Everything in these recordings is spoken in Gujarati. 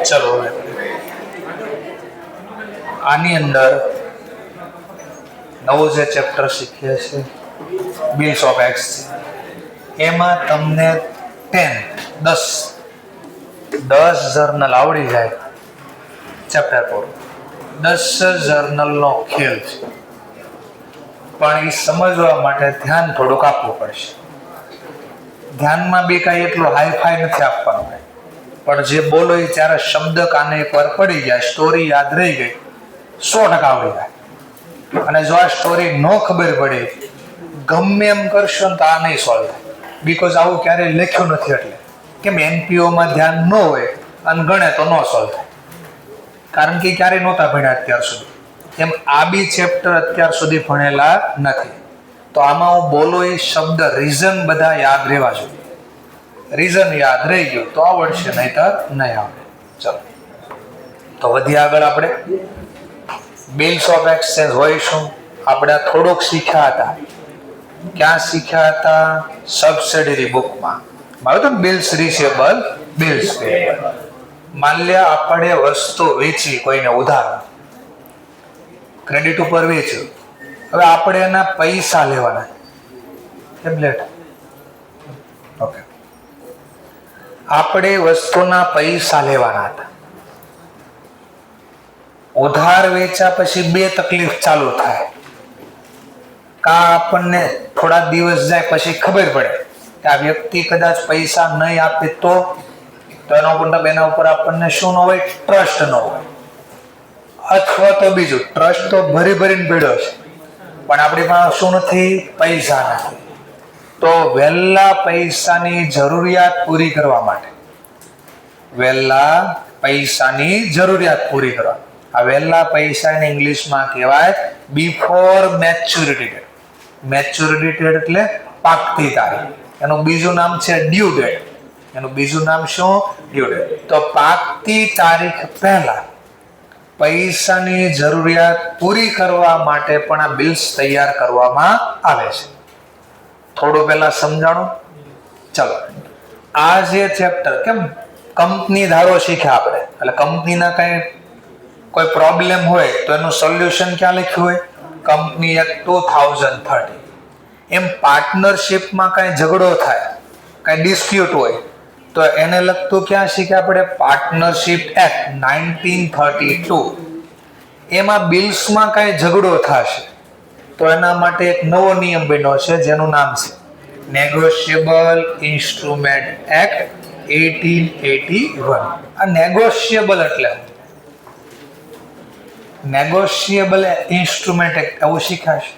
ચલો આની અંદર નવો જે ચેપ્ટર શીખીએ છીએ બિલ્સ ઓફ એક્સ, એમાં તમને 10 જર્નલ આવડી જાય ચેપ્ટર પૂરું. 10 જર્નલનો ખેલ છે, પણ એ સમજવા માટે ધ્યાન થોડુંક આપવું પડશે. ધ્યાનમાં બી કાંઈ એટલું હાઈફાઈ નથી આપવાનું, પણ જે બોલો એ ત્યારે શબ્દ કાને એકવાર પડી જાય, સ્ટોરી યાદ રહી ગઈ, 100% આવડી જાય. અને જો આ સ્ટોરી ન ખબર પડે, ગમે એમ કરશો ને તો આ નહીં સોલ્વ થાય. બીકોઝ આવું ક્યારેય લખ્યું નથી. એટલે કેમ એનપીઓમાં ધ્યાન ન હોય અને ગણે તો ન સોલ્વ થાય, કારણ કે ક્યારેય નહોતા ભણ્યા અત્યાર સુધી. એમ આ બી ચેપ્ટર અત્યાર સુધી ભણેલા નથી. તો આમાં હું બોલો એ શબ્દ રીઝન બધા યાદ રહેવા જોઈએ. રીઝન યાદ રહી ગયું તો આવડશે, નહીતર નહીં આવડે. ચલો તો વધી આગળ આપણે બિલ્સ ઓફ એક્સચેન્જ હોઈશું. આપણે થોડુંક શીખ્યા હતા. ક્યાં શીખ્યા હતા? સબસિડરી બુકમાં મારું તો બિલ્સ રિસીવેબલ, બિલ્સ પેયેબલ. માન્ય આપણે વસ્તુ વેચી કોઈને ઉધાર, ક્રેડિટ ઉપર વેચ્યું, હવે આપણે એના પૈસા લેવાના. ટેબ્લેટ ઓકે, આપણે વસ્તુના પૈસા લેવાના હતા. ઉધાર વેચ્યા પછી 2 તકલીફ ચાલુ થાય. કા આપણને થોડા દિવસ જાય પછી ખબર પડે કે આ વ્યક્તિ કદાચ પૈસા નહીં આપે તો એના ઉપર આપણને શું ન હોય? ટ્રસ્ટ ન હોય. અથવા તો બીજું, ટ્રસ્ટ તો ભરીને પડ્યો છે, પણ આપણી પાસે શું નથી? પૈસા નથી. તો વહેલા પૈસાની જરૂરિયાત પૂરી કરવા માટે, વહેલા પૈસાની જરૂરિયાત પૂરી કરવા, આ વહેલા પૈસાને ઇંગ્લિશમાં કહેવાય before maturity date. Maturity date એટલે પાકતી તારીખ. એનું બીજું નામ છે ડ્યુ ડેટ. એનું બીજું નામ શું? Due date. તો પાકતી તારીખ પહેલા પૈસાની જરૂરિયાત પૂરી કરવા માટે પણ આ બિલ્સ તૈયાર કરવામાં આવે છે. થોડું પહેલા સમજાણું. ચલો, આ જે ચેપ્ટર, કેમ કંપની ધારો શીખ્યા આપણે, એટલે કંપનીના કઈ કોઈ પ્રોબ્લેમ હોય તો એનું સોલ્યુશન ક્યાં લખ્યું હોય? Company act 2013. એમ પાર્ટનરશિપમાં કઈ ઝઘડો થાય, કઈ ડિસ્પ્યુટ હોય તો એને લગતું ક્યાં શીખ્યા આપણે? Partnership act 1932. એમાં બિલ્સમાં કઈ ઝઘડો થશે તો એના માટે એક નવો નિયમ બન્યો છે, જેનું નામ છે નેગોશિયેબલ ઇન્સ્ટ્રુમેન્ટ એક્ટ 1881. આ નેગોશિયેબલ એટલે નેગોશિયેબલ ઇન્સ્ટ્રુમેન્ટ એક્ટ આવું શીખાશે.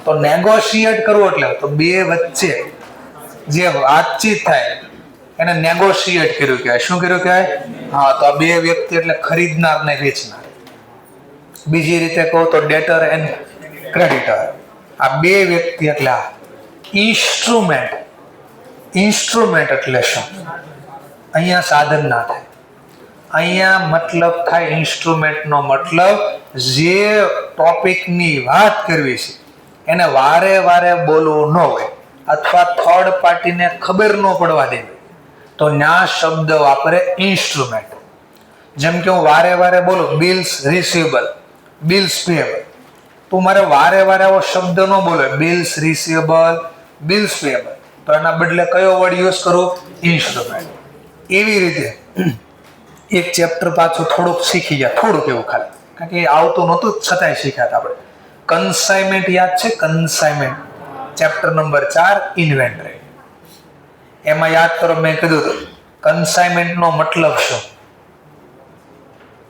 તો નેગોશિયેટ કરવું એટલે તો બે વચ્ચે જે વાતચીત થાય એને નેગોશિયેટ કર્યું કહેવાય. શું કર્યું કહેવાય? હા, તો આ બે વ્યક્તિ એટલે ખરીદનાર ને વેચનાર. બીજી રીતે કહું તો ડેટર એન્ડ ક્રેડિટર. આ બે વ્યક્તિ એટલે આ ઇન્સ્ટ્રુમેન્ટ. ઇન્સ્ટ્રુમેન્ટ એટલે શું? અહીંયા સાધન ના થાય, અહીંયા મતલબ થાય. ઇન્સ્ટ્રુમેન્ટનો મતલબ જે ટોપિકની વાત કરવી છે એને વારે વારે બોલવું ન હોય, અથવા થર્ડ પાર્ટીને ખબર ન પડવા દેવી, તો ન્યા શબ્દ વાપરે ઇન્સ્ટ્રુમેન્ટ. જેમ કે હું વારે વારે બોલું બિલ્સ રિસીવેબલ, બિલ્સ પેયેબલ, તું મારે વારે વારે આવો શબ્દ ન બોલે બિલ્સ રિસીવેબલ, બિલ્સ પેયેબલ, તો એના બદલે કયો વર્ડ યુઝ કરું? ઇન્સ્ટ્રુમેન્ટ. એવી રીતે એક ચેપ્ટર પાછું થોડુંક શીખી ગયા, થોડુંક એવું ખાલી, કારણ કે આવતું નહોતું છતાંય શીખ્યા હતા આપણે. કન્સાઇનમેન્ટ યાદ છે? Consignment chapter number 4 inventory. એમાં યાદ કરો મેં કીધું હતું કન્સાઇનમેન્ટનો મતલબ શું?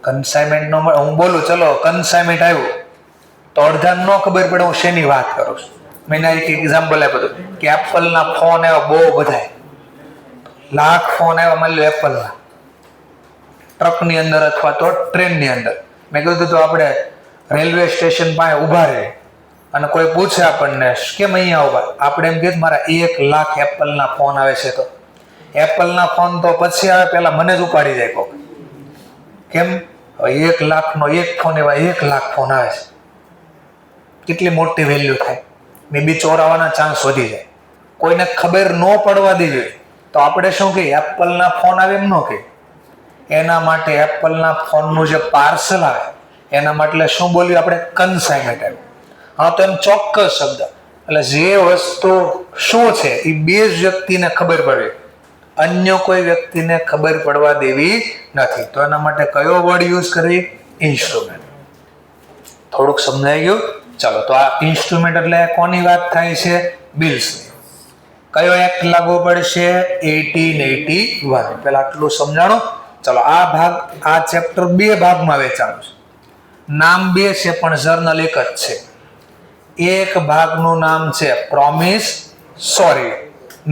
કન્સાઇનમેન્ટનો હું બોલું ચલો કન્સાઇનમેન્ટ આવ્યું તો અડધાને ન ખબર પડે હું શેની વાત કરું છું. મેં એક એક્ઝામ્પલ આપ્યું હતું કે એપલના ફોન આવ્યા બહુ બધા, લાખ ફોન આવ્યા માની લો એપલના, ટ્રકની અંદર અથવા તો ટ્રેનની અંદર. મેં કીધું તો આપણે રેલવે સ્ટેશન પાસે ઊભા રહે અને કોઈ પૂછે આપણને કેમ અહીંયા ઊભા, આપણે એમ કીધું મારા 1 લાખ એપલના ફોન આવે છે. તો એપલના ફોન તો પછી આવે, પહેલા મને જ ઉપાડી જાય કોક. કેમ? 1 લાખનો એક ફોન, એવા 1 લાખ ફોન આવે છે. કેટલી મોટી વેલ્યુ થાય, મે બી ચોરાવાના ચાન્સ વધી જાય. કોઈને ખબર ન પડવા દેવી તો આપણે શું કહીએ? એપલના ફોન આવે એમ ન કહીએ. એના માટે એપલના ફોનનું જે પાર્સલ આવે એના માટે શું બોલ્યું આપણે? કન્સાઇનમેન્ટ આવ્યું. હા, તો એમ ચોક્કસ શબ્દ એટલે જે વસ્તુ શું છે એ બે જ વ્યક્તિને ખબર પડે, અન્ય કોઈ વ્યક્તિને ખબર પડવા દેવી નથી. તો એના માટે કયો વર્ડ યુઝ કરવી? ઇન્સ્ટ્રુમેન્ટ. થોડુંક સમજાઈ ગયું? ચાલો, તો આ ઇન્સ્ટ્રુમેન્ટ એટલે કોની વાત થાય છે? બિલ્સની. કયો એક્ટ લાગુ પડશે? 1881. પેલા આટલું સમજાણું. ચલો, આ ભાગ, આ ચેપ્ટર બે ભાગમાં વહેંચાણું છે. નામ બે છે પણ જર્નલ એક જ છે. એક ભાગનું નામ છે પ્રોમિસ સોરી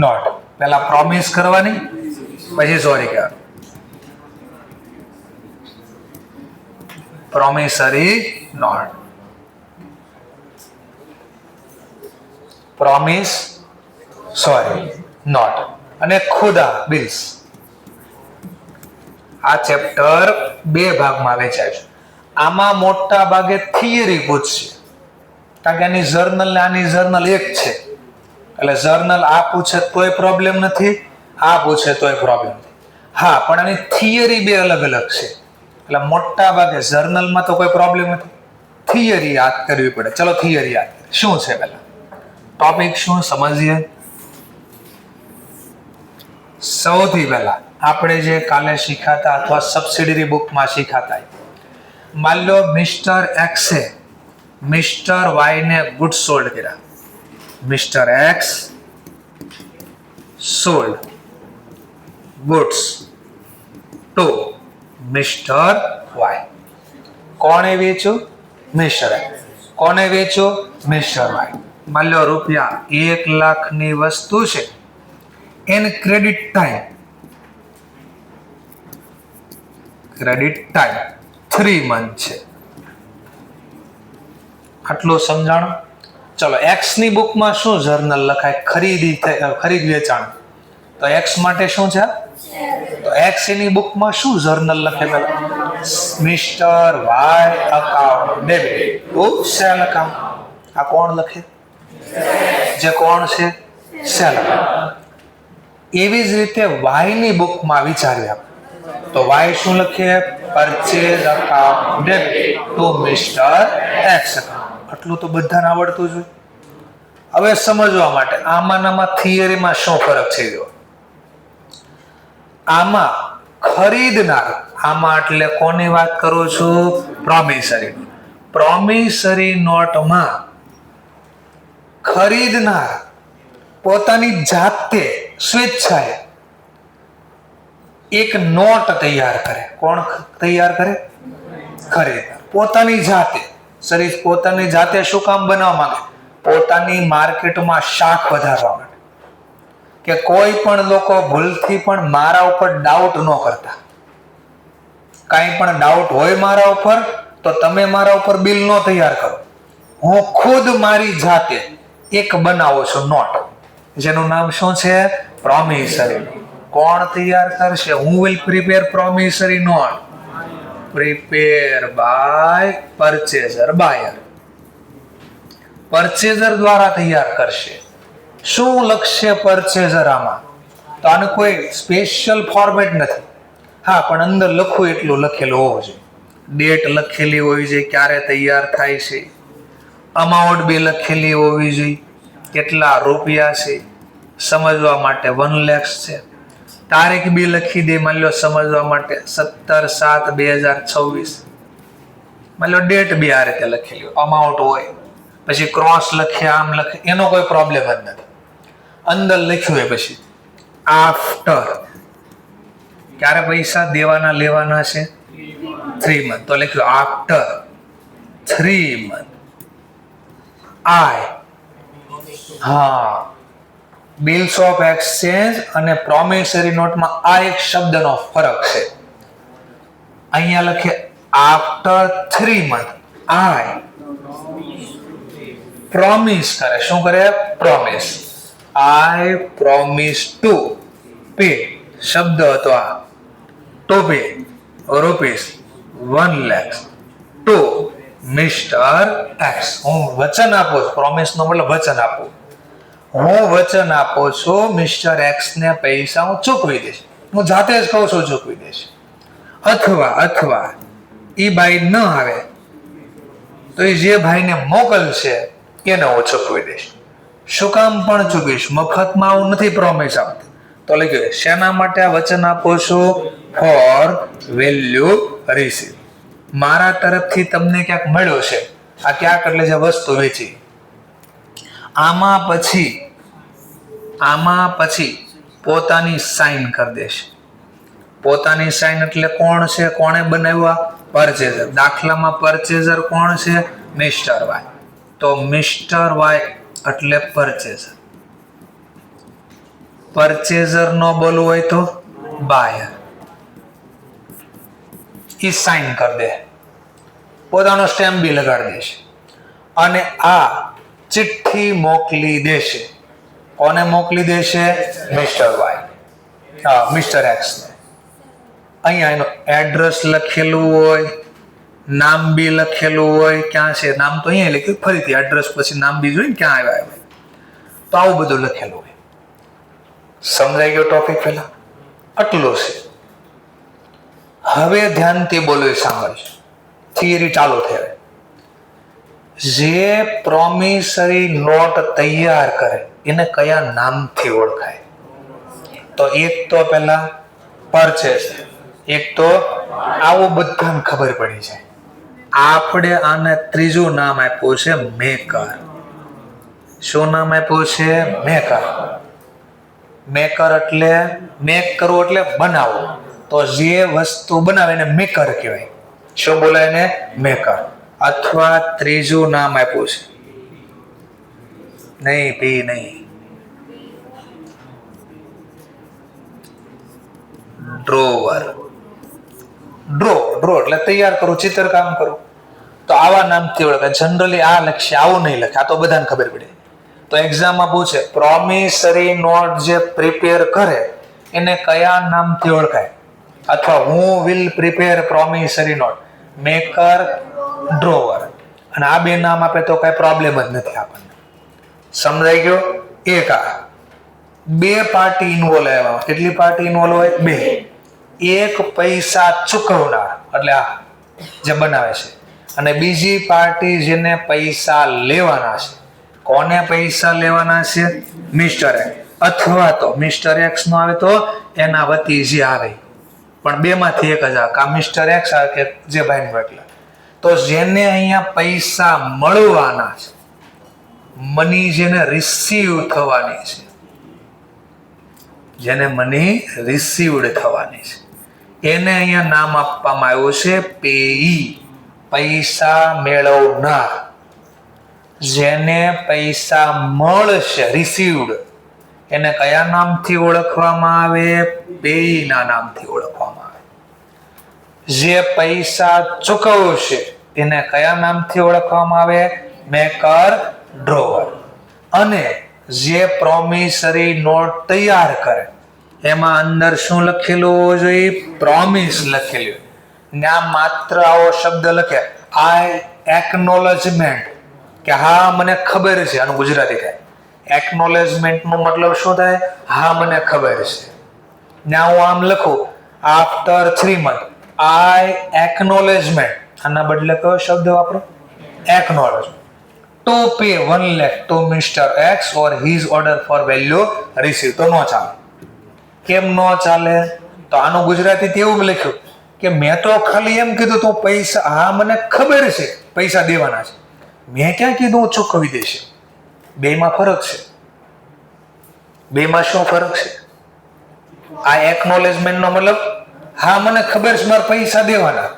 નોટ. પેલા પ્રોમિસ કરવાની, પછી સોરી કહેવાનું. Promissory note, promise sorry note અને ખુદા બિલ્સ. આ ચેપ્ટર બે ભાગમાં વહેંચાય છે. આમાં મોટા ભાગે થિયરી પૂછશે, કારણ કે આની જર્નલ ને આની જર્નલ એક છે. એટલે જર્નલ આ પૂછે તોય પ્રોબ્લેમ નથી, આ પૂછે તોય પ્રોબ્લેમ નથી. હા, પણ આની થિયરી બે અલગ અલગ છે. એટલે મોટા ભાગે જર્નલમાં તો કોઈ પ્રોબ્લેમ નથી, થિયરી યાદ કરવી પડે. ચલો, થિયરી યાદ કરીએ. શું છે પહેલા ટોપિક શું સમજીએ? સૌથી પહેલા આપણે જે કાલે શીખાતા અથવા સબસિડરી બુકમાં શીખાતા, માન લો મિસ્ટર એક્સે મિસ્ટર વાય ને ગુડ સોલ્ડ કર્યા. Mister X sold goods to mister Y. કોણે વેચ્યું? Mister x. કોને વેચ્યું? Mister Y. માન લો રૂપિયા 1 લાખની વસ્તુ છે, એન ક્રેડિટ ટાઈમ 3 મંથ છે. આટલું સમજાણું. ચલો, એક્સ ની બુકમાં શું જર્નલ લખાય? ખરીદ વેચાણ. તો એક્સ માટે શું છે? તો એક્સ ની બુકમાં શું જર્નલ લખે? Mister Y account debit to sale account. આ કોણ લખે? જે કોણ છે? Sale account. એવી જ રીતે વાય ની બુકમાં વિચારી આપ તો વાય શું લખીએ? Purchase account debit two mister x account. આટલું તો બધાને આવડતું જ હોય. હવે સમજવા માટે આમાં થિયરીમાં શું ફરક છે? આમાં ખરીદનાર, આમાં એટલે કોની વાત કરું છું? પ્રોમિસરી. પ્રોમિસરી નોટમાં ખરીદનાર પોતાની જાતે સ્વેચ્છાએ એક નોટ તૈયાર કરે. કોણ તૈયાર કરે? ખરીદનાર. પોતાની જાતે. શરીર પોતાની જાતે શું કામ બનાવવા માંગે? પોતાની માર્કેટમાં શાખ વધારવા માટે. કે કોઈ પણ લોકો ભૂલથી પણ મારા ઉપર ડાઉટ ન કરતા. કાંઈ પણ ડાઉટ હોય મારા ઉપર તો તમે મારા ઉપર બિલ ન તૈયાર કરો. હું ખુદ મારી જાતે એક બનાવું છું નોટ, જેનું નામ શું છે? પ્રોમિસરી. કોણ તૈયાર કરશે? હું will prepare promissory note. Prepare by purchaser, buyer. Purchaser દ્વારા તૈયાર કરશે. શું લખશે પરચેઝર આમાં? તો આનું કોઈ સ્પેશિયલ ફોર્મેટ નથી. હા, પણ અંદર લખવું એટલું લખેલું હોવું જોઈએ. ડેટ લખેલી હોવી જોઈએ, ક્યારે તૈયાર થાય છે. અમાઉન્ટ બી લખેલી હોવી જોઈએ, કેટલા રૂપિયા છે સમજવા માટે 1 લાખ છે. તારીખ બી લખી દે, માની લો સમજવા માટે 17/7/2026. માની લો ડેટ બી આ રીતે લખેલી હોય, અમાઉન્ટ હોય, પછી ક્રોસ લખે, આમ લખે, એનો કોઈ પ્રોબ્લેમ જ નથી. અંદર લખ્યું હોય પછી આફ્ટર, ક્યારે પૈસા દેવાના લેવાના છે? 3 મંથ. તો લખ્યું આફ્ટર 3 મંથ. હા, બિલ્સ ઓફ એક્સચેન્જ અને પ્રોમિસરી નોટમાં આ એક શબ્દનો ફરક છે. અહીંયા લખે આફ્ટર 3 મંથ. આઈ પ્રોમિસ કરે. શું કરે? Promise. I promise to pay. શબ્દ હતો આ. To pay rupees 1 lakh to mister X. હું વચન આપું છું. પ્રોમિસ નો મતલબ વચન આપું. હું વચન આપું છું મિસ્ટર એક્સ ને પૈસા હું ચૂકવી દઈશ. હું જાતે જ કહું છું ચૂકવી દઈશ. અથવા એ ભાઈ ન આવે તો એ જે ભાઈને મોકલશે એને હું ચૂકવી દઈશ. શું કામ પણ ચૂકવીશ? મફતમાં આવું નથી પ્રોમિસ આપતો. તો લખ્યું શેના માટે આ વચન આપો છો? For value receive. મારા તરફથી તમને ક્યાંક મળ્યો છે, આ ક્યાંક એટલે જે વસ્તુ વેચી. આમાં પછી પોતાની સાઇન કરી દેશે. પોતાની સાઇન એટલે કોણ છે? કોણે બનાવ્યા? પરચેઝર. દાખલામાં પરચેઝર કોણ છે? Mister Y. તો મિસ્ટર વાય એટલે પરચેઝર. પરચેઝર નો બોલવું હોય તો બાયર. એ સાઇન કરી દે, પોતાનો સ્ટેમ્પ બી લગાડી દેશે અને આ ચિઠ્ઠી મોકલી દેશે. કોને મોકલી દેશે? Mister Y, mister X. અહીંયા એનું એડ્રેસ લખેલું હોય, નામ બી લખેલું હોય. ક્યાં છે નામ? તો અહીંયા લખ્યું. ફરીથી એડ્રેસ પછી નામ બી જોઈને ક્યાં આવ્યા હોય તો આવું બધું લખેલું હોય. સમજાઈ ગયો ટોપિક? પહેલા આટલું છે. હવે ધ્યાનથી બોલો, સાંભળજો. થિયરી ચાલુ થાય. જે પ્રોમિસરી નોટ તૈયાર કરે એને કયા નામથી ઓળખાય? તો એક તો પેલા પરચેસ, એક તો આવું બધાને ખબર પડી જાય. આપણે આને ત્રીજું નામ આપ્યું છે મેકર. શું નામ આપ્યું છે? મેકર. મેકર એટલે મેક કરવું એટલે બનાવવું. તો જે વસ્તુ બનાવે એને મેકર કહેવાય. શું બોલાય એને? મેકર. અથવા ત્રીજું નામ આપ્યું છે, નહીં ડ્રોવર. ડ્રો એટલે તૈયાર કરું, ચિત્રકામ કરું. તો આવા નામથી ઓળખાય. જનરલી આ લખશે, આવું નહીં લખે. આ તો બધાને ખબર પડે. તો એક્ઝામમાં પૂછે પ્રોમિસરી નોટ જે પ્રિપેર કરે એને કયા નામથી ઓળખાય? અથવા હું will prepare promissory note, maker, drawer. અને આ બે નામ આપે તો કઈ પ્રોબ્લેમ જ નથી આપણને. સમજાઈ ગયો? એક આ બે પાર્ટી ઇન્વોલ્વ આવ્યા. કેટલી પાર્ટી ઇન્વોલ્વ હોય? બે. એક પૈસા ચૂકવનાર એટલે આ જે બનાવે છે, અને બીજી પાર્ટી જેને પૈસા લેવાના છે. કોને પૈસા લેવાના છે? Mister x. અથવા તો મિસ્ટર એક્સ નો આવે તો એના વતી જે આવે, પણ બે માંથી એક જ આવે. કા મિસ્ટર એક્સ આવે કે જે ભાઈ એટલે. તો જેને અહીંયા પૈસા મળવાના છે, મની જેને રિસીવ થવાની છે, જેને મની રિસીવડ થવાની છે, એને અહીંયા નામ આપવામાં આવ્યું છે પેઈ, પૈસા મેળવનાર. જેને પૈસા મળશે રિસીવડ એને કયા નામથી ઓળખવામાં આવે? પેઈના નામથી ઓળખવામાં આવે. જે પૈસા ચૂકવશે એને કયા નામથી ઓળખવામાં આવે? Maker, drawer. અને જે પ્રોમિસરી નોટ તૈયાર કરે એમાં અંદર શું લખેલું હોવું જોઈએ? પ્રોમિસ લખેલું. ના માત્ર આવો શબ્દ લખે આઈ એકનોલેજમેન્ટ, કે હા મને ખબર છે. આનું ગુજરાતી થાય એકનોલેજમેન્ટ નો મતલબ શું થાય? હા મને ખબર છે. ના હું આમ લખું આફ્ટર 3 months આઈ એકનોલેજમેન્ટ, આના બદલે કયો શબ્દ વાપરો? Acknowledge. Two pay 1 lakh to Mr. X or his order for value received. તો નો ચાલે. કેમ નો ચાલે? તો આનું ગુજરાતી એવું લખ્યું કે મેં તો ખાલી એમ કીધું તો પૈસા, હા મને ખબર છે પૈસા દેવાના છે, મેં ક્યાં કીધું હું ચૂકવી દઈશ. બેમાં ફરક છે. બેમાં શું ફરક છે? આ એકનોલેજમેન્ટ નો મતલબ હા મને ખબર છે મારે પૈસા દેવાના,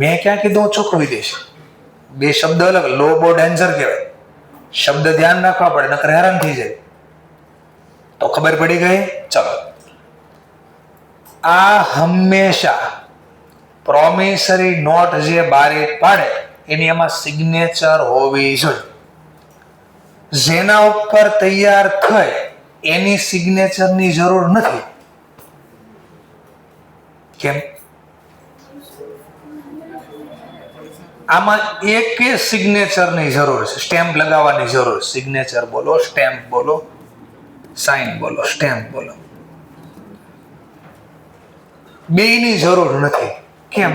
મેં ક્યાં કીધું હું ચૂકવી દઈશ. બે શબ્દ અલગ. લો બહુ ડેન્જર કહેવાય. શબ્દ ધ્યાન રાખવા પડે, નકર હેરાન થઈ જાય. તો ખબર પડી ગઈ? ચલો. આ હંમેશા પ્રોમિસરી નોટ જે બારે પાડે એની એમાં સિગ્નેચર હોવી જોઈએ. જેના ઉપર તૈયાર થઈ એની સિગ્નેચરની જરૂર નથી. કેમ? આમાં એક સિગ્નેચરની જરૂર છે, સ્ટેમ્પ લગાવવાની જરૂર. સિગ્નેચર બોલો, સ્ટેમ્પ બોલો, સાઇન બોલો, સ્ટેમ્પ બોલો. બેયની જરૂર નથી. કેમ?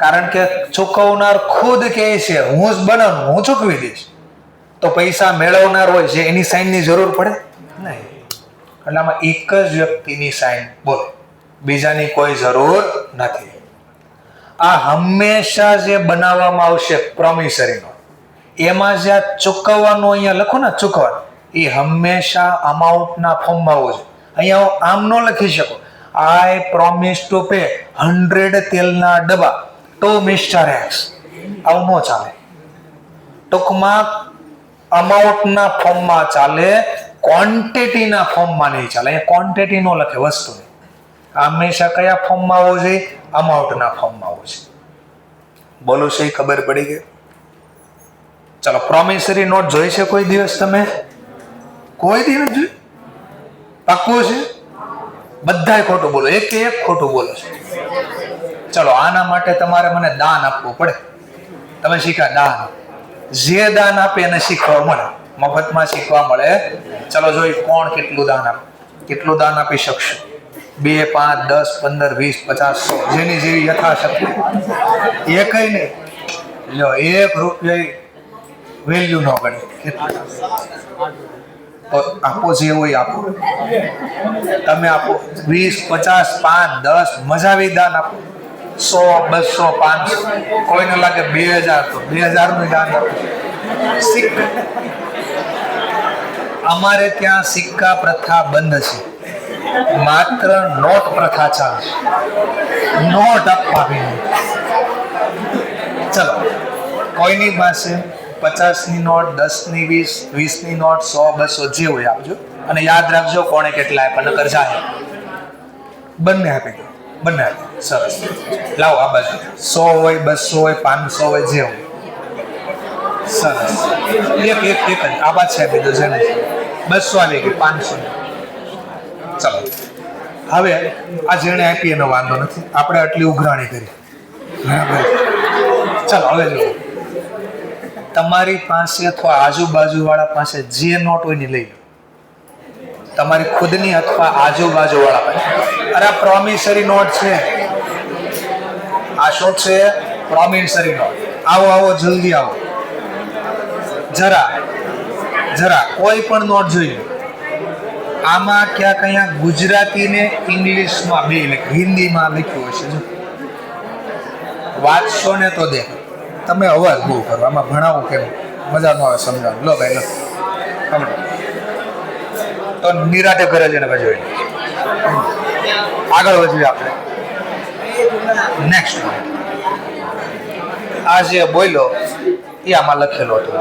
કારણ કે ચૂકવનાર ખુદ કહે છે હું જ બનાવું, હું ચૂકવી દઈશ. તો પૈસા મેળવનાર હોય છે એની સાઈનની જરૂર પડે નહીં. એટલે આમાં એક જ વ્યક્તિની સાઈન બોલે, બીજાની કોઈ જરૂર નથી. આ હંમેશા જે બનાવવામાં આવશે પ્રોમિસરી નોટ, એમાં જે આ ચૂકવવાનું અહીંયા લખો ને ચૂકવવાનું, એ હંમેશા અમાઉન્ટના ફોર્મમાં હોવું જોઈએ. અહીંયા આમ ન લખી શકો આઈ પ્રોમિસ ટુ પે 100 તેલના ડબ્બા ટુ મિસ્ટર એક્સ. આવું ન ચાલે. ટૂંકમાં અમાઉન્ટના ફોર્મમાં ચાલે, ક્વોન્ટિટીના ફોર્મમાં નહીં ચાલે. અહીંયા ક્વોન્ટિટી નો લખે વસ્તુની. હંમેશા કયા ફોર્મમાં હોવું જોઈએ? અમાઉન્ટના ફોર્મમાં હોવું જોઈએ. બોલો છે ખબર પડી ગઈ? ચલો, પ્રોમિસરી નોટ જોઈ છે કોઈ દિવસ તમે? કોઈ દિવસ જોઈ? પાક્કું છે? બધાય ખોટું બોલો, એક ખોટું બોલો છે. ચલો, આના માટે તમારે મને દાન આપવું પડે. તમે શીખ્યા દાન? જે દાન આપે એને શીખવા મળે, મફતમાં શીખવા મળે. ચલો જોઈ કોણ કેટલું દાન આપે. કેટલું દાન આપી શકશે? 2, 5, 10, 15, 20, 50, 100, જેની જેવી યથાશક્તિ. એ કઈ નહીં. લ્યો, 1 રૂપિયા વેલ્યુ ન ગણે. તો આપો, જે હોય આપો. તમે આપો 20, 50, 5, 10, મજા આવી દાન આપો. 100, 200, 500, કોઈને લાગે 2000 તો 2000 નું દાન આપો. સિક્કા, અમારે ત્યાં સિક્કા પ્રથા બંધ છે, માત્ર નોટ પ્રથા ચાલશે. નોટ આપવાની. ચલો, કોઈની પાસે 50 ની નોટ, 10 ની 20, 20 ની નોટ, 100, 200 જે હોય આપજો. અને યાદ રાખજો કોણે કેટલા આપ્યા, નકર જાય. બંને આપી દો, બંને આપી. સરસ, લાવો આ બાજુ. 100 હોય, 200 હોય, 500 હોય, જે હોય. સરસ, એક જ આ બાજુ આપી દો. જેને 200 આવી ગઈ, 500. ચલો, હવે આ જેણે આપી એનો વાંધો નથી, આપણે આટલી ઉઘરાણી કરી. ચલો, હવે જો તમારી પાસે અથવા આજુબાજુ વાળા પાસે જે નોટ હોય ને લઈ લો. તમારી ખુદની અથવા આજુબાજુ વાળા પાસે. અરે આ પ્રોમિસરી નોટ છે. આ શું છે? Promissory note. આવો આવો, જલ્દી આવો. જરા કોઈ પણ નોટ જોઈ લો. આમાં ક્યાંક અહીંયા ગુજરાતી ને ઇંગ્લિશમાં બે લખ્યું, હિન્દીમાં લખ્યું હશે. જો વાંચશો ને તો દેખો. તમે અવાજ બહુ કરો, આમાં ભણાવું કેમ? મજા ન આવે સમજાવું. લો ભાઈ, લો તો નિરાતે કરે છે ને પછી આગળ વધીએ આપણે. નેક્સ્ટ આ જે બોલ્યો એ આમાં લખેલો હતો.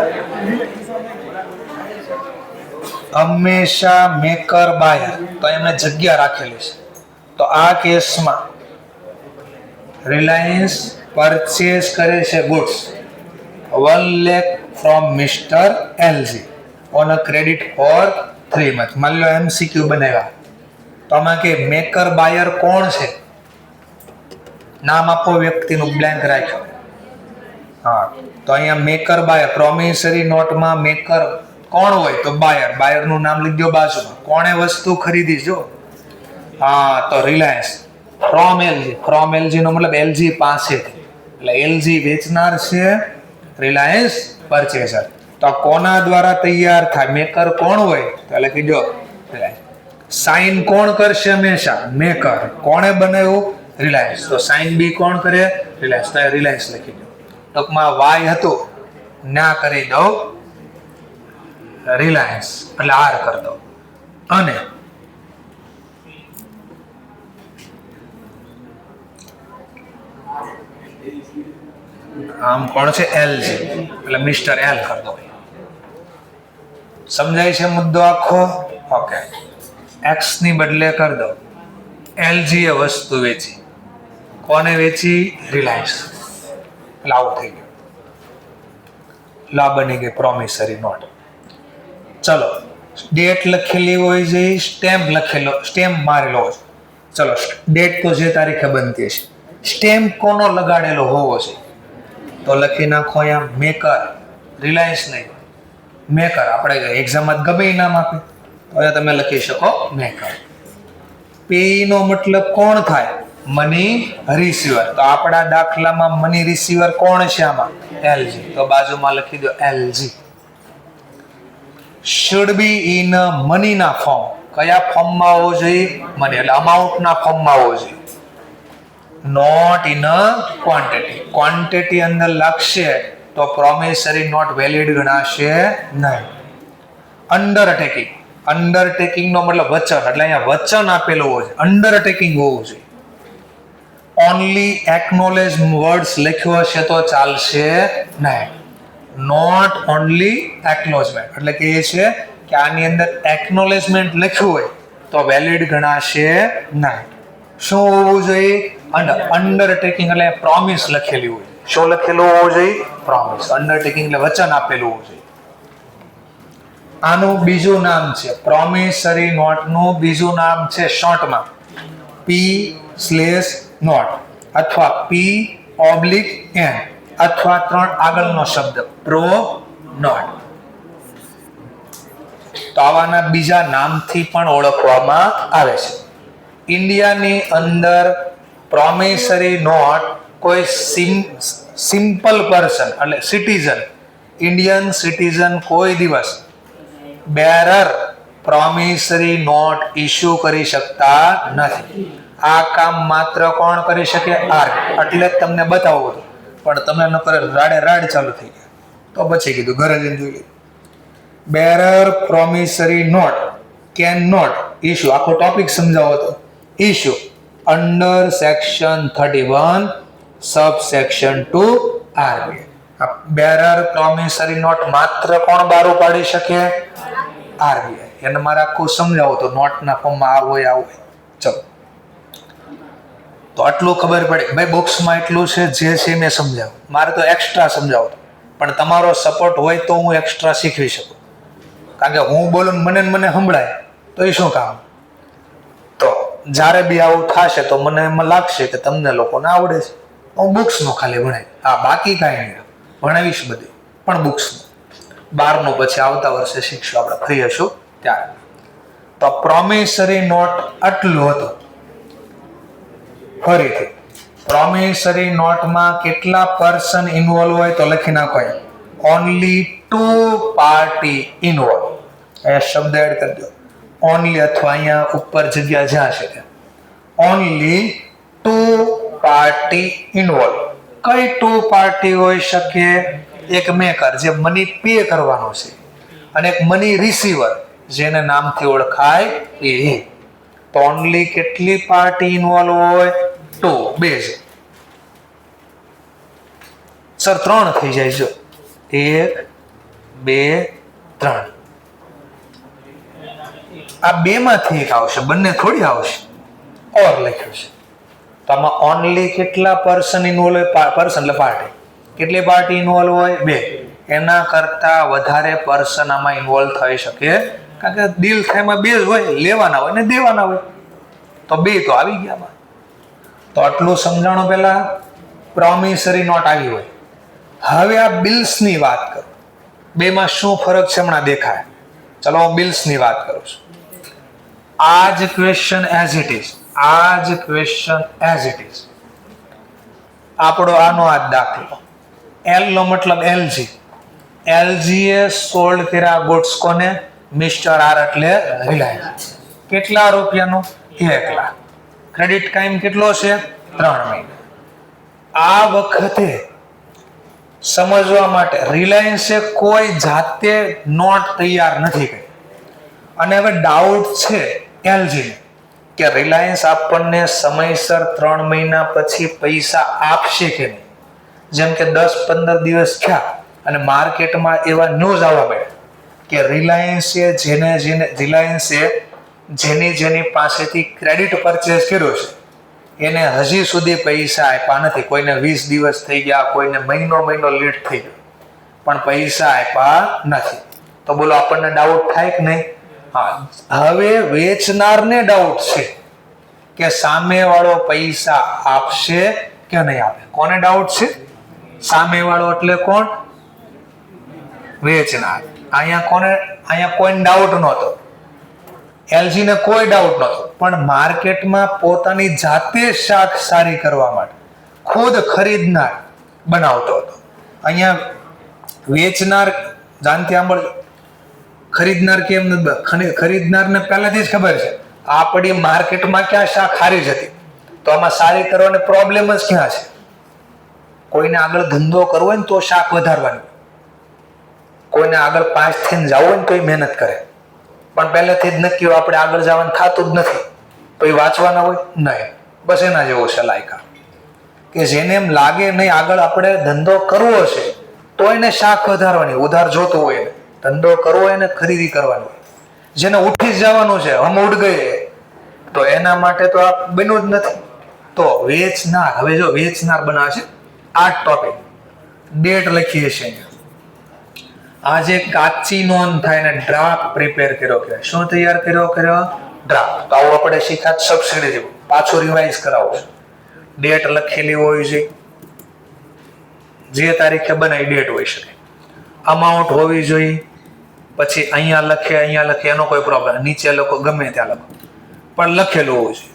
હંમેશા મેકર બાયર, તો એમને જગ્યા રાખેલી છે. તો આ કેસમાં રિલાયન્સ પરચેસ કરે છે goods 1 lakh from mister LG on a credit for 3 months. માની લો MCQ બનાવ્યા, તો આમાં કે મેકર બાયર કોણ છે? નામ આપો, વ્યક્તિનું બ્લેન્ક રાખ્યો. હા, તો અહીંયા મેકર બાયર, પ્રોમિસરી નોટમાં મેકર કોણ હોય? તો બાયર. બાયરનું નામ લખી દો બાજુમાં. કોણે વસ્તુ ખરીદી? જો હા, તો Reliance from LG. From LG નો મતલબ એલજી પાસેથી. એટલે એલજી વેચનાર છે, રિલાયન્સ પરચેસર. તો કોના દ્વારા તૈયાર થાય? મેકર કોણ હોય? તો લખી દો રિલાયન્સ. સાઇન કોણ કરશે? હંમેશા મેકર. કોણે બનાવ્યું? રિલાયન્સ. તો સાઇન બી કોણ કરે? રિલાયન્સ. તો રિલાયન્સ લખી દો. ટૂંકમાં વાય હતું ના કરી દો રિલાયન્સ, એટલે આર કરી દો. અને આમ કોણ છે? એલજી, એટલે મિસ્ટર એલ કરી દો. સમજાય છે મુદ્દો આખો? ઓકે. એક્સ ની બદલે કરી દો એલજી એ વસ્તુ વેચી. કોને વેચી? રિલાયન્સ. એટલે આવું થઈ ગયું. લા બની ગઈ પ્રોમિસરી નોટ. ચલો, ડેટ લખેલી હોય છે, સ્ટેમ્પ લખેલો, સ્ટેમ્પ મારેલો હોય. ચલો, ડેટ તો જે તારીખે બનતી છે. સ્ટેમ્પ કોનો લગાડેલો હોવો છે? તો લખી નાખો અહીંયા મેકર. રિલાયન્સ નહીં, મેકર. આપણે એક્ઝામમાં ગમે નામ આપે તો તમે લખી શકો મેકર. પેઈ નો મતલબ કોણ થાય? Money receiver. તો આપણા દાખલામાં મની રિસીવર કોણ છે આમાં? એલજી. તો બાજુમાં લખી દો LG. should be in money ના ફોર્મ. કયા ફોર્મમાં હોવો જોઈએ? મની એટલે અમાઉન્ટ ના ફોર્મમાં હોવો જોઈએ. Not in quantity. ક્વોન્ટિટી અંદર લાગશે તો પ્રોમિસરી નોટ વેલિડ ગણાશે નહીં. અંડરટેકિંગ. અંડરટેકિંગ નો મતલબ વચન, એટલે અહીંયા વચન આપેલું હોય છે, અંડરટેકિંગ હોવું જોઈએ. ઓનલી એકનોલેજ વર્ડ્સ લખ્યો હશે તો ચાલશે નહીં. નોટ ઓનલી એકનોલેજમેન્ટ એટલે કે એ છે કે આની અંદર એકનોલેજમેન્ટ લખ્યું હોય તો વેલિડ ગણાશે નહીં. શું હોવું જોઈએ? અંડરટેકિંગ એટલે પ્રોમિસ લખેલી હોય. શું લખેલું હોવું જોઈએ? પ્રોમિસ. અંડરટેકિંગ એટલે વચન આપેલું હોવું જોઈએ. આનું બીજું નામ છે પ્રોમિસરી નોટ નું બીજું નામ છે શોર્ટમાં P/નોટ અથવા P/N અથવા 3 આગળનો શબ્દ પ્રો નોટ. તો આવાના બીજા નામથી પણ ઓળખવામાં આવે છે. ઇન્ડિયાની અંદર પ્રોમિસરી નોટ કોઈ સિમ્પલ પર્સન એટલે સિટીઝન, ઇન્ડિયન સિટીઝન કોઈ દિવસ બેરર પ્રોમિસરી નોટ ઇશ્યુ કરી શકતા નથી. આ કામ માત્ર કોણ કરી શકે? એટલે જ તમને બતાવું હતું પણ તમે ન કરે રાડે ચાલુ થઈ ગયા તો પછી કીધું ઘરે જઈને જોઈ લીધું. Bearer promissory note can not issue. આખો ટોપિક સમજાવો તો issue under section 31 subsection 2 RBI. Bearer promissory note માત્ર કોણ બારું પાડી શકે? RBI. એને મારે આખું સમજાવો તો નોટના ફોર્મમાં આ હોય. ચલો તો આટલું ખબર પડે ભાઈ. બોક્સમાં એટલું છે જે છે મેં સમજાવું. મારે તો એક્સ્ટ્રા સમજાવતો પણ તમારો સપોર્ટ હોય તો હું એક્સ્ટ્રા શીખવી શકું. કારણ કે હું બોલું મને સંભળાય તો એ શું કામ? તો જ્યારે બી આવું થશે તો મને એમાં લાગશે કે તમને લોકોને આવડે છે. હું બુક્સનું ખાલી ભણાય. હા, બાકી કાંઈ નહીં ભણાવીશ બધી પણ બુક્સનું. 12નું પછી આવતા વર્ષે શીખશું આપણે, ફ્રી હશું ત્યારે. તો પ્રોમિસરી નોટ આટલું હતું. ફરીથી પ્રોમિસરી નોટમાં કેટલા પર્સન ઇન્વોલ્વ હોય તો લખી નાખો ઓનલી 2 પાર્ટી ઇન્વોલ્વ. અહીંયા શબ્દ એડ કરી દો ઓનલી, અથવા અહીંયા ઉપર જગ્યા જ્યાં છે ત્યાં ઓનલી 2 પાર્ટી ઇન્વોલ્વ. કઈ 2 પાર્ટી હોઈ શકે? એક મેકર જે મની પે કરવાનો છે અને એક મની રિસીવર જેને નામથી ઓળખાય એ. તો ઓનલી કેટલી પાર્ટી ઇન્વોલ્વ હોય? 2. 2 છે સર 3 થઈ જાય. જો 1 2 3 આ 2 માંથી એક આવશે, બંને થોડી આવશે. ઓર લખ્યું છે તો આમાં ઓનલી કેટલા પર્સન ઇન્વોલ્વ હોય? પર્સન એટલે પાર્ટી. કેટલી પાર્ટી ઇન્વોલ્વ હોય? 2. એના કરતા વધારે પર્સન આમાં ઇન્વોલ્વ થઈ શકે કારણ કે ડીલ થાયમાં 2 જ હોય, લેવાના હોય ને દેવાના હોય. તો 2 તો આવી ગયા. તો આટલું સમજાણું. પહેલા પ્રોમિસરી નોટ આવી હોય. હવે આ બિલ્સની વાત કરું. 2 માં શું ફરક છે હમણાં દેખાય. ચલો હું બિલ્સની વાત કરું છું. આ જ ક્વેશ્ચન એઝ ઇટ ઇઝ. આપણો આનો આ દાખલો. એલ નો મતલબ એલજી. એલજી એ સોલ્ડ કર્યા ગુડ્સ કોને? મિસ્ટર આર એટલે રિલાયન્સ. કેટલા રૂપિયાનો? 1 લાખ. ક્રેડિટ ટાઈમ કેટલો છે? 3 મહિના. આ વખતે સમજવા માટે રિલાયન્સે કોઈ જાતે નોટ તૈયાર નથી કરી. અને હવે ડાઉટ છે એલજી કે રિલાયન્સ આપણને સમયસર 3 મહિના પછી પૈસા આપશે કે નહીં. જેમ કે 10-15 દિવસ થયા અને માર્કેટમાં એવા ન્યૂઝ આવવા મળ્યા કે રિલાયન્સે જેની પાસેથી ક્રેડિટ પરચેસ કર્યો છે એને હજી સુધી પૈસા આપ્યા નથી. કોઈને 20 દિવસ થઈ ગયા, કોઈને મહિનો લેટ થઈ ગયો પણ પૈસા આપ્યા નથી. તો બોલો આપણને ડાઉટ થાય કે નહીં? હા. હવે વેચનારને ડાઉટ છે કે સામેવાળો પૈસા આપશે કે નહીં આપે. કોને ડાઉટ છે? સામેવાળો એટલે કોણ? વેચનાર. અહીંયા કોઈને ડાઉટ નહોતો. એલજી ને કોઈ ડાઉટ નહોતો, પણ માર્કેટમાં પોતાની જાતે શાખ સારી કરવા માટે ખુદ ખરીદનાર બનાવતો હતો. અહીંયા વેચનાર જાણથી સાંભળજો, ખરીદનાર કેમ નથી? ખરીદનારને પહેલાથી જ ખબર છે આપણી માર્કેટમાં ક્યાં શાખ સારી જ હતી, તો આમાં સારી કરવાની પ્રોબ્લેમ જ ક્યાં છે? કોઈને આગળ ધંધો કરવો હોય ને તો શાખ વધારવાની, કોઈને આગળ પાસ થઈને જવું હોય ને તો મહેનત કરે, પણ પહેલેથી જ નક્કી આપણે આગળ જવાનું થતું જ નથી, તો એ વાંચવાના હોય નહીં. બસ એના જેવો છે લાયકા, કે જેને એમ લાગે નહીં આગળ આપણે ધંધો કરવો છે તો એને શાખ વધારવાની, ઉધાર જોતું હોય એને ધંધો કરવો હોય એને ખરીદી કરવાની હોય. જેને ઉઠી જ જવાનું છે, હમ ઉઠ ગયે, તો એના માટે તો આ બન્યું જ નથી. તો વેચનાર, હવે જો વેચનાર બનાવે છે આ ટોપિક, ડેટ લખીએ છીએ આજે કાચી નોંધ થાય ને ડ્રાફ્ટ પ્રિપેર કર્યો કહેવાય. શું તૈયાર કર્યો? ડ્રાફ્ટ. તો આવું આપણે શીખ્યા સબસિડી જેવું, પાછું રિવાઇઝ કરાવો. ડેટ લખેલી હોવી જોઈએ, જે તારીખે બનાવી ડેટ હોઈ શકે, અમાઉન્ટ હોવી જોઈએ, પછી અહીંયા લખે એનો કોઈ પ્રોબ્લેમ, નીચે લખો ગમે ત્યાં લખો, પણ લખેલું હોવું જોઈએ.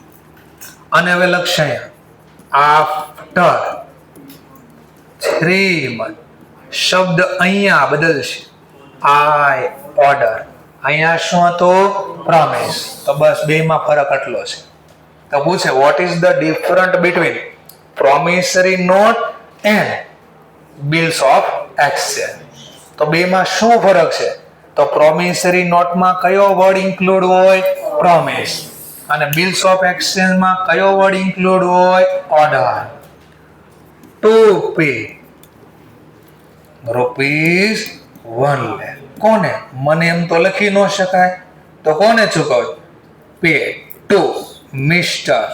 અને હવે લખશે આફ્ટર 3 months, શબ્દ અહીંયા બદલશે, આઈ ઓર્ડર, અહીંયા શું હતું? પ્રોમિસ. તો બસ બેમાં ફરક આટલો છે. તો પૂછે what is the different between promissory note and bills of exchange? તો બેમાં શું ફરક છે? તો પ્રોમિસરી નોટમાં કયો વર્ડ ઇન્ક્લુડ હોય? પ્રોમિસ. અને બિલ્સ ઓફ એક્સચેન્જમાં કયો વર્ડ ઇન્ક્લુડ હોય? ઓર્ડર. To pay ₹1 lakh. કોને? મને એમ તો લખી ન શકાય, તો કોને ચૂકવ? Pay to mister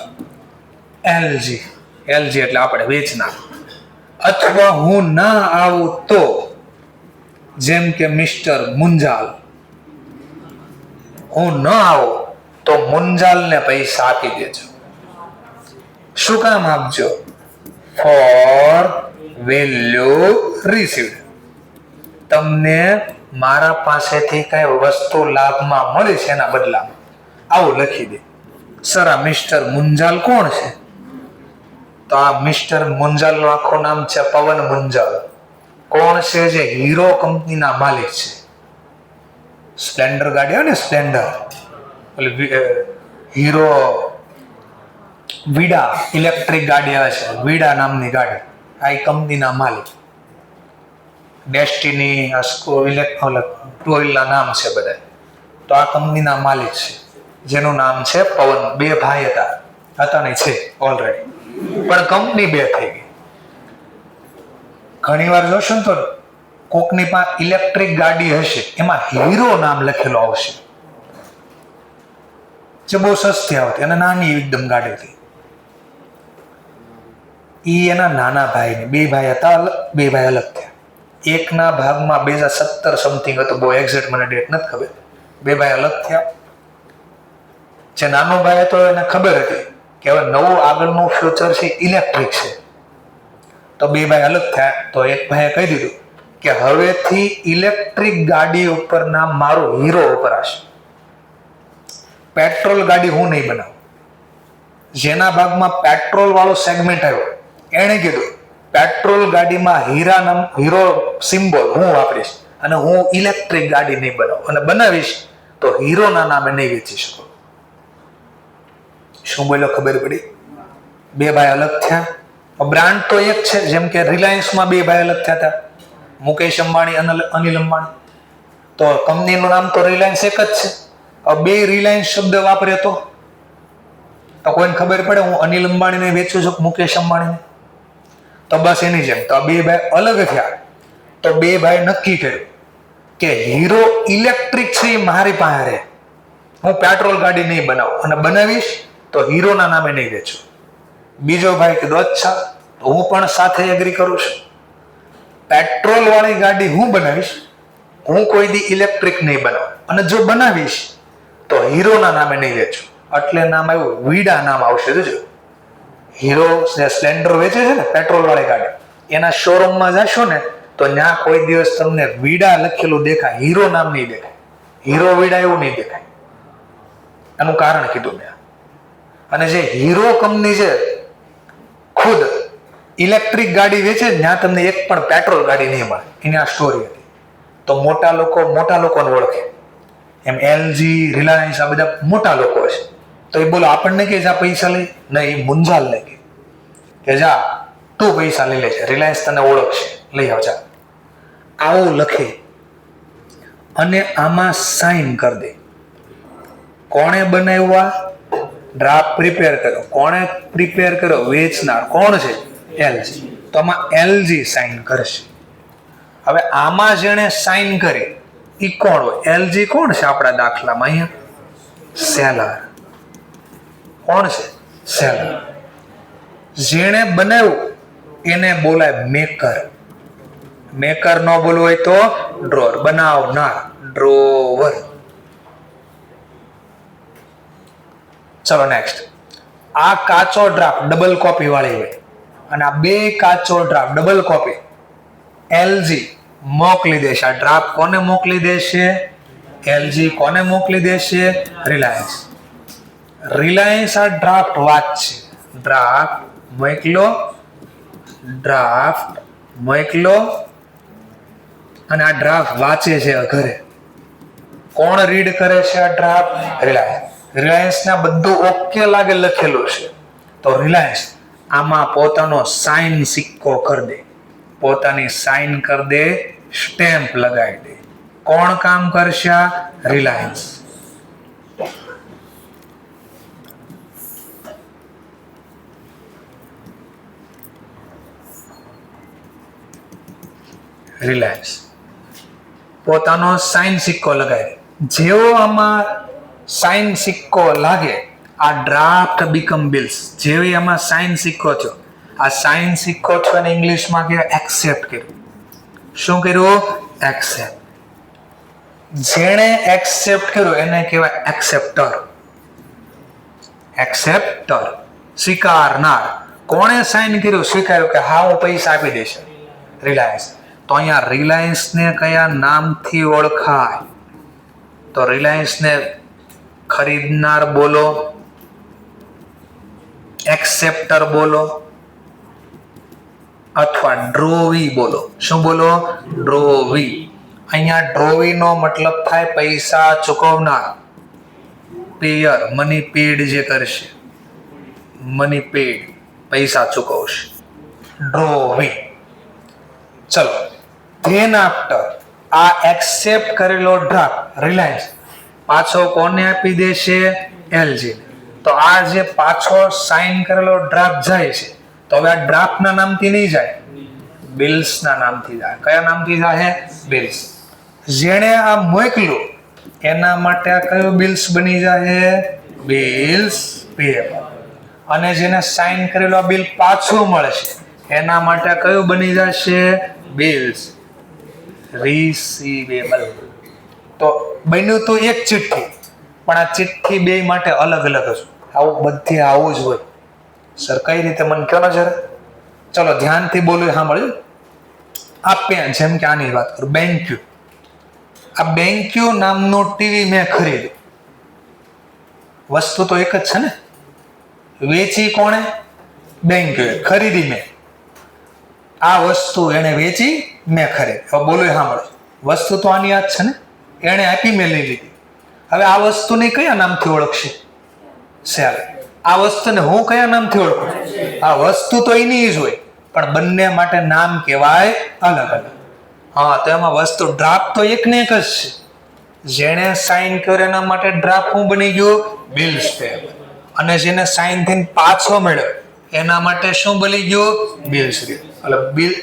LG. LG એટલે આપણે વેચનાર. અથવા હું ના આવું તો, જેમ કે મિસ્ટર મુંજાલ, હું ન આવું તો મુંજાલને પૈસા આપી દેજો. શું કામ આપજો? For value received. તમને મારા પાસેથી કઈ વસ્તુ લાભમાં મળી છે એના બદલામાં, આવું લખી દે. સર આ મિસ્ટર મુંજાલ કોણ છે? તો આ મિસ્ટર મુંજાલનું આખું નામ છે પવન મુંજાલ. કોણ છે? જે હીરો કંપનીના માલિક છે. સ્પ્લેન્ડર ગાડી હોય ને, સ્પ્લેન્ડર, હીરો વીડા ઇલેક્ટ્રિક ગાડી આવે છે, વીડા નામની ગાડી, આ કંપનીના માલિક. ડેસ્ટિની ટોયલના નામ છે બધા. તો આ કંપનીના માલિક છે, જેનું નામ છે પવન. 2 ભાઈ હતા નહીં, છે ઓલરેડી, પણ કંપની 2 થઈ ગઈ. ઘણી વાર જોશો ને તો કોકની પાસે ઇલેક્ટ્રિક ગાડી હશે, એમાં હીરો નામ લખેલો આવશે, જે બહુ સસ્તી આવતી અને નાની એકદમ ગાડી હતી. ઈ એના નાના ભાઈને, 2 ભાઈ હતા, 2 ભાઈ અલગ થયા. એકના ભાગમાં 2017 સમથિંગ હતું, બહુ એક્ઝેક્ટ મને ડેટ નથી ખબર. 2 ભાઈ અલગ થયા. જે નાનો ભાઈ હતો એને ખબર હતી કે હવે નવું આગળનું ફ્યુચર છે ઇલેક્ટ્રિક છે, તો 2 ભાઈ અલગ થયા. તો એક ભાઈએ કહી દીધું કે હવેથી ઇલેક્ટ્રિક ગાડી ઉપર નામ મારું હીરો ઉપર હશે, પેટ્રોલ ગાડી હું નહીં બનાવું. જેના ભાગમાં પેટ્રોલ વાળો સેગમેન્ટ આવ્યો એણે કીધું પેટ્રોલ ગાડીમાં હીરો સિમ્બોલ હું વાપરીશ, અને હું ઇલેક્ટ્રિક ગાડી નહીં બનાવું, અને બનાવીશ તો હીરોના નામે નહીં વેચી શકું. શું બોલ્યો ખબર પડી? 2 ભાઈ અલગ થયા. બ્રાન્ડ તો એક છે, જેમ કે રિલાયન્સમાં 2 ભાઈ અલગ થયા હતા, મુકેશ અંબાણી અને અનિલ અંબાણી. તો કંપનીનું નામ તો રિલાયન્સ એક જ છે. 2 રિલાયન્સ શબ્દ વાપરે તો કોઈને ખબર પડે હું અનિલ અંબાણીને વેચું છું મુકેશ અંબાણીને? તો બસ એની જેમ તો 2 ભાઈ અલગ થયા. તો 2 ભાઈ નક્કી કર્યું કે હીરો ઇલેક્ટ્રિક છે મારી પાસે રહે, હું પેટ્રોલ ગાડી નહીં બનાવું, અને બનાવીશ તો હીરોના નામે નહીં વેચું. બીજો ભાઈ કીધું અચ્છા, તો હું પણ સાથે એગ્રી કરું છું, પેટ્રોલ વાળી ગાડી હું બનાવીશ, હું કોઈ દી ઇલેક્ટ્રિક નહીં બનાવું, અને જો બનાવીશ તો હીરોના નામે નહીં વેચું. એટલે નામ આવ્યું વીડા નામ આવશે. જોજો, હીરો જે સ્પ્લેન્ડર વેચે છે ને પેટ્રોલ વાળી ગાડી, એના શોરૂમમાં જશો ને તો ત્યાં કોઈ દિવસ તમને વીડા લખેલું દેખાય, હીરો નામ નહીં દેખાય. હીરો વીડા એવું નહીં દેખાય. એનું કારણ કીધું મેં. અને જે હીરો કંપની છે ખુદ ઇલેક્ટ્રિક ગાડી વેચે ત્યાં તમને એક પણ પેટ્રોલ ગાડી નહીં મળે. એની આ સ્ટોરી હતી. તો મોટા લોકોને ઓળખે. એમ એલજી, રિલાયન્સ આ બધા મોટા લોકો છે. તો એ બોલો આપણને કે જા પૈસા લઈ, નહીં એ મુંજાલ લઈ કે જા તું પૈસા લઈ લે છે, રિલાયન્સ તને ઓળખશે, લઈ આવ જા. આવું લખે અને આમાં સાઇન કરી દે. કોણે બનાવ્યા? ડ્રાફ્ટ પ્રિપેર કર્યો. કોણે પ્રિપેર કર્યો? વેચનાર. કોણ છે? એલજી. તો આમાં એલજી સાઇન કરશે. હવે આમાં જેણે સાઇન કરી એ કોણ હોય? એલજી કોણ છે આપણા દાખલામાં? અહીંયા સેલર. કોણ છે? સેલર. જેણે બનાવ્યું એને બોલાય મેકર. મેકર ન બોલવું હોય તો ડ્રોવર. બનાવનાર ડ્રોવર. ચલો નેક્સ્ટ. આ કાચો ડ્રાફ્ટ ડબલ કોપી વાળી હોય અને આ બે કાચો ડ્રાફ્ટ ડબલ કોપી એલજી મોકલી દેશે. આ ડ્રાફ્ટ કોને મોકલી દેશે? એલજી. કોને મોકલી દેશે? રિલાયન્સ. રિલાયન્સ આ ડ્રાફ્ટ વાંચશે. ડ્રાફ્ટ મોકલો, ડ્રાફ્ટ મોકલો અને આ ડ્રાફ્ટ વાંચે છે ઘરે. કોણ રીડ કરે છે આ ડ્રાફ્ટ? રિલાયન્સ. રિલાયન્સને બધું ઓકે લાગે લખેલું છે તો રિલાયન્સ આમાં પોતાનો સાઇન સિક્કો કરી દે. પોતાની સાઇન કરી દે, સ્ટેમ્પ લગાવી દે. કોણ કામ કરશે? રિલાયન્સ. રિલાયન્સ પોતાનો સાઇન સિક્કો લગાવી. જેવો આમાં સાઇન સિક્કો લાગે આ ડ્રાફ્ટ બીકમ બિલ્સ. જેવી આમાં સાઇન સિક્કો થયો, આ સાઇન સિક્કો થયો અને ઇંગ્લિશમાં કહેવાય એક્સેપ્ટ કર્યું. શું કર્યું? એક્સેપ્ટ. જેણે એક્સેપ્ટ કર્યું એને કહેવાય એક્સેપ્ટર. એક્સેપ્ટર સ્વીકારનાર. કોણે સાઇન કર્યું? સ્વીકાર્યું કે હા હું પૈસા આપી દઈશ. રિલાયન્સ. તો અહીંયા રિલાયન્સને કયા નામથી ઓળખાય? તો રિલાયન્સને ખરીદનાર બોલો, એક્સેપ્ટર બોલો અથવા ડ્રોવી બોલો. શું બોલો? ડ્રોવી. અહીંયા ડ્રોવી નો મતલબ થાય પૈસા ચૂકવનાર. પેયર, મની પેડ જે કરશે, મની પેડ, પૈસા ચૂકવશે. ડ્રોવી. ચલો, ધેન આફ્ટર આ એક્સેપ્ટ કરેલો ડ્રાફ્ટ રિલાયન્સ પાછો કોને આપી દેશે? એલજી. તો આ જે પાછો સાઇન કરેલો ડ્રાફ્ટ જાય છે તો હવે આ ડ્રાફ્ટના નામથી નહીં જાય, બિલ્સના નામથી જાય. કયા નામથી જાય? બિલ્સ. જેણે આ મોકલ્યું એના માટે આ કયો બિલ્સ બની જાય? બિલ્સ પેયેબલ. અને જેને સાઇન કરેલો આ બિલ પાછું મળશે એના માટે કયું બની જશે? Bills receivable. તો બન્યું તો એક ચિઠ્ઠી, પણ આ ચિઠ્ઠી બે માટે અલગ અલગ હશે. આવું બધે આવું જ હોય. સર કઈ રીતે મને કહો ને જરા. ચલો ધ્યાનથી બોલું, સાંભળ્યું. આ પેન, જેમ કે આની વાત કરું, બેન્ક્યુ. આ બેન્ક્યુ નામનું ટીવી મેં ખરીદ્યું. વસ્તુ તો એક જ છે ને. વેચી કોણે? બેન્ક્યુએ. ખરીદી મેં. આ વસ્તુ એને વેચી, મેં ખરીદી. હવે બોલો સાંભળો. વસ્તુ તો આની યાદ છે ને, એને આપી, મેં લઈ લીધી. હવે આ વસ્તુને કયા નામથી ઓળખશે? સેલ. આ વસ્તુને હું કયા નામથી ઓળખું? આ વસ્તુ તો એની જ હોય, પણ બંને માટે નામ કહેવાય અલગ અલગ. હા, તો એમાં વસ્તુ ડ્રાફ્ટ તો એક ને એક જ છે. જેણે સાઇન કર્યો એના માટે ડ્રાફ્ટ શું બની ગયું? બિલ્સ પેયેબલ. અને જેને સાઇન થઈને પાછો મળ્યો એના માટે શું બની ગયું? બિલ્સ. એટલે બિલ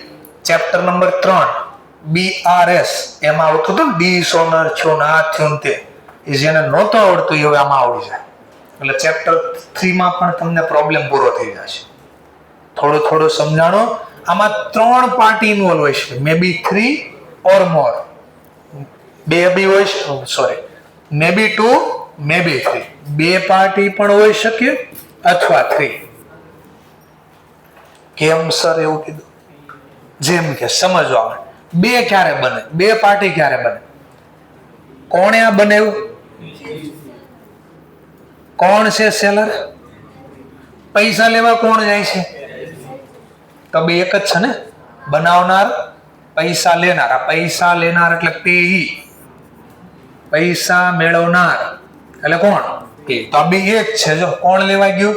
ચેપ્ટર નંબર 3 BRS એમાં આવતું હતું ડિસઓનર થયું, આ થયું તે. એ જેને નહોતો આવડતું એ હવે આમાં આવડી જાય. એટલે ચેપ્ટર 3 માં પણ તમને પ્રોબ્લેમ પૂરો થઈ જશે. થોડું થોડું સમજાણો. આમાં 3 પાર્ટી ઇન્વોલ્વ હોય છે, મે બી 3 ઓર મોર. બે બી હોય છે, સોરી, મે બી 2, મે બી 3. 2 પાર્ટી પણ હોઈ શકે અથવા 3. કેમ સર એવું કીધું? જેમ કે સમજવા આવે. 2 ક્યારે બને? 2 પાર્ટી ક્યારે બને? કોણે આ બનાવ્યું? કોણ છે સેલર? પૈસા લેવા કોણ જાય છે? તો બે એક જ છે ને, બનાવનાર, પૈસા લેનાર. આ પૈસા લેનાર એટલે પેઈ, પૈસા મેળવનાર એટલે કોણ? પેઈ. તો બે એક છે. જો કોણ લેવા ગયું?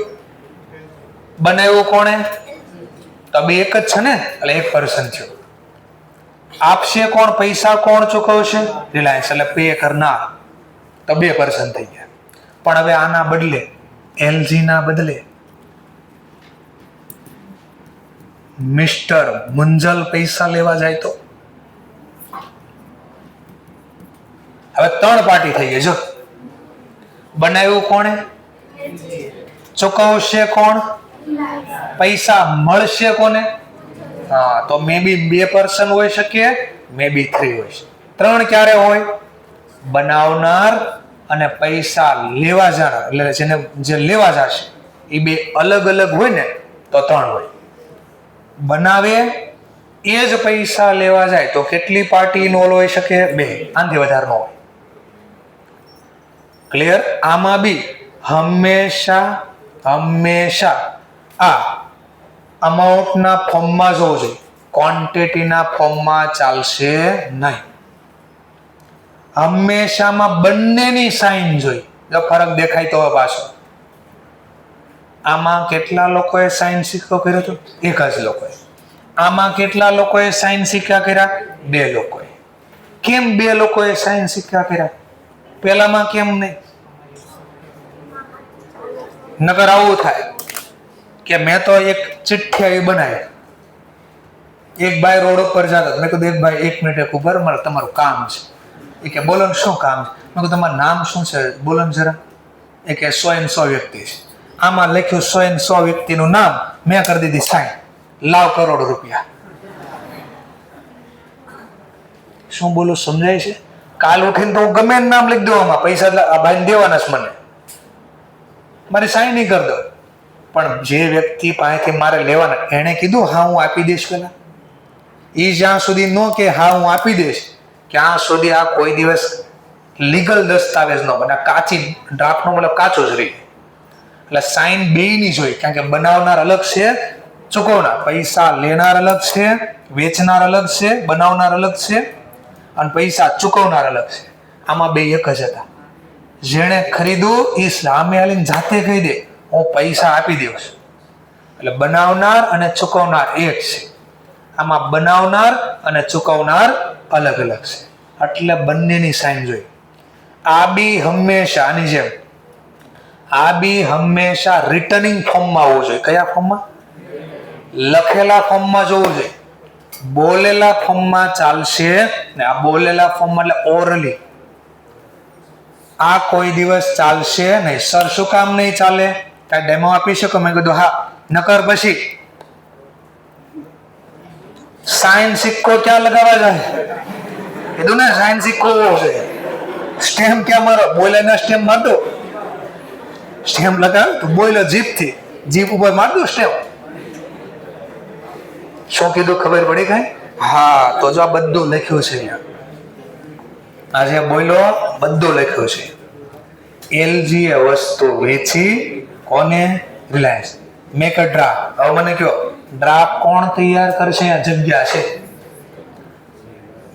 બનાવ્યું કોણે? તો બે એક જ છે ને, એટલે એક પર્સન છે. આપશે કોણ? પૈસા કોણ ચૂકવશે? રિલાયન્સ, એટલે પે કરનાર. તો બે પર્સન થઈ ગયા. પણ હવે આના બદલે એલજી ના બદલે મિસ્ટર મુંજલ પૈસા લેવા જાય તો હવે ત્રણ પાર્ટી થઈ ગઈ. જો બનાવ્યું કોણે? ચૂકવશે કોણ? પૈસા મળશે કોને? હા, તો મે બી બે પર્સન હોઈ શકે, મે બી થ્રી હોય છે. ત્રણ ક્યારે હોય? બનાવનાર અને પૈસા લેવા જનાર, એટલે જેને જે લેવા જશે એ બે અલગ અલગ હોય ને તો ત્રણ હોય. બનાવે એ જ પૈસા લેવા જાય તો કેટલી પાર્ટી ઇન્વોલ્વ હોઈ શકે? બે. આનાથી વધારે ન હોય. ક્લિયર? આમાં બી હંમેશા આ અમાઉન્ટના ફોર્મમાં જોવું જોઈએ, ક્વોન્ટિટીના ફોર્મમાં ચાલશે નહીં. હંમેશામાં બંનેની સાઇન જોઈ. જો ફરક દેખાય તો પાછો આમાં કેટલા લોકોએ સાઇન સિક્કો કર્યો હતો? એક જ લોકોએ. આમાં કેટલા લોકોએ સાઇન સિક્કા કર્યા? બે લોકોએ. કેમ બે લોકોએ સાઇન સિક્કા કર્યા? પેલામાં કેમ નહીં? નકર આવું થાય કે મેં તો એક ચિઠ્ઠી આવી બનાવી, એક ભાઈ રોડ ઉપર જતા, મેં કીધું એક ભાઈ એક મિનિટ એક ઉભા રહો, મારે તમારું કામ છે. એ કે બોલો ને શું કામ છે? મેં કીધું તમારું નામ શું છે? બોલો ને જરા. એ કે 100 વ્યક્તિ છે. આમાં લખ્યું 100 વ્યક્તિનું નામ, મેં કરી દીધી સાઈન, લાવ કરોડ રૂપિયા. શું બોલું સમજાય છે? કાલ ઉઠીને તો હું ગમે એનું નામ લખી દઉં, આમાં પૈસા આ ભાઈને દેવાના છે, મને મારી સાઈન નહીં કરી દો. પણ જે વ્યક્તિ પાસેથી મારે લેવાના, એણે કીધું હા હું આપી દઈશ પેલા. એ જ્યાં સુધી ન કે હા હું આપી દઈશ, ક્યાં સુધી આ કોઈ દિવસ લીગલ દસ્તાવેજ ન બને. કાચી ડ્રાફ્ટનો મતલબ કાચો જ રહી. એટલે સાઈન બેયની જોઈ, કારણ કે બનાવનાર અલગ છે, ચૂકવનાર, પૈસા લેનાર અલગ છે, વેચનાર અલગ છે, બનાવનાર અલગ છે, અને પૈસા ચૂકવનાર અલગ છે. આમાં બે એક જ હતા. જેણે ખરીદવું એ સામે આવીને જાતે કહી દે હું પૈસા આપી દઉં. એટલે બનાવનાર અને ચૂકવનાર એક છે. આમાં બનાવનાર અને ચૂકવનાર અલગ અલગ છે. એટલે બંનેની સાઈન જોઈ. આ બી હંમેશા આની જેમ, આ બી હંમેશા રિટર્નિંગ ફોર્મમાં હોવું જોઈએ. કયા ફોર્મમાં? લખેલા ફોર્મમાં જોવું જોઈએ. બોલેલા ફોર્મમાં ચાલશે ને. આ બોલેલા ફોર્મમાં એટલે ઓરલી, આ કોઈ દિવસ ચાલશે નહીં. સર શું કામ નહીં ચાલે? કાંઈ ડેમો આપી શકો? મેં કીધું હા. નકર પછી સાઈન સિક્કો ક્યાં લગાવવા જાય? કીધું ને સાઈન સિક્કો હોવો જોઈએ. સ્ટેમ્પ ક્યાં મારો? બોલેના સ્ટેમ્પ મારતો, સ્ટેમ્પ લગાવ તો બોલે જીભથી, જીભ ઉપર મારતો સ્ટેમ્પ. શું કીધું ખબર પડી કઈ? હા. તો જો આ બધું લખ્યું છે અહીંયા. આજે બોલો બધું લખ્યું છે. એલજી એ વસ્તુ વેચી કોને? રિલાયન્સ. Make a draft. હવે મને કહો ડ્રાફ્ટ કોણ તૈયાર કરશે? આ જગ્યા છે.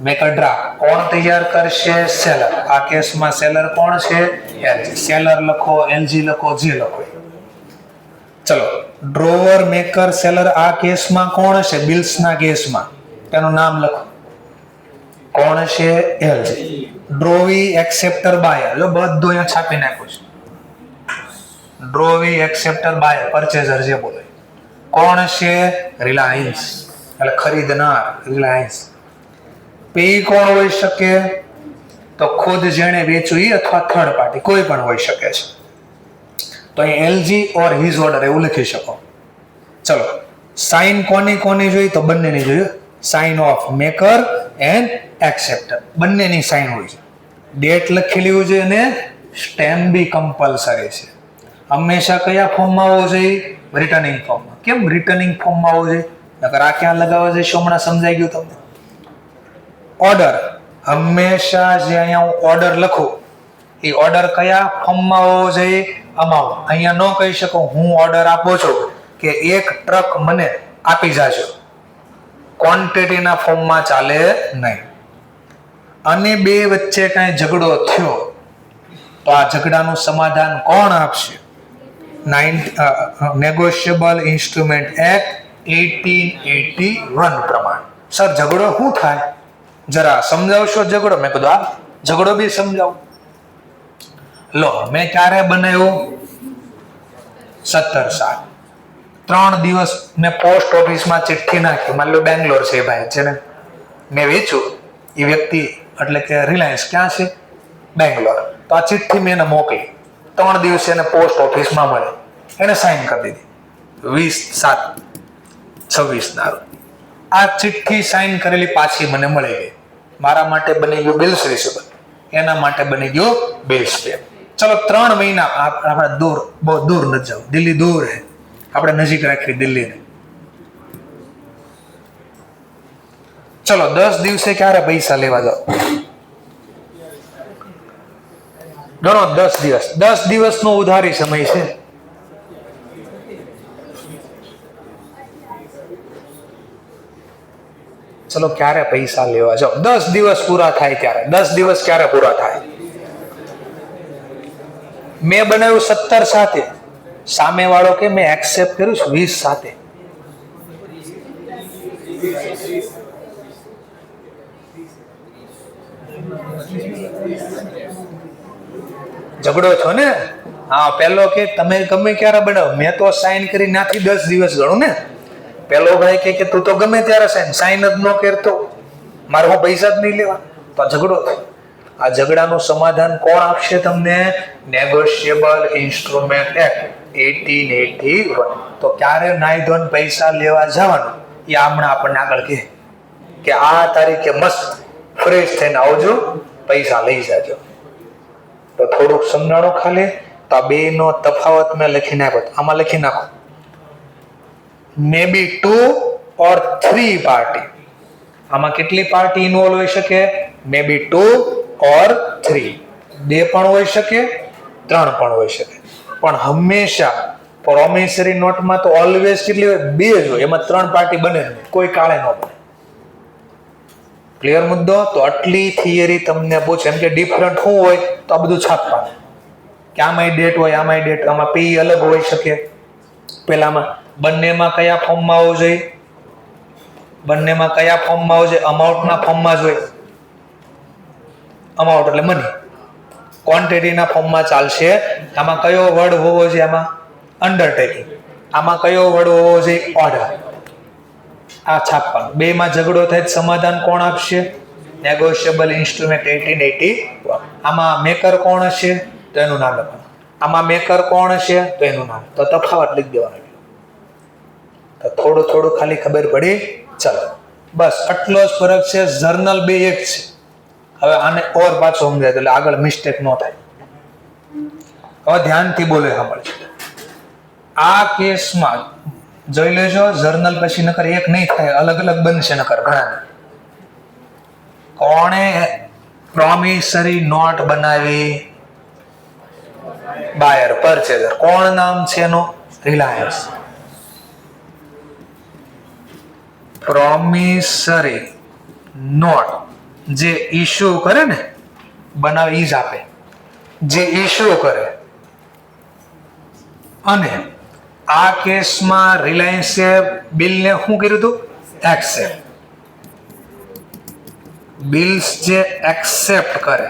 મેક અ ડ્રાફ્ટ કોણ તૈયાર કરશે? સેલર. આ કેસમાં સેલર કોણ છે? એલજી. સેલર લખો, એલજી લખો, જે લખો. ચલો, ડ્રોવર, મેકર, સેલર આ કેસમાં કોણ છે? બિલ્સના કેસમાં તેનું નામ લખો. કોણ છે? એલજી. ડ્રોવી, એક્સેપ્ટર, બાયર. જો બધું અહીંયા છાપી નાખ્યું છે. ડ્રોવી, એક્સેપ્ટર, બાયર, પરચેઝર જે બોલે. કોણ છે? રિલાયન્સ. એટલે ખરીદનાર રિલાયન્સ. પે કોણ હોઈ શકે? તો ખુદ જેણે વેચ્યું એ અથવા થર્ડ પાર્ટી કોઈ પણ હોઈ શકે છે. તો અહીં એલજી ઓર હિઝ ઓર્ડર એવું લખી શકો. ચલો, સાઇન કોની કોની જોઈ? તો બંનેની જોયું. Sign of maker and acceptor, બંનેની સાઇન હોય છે. ડેટ લખેલી હોય છે અને સ્ટેમ્પ બી કમ્પલસરી છે. હંમેશા કયા ફોર્મમાં હોવો જોઈએ? રિટર્નિંગ ફોર્મમાં. કેમ રિટર્નિંગ ફોર્મમાં હોવો જોઈએ? નકર આ ક્યાં લગાવવા જઈશ? હમણાં સમજાઈ ગયું તમને. ઓર્ડર, હંમેશા જે અહીંયા હું ઓર્ડર લખું એ ઓર્ડર કયા ફોર્મમાં હોવો જોઈએ? અમાઉન્ટ. અહીંયા ન કહી શકો હું ઓર્ડર આપું છું કે 1 ટ્રક મને આપી જાજો, ક્વોન્ટિટીના ફોર્મમાં ચાલે નહીં. અને બે વચ્ચે કાંઈ ઝઘડો થયો તો આ ઝઘડાનું સમાધાન કોણ આપશે? નેગોશિયેબલ ઇન્સ્ટ્રુમેન્ટ એક્ટ 1881 પ્રમાણે. સર ઝઘડો શું થાય, જરા સમજાવશો ઝઘડો? મેં કીધું આ ઝઘડો બી સમજાવો. લો, મેં ક્યારે બનાવ્યું? 17/7. 3 દિવસ મેં પોસ્ટ ઓફિસમાં ચિઠ્ઠી નાખી. માની લો બેંગ્લોર છે ભાઈ, છે ને, મેં વેચ્યું. એ વ્યક્તિ એટલે કે રિલાયન્સ ક્યાં છે? બેંગ્લોર. તો આ ચિઠ્ઠી મેં એને મોકલી. 3 દિવસે એને પોસ્ટ ઓફિસમાં મળે. એને સાઈન કરી દીધી 20/7/26 ના. આ ચિઠ્ઠી સાઈન કરેલી પાછી મને મળી ગઈ. મારા માટે બની ગયું બિલ્સ રિસીવેબલ, એના માટે બની ગયું બિલ્સ પે. ચલો 3 મહિના આપણે દૂર, બહુ દૂર ન જાવ, દિલ્હી દૂર હે, આપણે નજીક રાખી દિલ્હીને. ચલો 10 દિવસે ક્યારે પૈસા લેવા જાવ? ગણો 10 દિવસ. 10 દિવસનો ઉધારી સમય છે. ચલો ક્યારે પૈસા લેવા જાવ? 10 દિવસ પૂરા થાય ત્યારે. 10 દિવસ ક્યારે પૂરા થાય? મેં બનાવ્યું 17 સાથે, સામે વાળો કે મેં એક્સેપ્ટ કર્યું 20 સાથે. ઝઘડો છો ને? હા, પેલો કે તમે ગમે ક્યારે બનાવો, મેં તો સાઈન કરી નાખી 10 દિવસ ગણું ને. પેલો ભાઈ કે તું તો ગમે ત્યારે સાઈન જ ન કરતો, મારે હું પૈસા જ નહીં લેવા. તો ઝઘડો થાય. આ ઝઘડાનું સમાધાન કોણ આપશે તમને? Negotiable instrument act 1881. તો ક્યારે નાઈ ધોઈને પૈસા લેવા જવાનું એ હમણાં આપણને આગળ કહે કે આ તારીખે મસ્ત ફ્રેશ થઈને આવજો, પૈસા લઈ જાજો. તો થોડુંક સમજાણું ખાલી. તો આ બે નો તફાવત મેં લખી નાખ્યો. આમાં લખી નાખો મે બી 2 or 3 પાર્ટી. આમાં કેટલી પાર્ટી ઇન્વોલ્વ હોઈ શકે? મે બી 2 or 3. 2 પણ હોઈ શકે, 3 પણ હોઈ શકે. પણ હંમેશા પ્રોમિસરી નોટમાં તો ઓલવેઝ કેટલી હોય? 2 જ હોય. એમાં 3 પાર્ટી બને નહીં, કોઈ કાળે ન બને. ક્લિયર મુદ્દો? તો આટલી થિયરી તમને પૂછે એમ કે ડિફરન્ટ શું હોય તો આ બધું છાપવાનું કે આમાંય ડેટ હોય, આમાંય ડેટ, આમાં પી અલગ હોઈ શકે. પેલામાં બંનેમાં કયા ફોર્મમાં આવવું જોઈએ? બંનેમાં કયા ફોર્મમાં આવવું જોઈએ? અમાઉન્ટના ફોર્મમાં જ હોય. અમાઉન્ટ એટલે મની. ક્વોન્ટિટીના ફોર્મમાં ચાલશે. આમાં કયો વર્ડ હોવો જોઈએ? આમાં અંડરટેકિંગ. આમાં કયો વર્ડ હોવો જોઈએ? ઓર્ડર. આ છાપવાનું. બેમાં ઝઘડો થાય સમાધાન કોણ આપશે? Negotiable instrument 1881. આમાં મેકર કોણ હશે? તો એનું નામ લખવાનું. આમાં મેકર કોણ હશે? તો એનું નામ. તો તફાવત લીધી દેવાનો. તો થોડું થોડું ખાલી ખબર પડી. ચલો બસ આટલો જ ફરક છે. જર્નલ 2 એક છે. હવે આને ઓર પાછો સમજાય એટલે આગળ મિસ્ટેક ન થાય. હવે ધ્યાનથી બોલે સાંભળજો. આ કેસમાં જોઈ લેજો, જર્નલ પછી નકર એક નહીં થાય, અલગ અલગ બનશે નકર ઘણા. કોણે પ્રોમિસરી નોટ બનાવી? બાયર, પરચેઝર. કોણ નામ છે એનું? રિલાયન્સ. પ્રોમિસરી નોટ જે ઇશ્યુ કરે ને, બનાવે ઈ જ આપે. જે ઇશ્યુ કરે. અને આ કેસમાં રિલાયન્સે બિલને શું કર્યું હતું? એક્સેપ્ટ. બિલ્સ જે એક્સેપ્ટ કરે,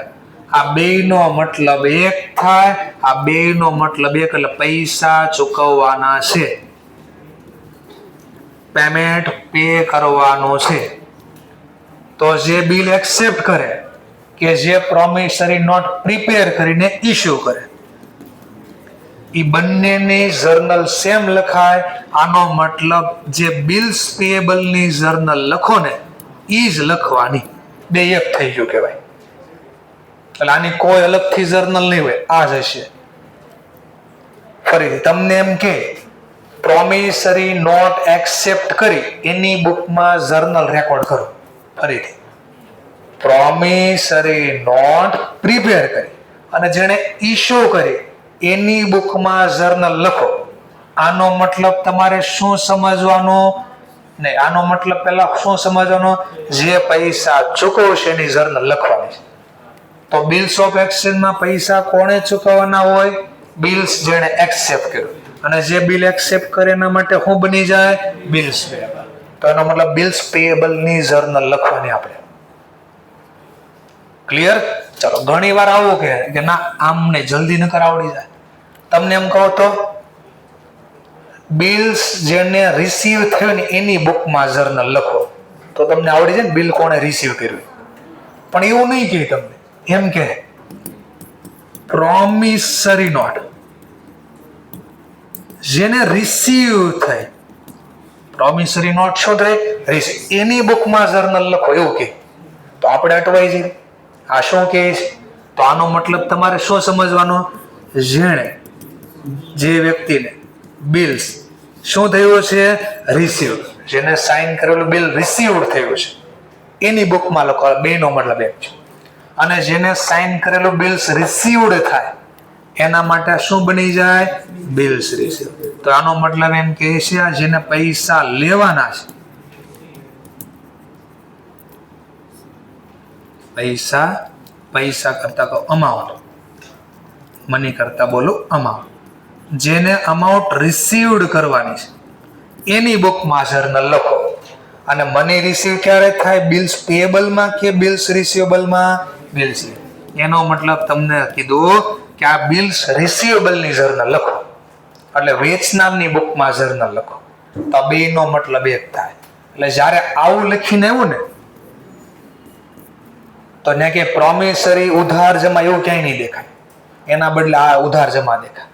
આ બેયનો મતલબ એક થાય. આ બેયનો મતલબ એક, એટલે પૈસા ચૂકવવાના છે, પેમેન્ટ પે કરવાનો છે. તો જે બિલ એક્સેપ્ટ કરે કે જે પ્રોમિસરી નોટ પ્રિપેર કરીને ઇશ્યુ કરે, એ બંનેની જર્નલ સેમ લખાય. આનો મતલબ જે બિલ્સ પેએબલ ની જર્નલ લખો ને એ જ લખવાની. બે એક થઈ ગયું કહેવાય. એટલે આની કોઈ અલગથી જર્નલ નહીં હોય, આ જ હશે. ફરીથી તમને એમ કે પ્રોમિસરી નોટ એક્સેપ્ટ કરી એની બુકમાં જર્નલ રેકોર્ડ કરો. ફરીથી પ્રોમિસરી નોટ પ્રિપેર કરી અને જેણે ઈશ્યુ કરી એની બુકમાં જર્નલ લખો. આનો મતલબ તમારે શું સમજવાનું? નહીં, આનો મતલબ પહેલા શું સમજવાનો? જે પૈસા ચૂકવશે એની જર્નલ લખવાની છે. તો બિલ્સ ઓફ એક્સચેન્જમાં પૈસા કોણે ચૂકવવાના હોય? બિલ્સ જેણે એક્સેપ્ટ કર્યું. અને જે બિલ એક્સેપ્ટ કરે એના માટે શું બની જાય? Bills payable. તો એનો મતલબ બિલ્સ પેએબલ ની જર્નલ લખવાની આપણે. ક્લિયર? ચલો, ઘણી વાર આવું કે ના આમને જલ્દી નકર આવડી જાય. તમને એમ કહો તો બિલ્સ જેને રિસીવ થયો ને એની બુકમાં જર્નલ લખો, તો તમને આવડી જાય ને બિલ કોણે રિસીવ કર્યું. પણ એવું નહીં કહે તમને, એમ કે પ્રોમિસરી નોટ જેને રિસીવ થઈ. પ્રોમિસરી નોટ શું થાય? રિસીવ. એની બુકમાં જર્નલ લખો એવું કે. તો આપણે અટવાઈ જઈએ. આ શું કહે છે? તો આનો મતલબ તમારે શું સમજવાનો? જેણે જે વ્યક્તિને બિલ્સ શું થયું છે? રિસીવ. જેને સાઇન કરેલું બિલ રિસીવડ થયું છે એની બુકમાં લખો. બેનો મતલબ એક છે. અને જેને સાઇન કરેલું બિલ્સ રિસીવડ થાય એના માટે શું બની જાય? Bills receive. તો આનો મતલબ એમ કહે છે જેને પૈસા લેવાના છે, પૈસા કરતા કહો અમાઉન્ટ, મની કરતા બોલો અમાઉન્ટ. જેને અમાઉન્ટ રિસીવડ કરવાની છે એની બુકમાં જર્નલ લખો. અને મની રિસીવ ક્યારે થાય? બિલ્સ પેએબલમાં કે બિલ્સ રિસીવેબલમાં? બિલ્સ. એનો મતલબ તમને કીધું કે આ બિલ્સ રિસીવેબલની જર્નલ લખો, એટલે વેચનારની બુકમાં જર્નલ લખો. તો બેનો મતલબ એક થાય. એટલે જ્યારે આવું લખીને આવ્યું ને તો ને કે પ્રોમિસરી ઉધાર જમા એવું ક્યાંય નહીં દેખાય. એના બદલે આ ઉધાર જમા દેખાય.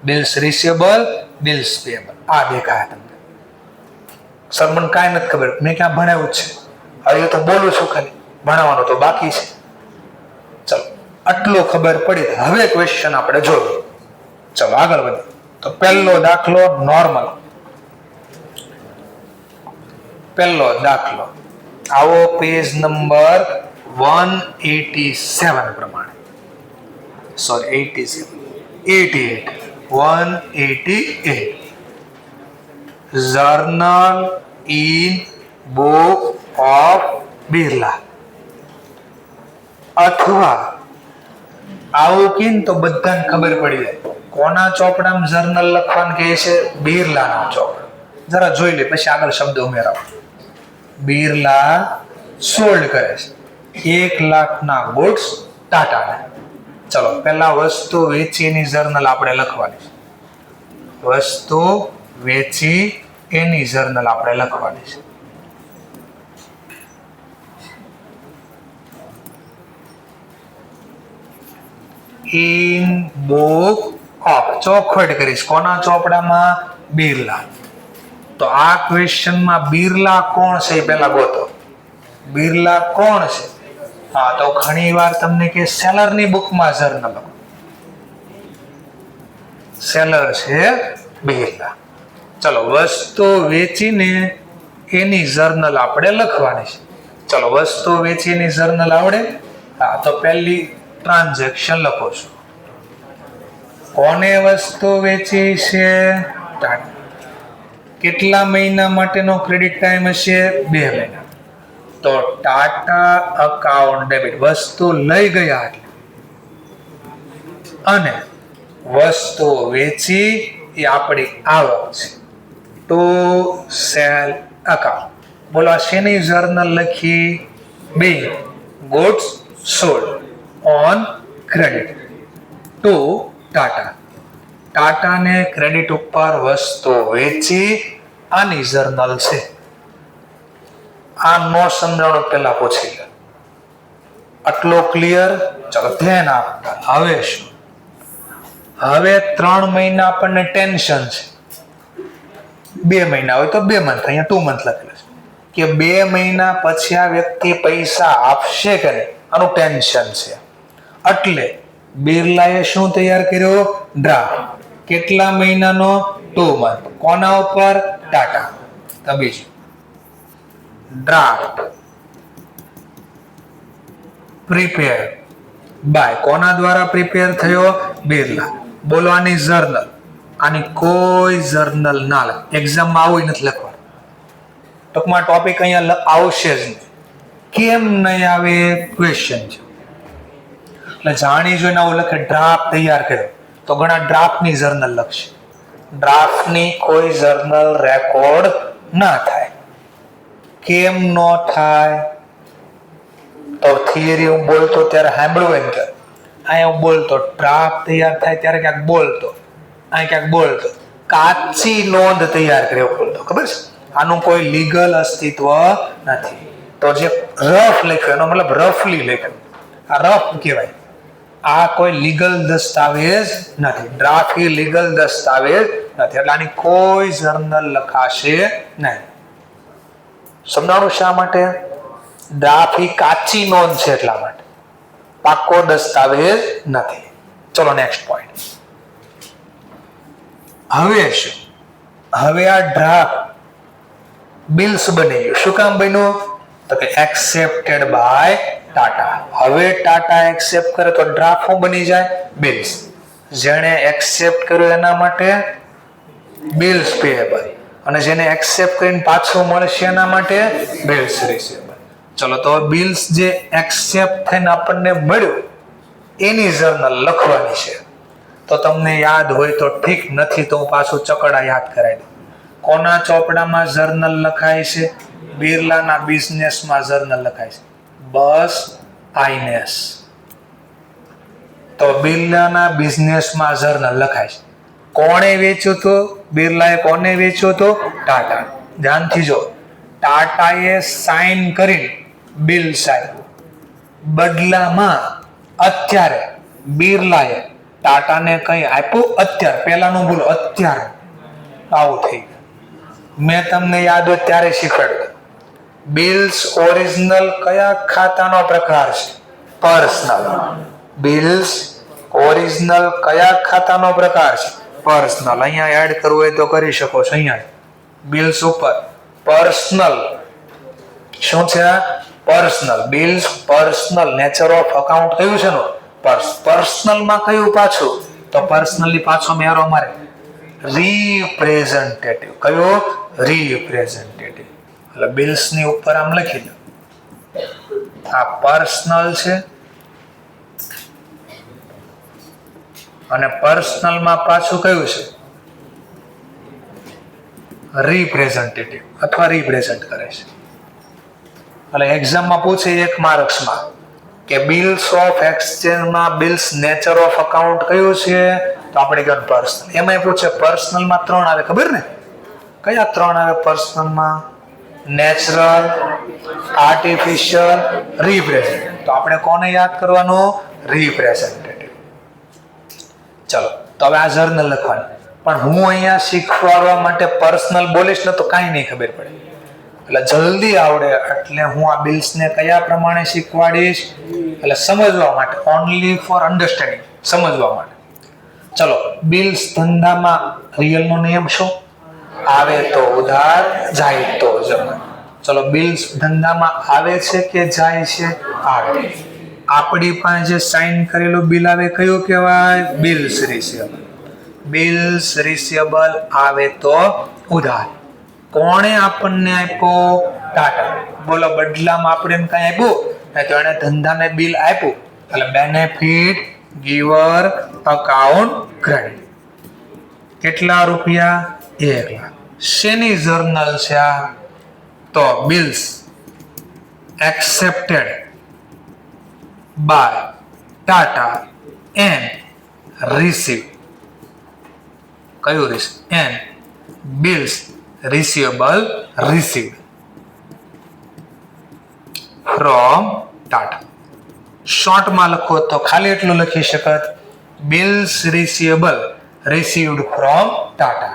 બિલ્સ રિસીવેબલ, બિલ્સ પેએબલ આ દેખાય તમને. સર મને કાંઈ નથી ખબર, મેં ક્યાં ભણાવ્યું છે? હવે તો બોલું છું ખાલી, ભણાવવાનું તો બાકી છે. ચલો, આટલું ખબર પડી. હવે ક્વેશ્ચન આપણે જોઈએ. ચલો આગળ વધીએ. તો પહેલો દાખલો નોર્મલ. પહેલો દાખલો આવો પેજ નંબર 187 પ્રમાણે, sorry 188 journal in book of Birla. અથવા આવું કીને તો બધાને ખબર પડી જાય કોના ચોપડામાં જર્નલ લખવાનું કહે છે? બિરલાના ચોપડા. જરા જોઈ લે પછી આગળ શબ્દ ઉમેરાવો. બિરલા સોલ્ડ કરે છે 1 લાખના ગુડ્સ ટાટાને. ચલો, પહેલા વસ્તુ વેચી એની જર્નલ આપણે લખવાની છે. વસ્તુ વેચી એની જર્નલ આપણે લખવાની છે. ઇન બુક ઓફ, ચોખવટ કરીશ કોના ચોપડામાં? બિરલા. તો આ ક્વેશ્ચનમાં બિરલા કોણ છે એ પહેલા ગોતો. બિરલા કોણ છે? હા, તો ઘણી વાર તમને કે સેલરની બુકમાં જર્નલ લખો. સેલર છે બિરલા. ચલો, વસ્તુ વેચીને એની જર્નલ આપણે લખવાની છે. ચલો, વસ્તુ વેચીની જર્નલ આવડે? હા, તો પહેલી ટ્રાન્ઝેક્શન લખો છો. કોને વસ્તુ વેચી છે? ટાટા. કેટલા મહિના માટેનો ક્રેડિટ ટાઈમ હશે? 2 મહિના. તો ટાટા અકાઉન્ટ ડેબિટ. વસ્તુ લઈ ગયા અને વસ્તુ વેચી એ આપણી આવક છે. To sale account. બોલો આ શેની જર્નલ લખી? બે goods sold on credit to Tata. ટાટાને ક્રેડિટ ઉપર વસ્તુ વેચી આની જર્નલ છે. આ નો સમજાણું પેલા પૂછી લે. આટલો ક્લિયર? ચલો ધ્યાન આપતા. હવે શું? હવે 3 મહિના આપણને ટેન્શન છે. 2 મહિના હોય તો 2 મંથ, અહીંયા 2 મંથ લખેલું છે કે 2 મહિના પછી આ વ્યક્તિ પૈસા આપશે કે નહીં આનું ટેન્શન છે. એટલે બિરલાએ શું તૈયાર કર્યો? ડ્રાફ્ટ. કેટલા મહિનાનો? 2 મંથ. કોના ઉપર? ટાટા. તો બીજું ડ્રાફ્ટ પ્રિપેર બાય કોના દ્વારા પ્રિપેર થયો? બિરલા. બોલો આની જર્નલ. આની કોઈ જર્નલ ના લખે. એક્ઝામમાં આવું નથી લખવાનું. ટૂંકમાં ટોપિક અહીંયા આવશે જ નહીં. કેમ નહીં આવે? ક્વેશ્ચન છે. એટલે જાણી જોઈને આવું લખે ડ્રાફ્ટ તૈયાર કર્યો તો ઘણા ડ્રાફ્ટની જર્નલ લખશે. ડ્રાફ્ટની કોઈ જર્નલ રેકોર્ડ ના થાય. કેમ નો થાય? તો થિયરી હું બોલતો ત્યારે સાંભળવું એમ કે અહીંયા હું બોલતો ડ્રાફ્ટ તૈયાર થાય ત્યારે ક્યાંક બોલતો, અહીં ક્યાંક બોલતો, કાચી નોંધ તૈયાર કર્યો બોલતો. ખબર છે? આનું કોઈ લીગલ અસ્તિત્વ નથી. તો જે રફ લખ્યો એનો મતલબ રફલી લખ્યો, આ રફ કહેવાય. આ કોઈ લીગલ દસ્તાવેજ નથી. ડ્રાફ્ટ એ લીગલ દસ્તાવેજ નથી. એટલે આની કોઈ જર્નલ લખાશે નહીં. સમજાણું શા માટે? ડ્રાફ્ટ એ કાચી નોંધ છે એટલા માટે. પાક્કો દસ્તાવેજ નથી. ચલો નેક્સ્ટ પોઈન્ટ. હવે શું? હવે આ ડ્રાફ્ટ બિલ્સ બની ગયું. શું કામ બન્યું? તો કે એક્સેપ્ટેડ બાય ટાટા. હવે ટાટા એક્સેપ્ટ કરે તો ડ્રાફ્ટ શું બની જાય? બિલ્સ. જેણે એક્સેપ્ટ કર્યું એના માટે બિલ્સ પેએબલ, અને જેને એક્સેપ્ટ કરીને પાછું મળશે એના માટે બિલ્સ રિસીવેબલ. ચલો તો બિલ્સ જે એક્સેપ્ટ થઈને આપણને મળ્યું એની જર્નલ લખવાની છે. તો તમને યાદ હોય તો ઠીક, નથી તો હું પાછું ચકડા યાદ કરાવી દઉં. કોના ચોપડામાં જર્નલ લખાય છે? બિરલાના બિઝનેસમાં જર્નલ લખાય છે. બસ આઈનેસ. તો બિરલાના બિઝનેસમાં જર્નલ લખાય છે. કોણે વેચ્યું હતું? બિરલાએ કોને વેચ્યું હતું? ટાટા. ધ્યાનથી જો, ટાટાએ સાઇન કરીને બિલ્સ આપ્યું. બદલામાં અત્યારે બિરલાએ ટાટાને કઈ આપ્યું? અત્યારે. પહેલાનું બોલો, અત્યારે. આવું થઈ ગયું. મેં તમને યાદ હોય ત્યારે શીખવાડ્યું. બિલ્સ ઓરિજિનલ કયા ખાતાનો પ્રકાર છે? પર્સનલ. બિલ્સ ઓરિજિનલ કયા ખાતાનો પ્રકાર છે? પર્સનલ. અહીંયા એડ કરવું હોય તો કરી શકો છો. અહીંયા બિલ્સ ઉપર પર્સનલ. શું છે? Personal. Bills personal. Nature of account કયું છે? પર્સનલમાં કયું પાછું? તો પર્સનલી પાછો મેરો મારે રિપ્રેઝેન્ટેટિવ. કયો? રિપ્રેઝેન્ટેટિવ. એટલે બિલ્સ ની ઉપર આમ લખી દો. આ પર્સનલ છે અને પર્સનલમાં પાછું કયું છે? રિપ્રેઝેન્ટેટિવ અથવા રિપ્રેઝેન્ટ કરે છે. એટલે એક્ઝામમાં પૂછે એક માર્ક્સમાં કે બિલ્સ ઓફ એક્સચેન્જમાં બિલ્સ નેચર ઓફ અકાઉન્ટ કયું છે? તો આપણે કહ્યું પર્સનલ. એમાં પૂછે પર્સનલમાં 3 આવે. ખબર ને કયા 3 આવે પર્સનલમાં? Natural, artificial, representative. તો આપણે કોને યાદ કરવાનું? રિપ્રેઝેન્ટેટિવ. ચલો તો હવે આ જર્નલ લખવાની. પણ હું અહીંયા શીખવાડવા માટે પર્સનલ બોલીશ ને તો કાંઈ નહીં ખબર પડે. એટલે જલ્દી આવડે એટલે હું આ બિલ્સને કયા પ્રમાણે શીખવાડીશ? એટલે સમજવા માટે, ઓનલી ફોર અન્ડરસ્ટેન્ડિંગ, સમજવા માટે. ચલો, બિલ્સ ધંધામાં રિયલનો નિયમ શું? આવે તો ઉધાર, જાય તો જમા. ચલો, બિલ્સ ધંધામાં આવે છે કે જાય છે? આવે. આપણી પાસે જે સાઇન કરેલું બિલ આવે કયું કહેવાય? Bills receivable. બિલ્સ રિસીવેબલ આવે તો ઉધાર. કોણે આપણને આપ્યો? ટાટા. બોલો, બદલામાં આપણે એમ કઈ આપ્યું? તો એને ધંધાને બિલ આપ્યું એટલે બેનિફિટ ગીવર અકાઉન્ટ ક્રેડિટ. કેટલા રૂપિયા? 1 લાખ. શેની જર્નલ છે આ? તો bills accepted by Tata and receive. કયું receive? And bills receivable received from Tata. શોર્ટમાં લખો તો ખાલી એટલું લખી શકાય, bills receivable received from Tata.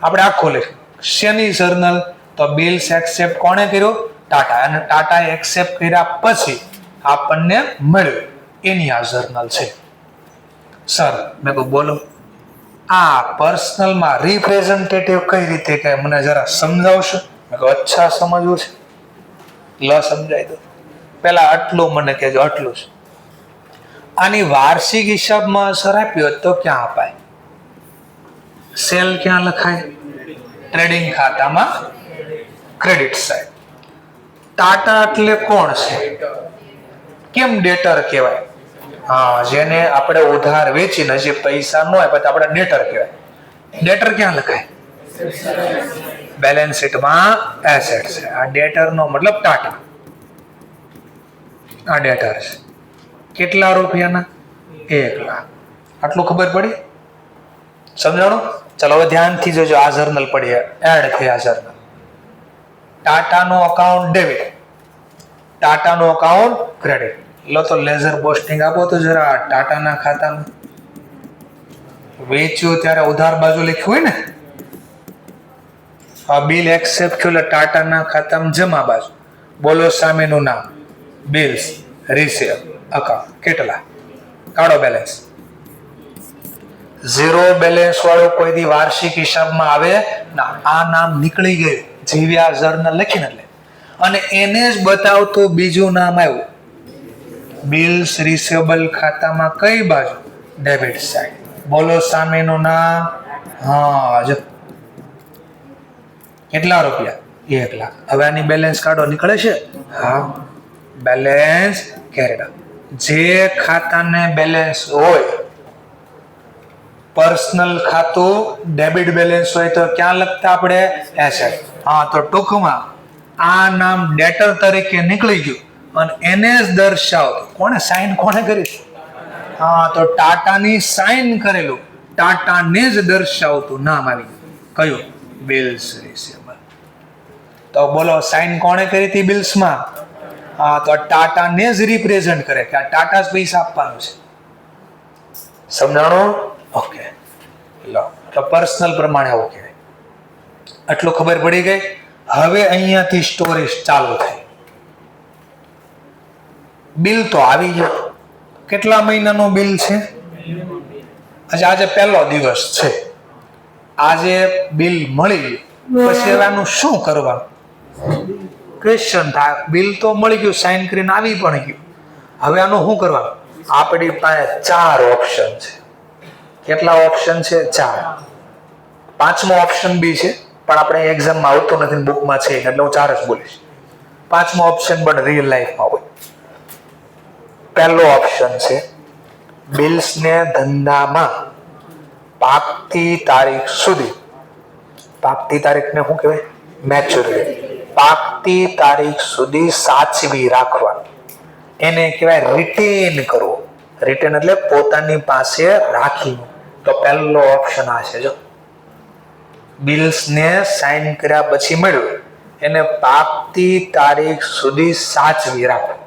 આપણે આખો લખ્યું. શેની જર્નલ? તો બિલ્સ એક્સેપ્ટ કોણે કર્યું? ટાટા. અને ટાટાએ એક્સેપ્ટ કર્યા પછી આપણને મળ્યું એની આ જર્નલ છે. સર મેં કહું બોલો, આ પર્સનલમાં રિપ્રેઝેન્ટેટિવ કઈ રીતે કે મને જરા સમજાવશો? મેં કહું અચ્છા, સમજવું છે, લ સમજાય દો. પેલા આટલું મને કહેજો. આટલું છે. આની વાર્ષિક હિસાબમાં અસર આપ્યો તો ક્યાં અપાય? સેલ ક્યાં લખાય? ટ્રેડિંગ ખાતામાં ક્રેડિટ સાઈડ. ટાટા એટલે કોણ છે? કેમ ડેટર કહેવાય? હા, જેને આપણે ઉધાર વેચીને જે પૈસા ન હોય પછી આપણે ડેટર કહેવાય. ડેટર ક્યાં લખાય? બેલેન્સ શીટમાં એસેટ છે. આ ડેટર નો મતલબ ટાટા. આ ડેટર છે. કેટલા રૂપિયાના? 1 લાખ. આટલું ખબર પડી? સમજાણું? ચલો હવે ધ્યાનથી જોજો. આ જર્નલ પડી, એડ થઈ આ જર્નલ. ટાટાનો અકાઉન્ટ ડેબિટ, ટાટાનો અકાઉન્ટ ક્રેડિટ. લો તો લેઝર પોસ્ટિંગ આપો તો જરા ટાટાના ખાતામાં. વેચ્યું ત્યારે ઉધાર બાજુ લખ્યું હોય ને, આ બિલ એક્સેપ્ટ થયું એટલે ટાટાના ખાતામાં જમા બાજુ. બોલો સામેનું નામ. Bills receive account. કેટલા? કાઢો બેલેન્સ. ઝીરો બેલેન્સ વાળું કોઈ દી વાર્ષિક હિસાબમાં આવે ના. આ નામ નીકળી ગયું જેવી આ જર્નલ લખીને એટલે, અને એને જ બતાવતું બીજું નામ આવ્યું. બિલ્સ રિસીવેબલ ખાતામાં કઈ બાજુ? Debit side. બોલો સામેનું નામ. હા, જો કેટલા રૂપિયા? 1 લાખ. હવે આની બેલેન્સ કાઢો. નીકળે છે? હા, બેલેન્સ કેરેડ. જે ખાતાને બેલેન્સ હોય, પર્સનલ ખાતું ડેબિટ બેલેન્સ હોય તો ક્યાં લખતા આપણે? એસેટ. હા, તો ટૂંકમાં આ નામ ડેટર તરીકે નીકળી ગયું અને એને જ દર્શાવતું. કોણે સાઇન કોણે કરી? હા, તો ટાટાની સાઇન કરેલું ટાટાને જ દર્શાવતું નામ આવી ગયું. કયું? Bills receivable. તો બોલો સાઇન કોણે કરી હતી બિલ્સમાં? હા, તો ટાટાને જ રિપ્રેઝન્ટ કરે કે આ ટાટા જ પૈસા આપવાનું છે. સમજાણું? ઓકે. લો, તો પર્સનલ પ્રમાણે આવું કહેવાય. આટલું ખબર પડી ગઈ. હવે અહીંયાથી સ્ટોરી ચાલુ થઈ. બિલ તો આવી ગયો. કેટલા મહિનાનું બિલ છે? આજે પહેલો દિવસ છે. આજે બિલ મળી ગયું, પછી એનું શું કરવાનું? ક્વેશ્ચન થાય. બિલ તો મળી ગયું, સાઇન કરીને આવી પણ ગયું. હવે આનું શું કરવાનું? આપણી પાસે 4 ઓપ્શન છે. કેટલા ઓપ્શન છે? 4. 5મો ઓપ્શન બી છે, પણ આપણે એક્ઝામમાં આવતો નથી, બુકમાં છે એટલે હું 4 જ બોલીશ. 5મો ઓપ્શન પણ રિયલ લાઈફમાં હોય. પહેલો ઓપ્શન છે બિલ્સને ધંધામાં પાકતી તારીખ સુધી, પાકતી તારીખને શું કહેવાય? મેચ્યોરિટી. પાકતી તારીખ સુધી સાચવી રાખવાની, એને કહેવાય રિટેન કરવો. રિટેન એટલે પોતાની પાસે રાખીને. તો પહેલો ઓપ્શન આ છે. જો બિલ્સને સાઇન કર્યા પછી મળ્યું, એને પાકતી તારીખ સુધી સાચવી રાખવું.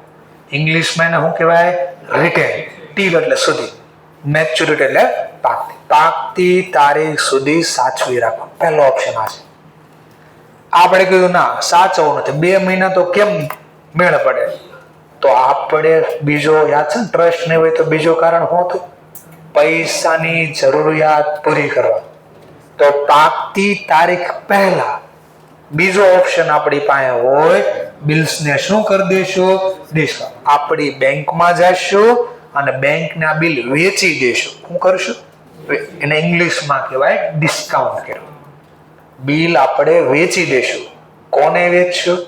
ઇંગ્લિશમાં એને શું કહેવાય? રિટેન. ટીલ એટલે સુધી, મેચ્યોરિટી એટલે પાકતી. પાકતી તારીખ સુધી સાચવી રાખવું. પહેલો ઓપ્શન આ છે. આપણે કીધું ના, સાચવવું નથી. 2 મહિના તો કેમ મેળ પડે? તો આપણે બીજો યાદ છે ને, ટ્રસ્ટ નહીં હોય તો બીજો કારણ શું હતું? પૈસાની જરૂરિયાત પૂરી કરવા. તો પાકતી તારીખ પહેલા બીજો ઓપ્શન આપણી પાસે હોય, બિલ્સને શું કરી દેશું? ડિસ્કાઉન્ટ. આપણી બેંકમાં જઈશું અને બેંકને આ બિલ વેચી દેશું. શું કરશું? એને ઇંગ્લિશમાં કહેવાય ડિસ્કાઉન્ટ કર્યું. બિલ આપણે વેચી દેશું. કોને વેચશું?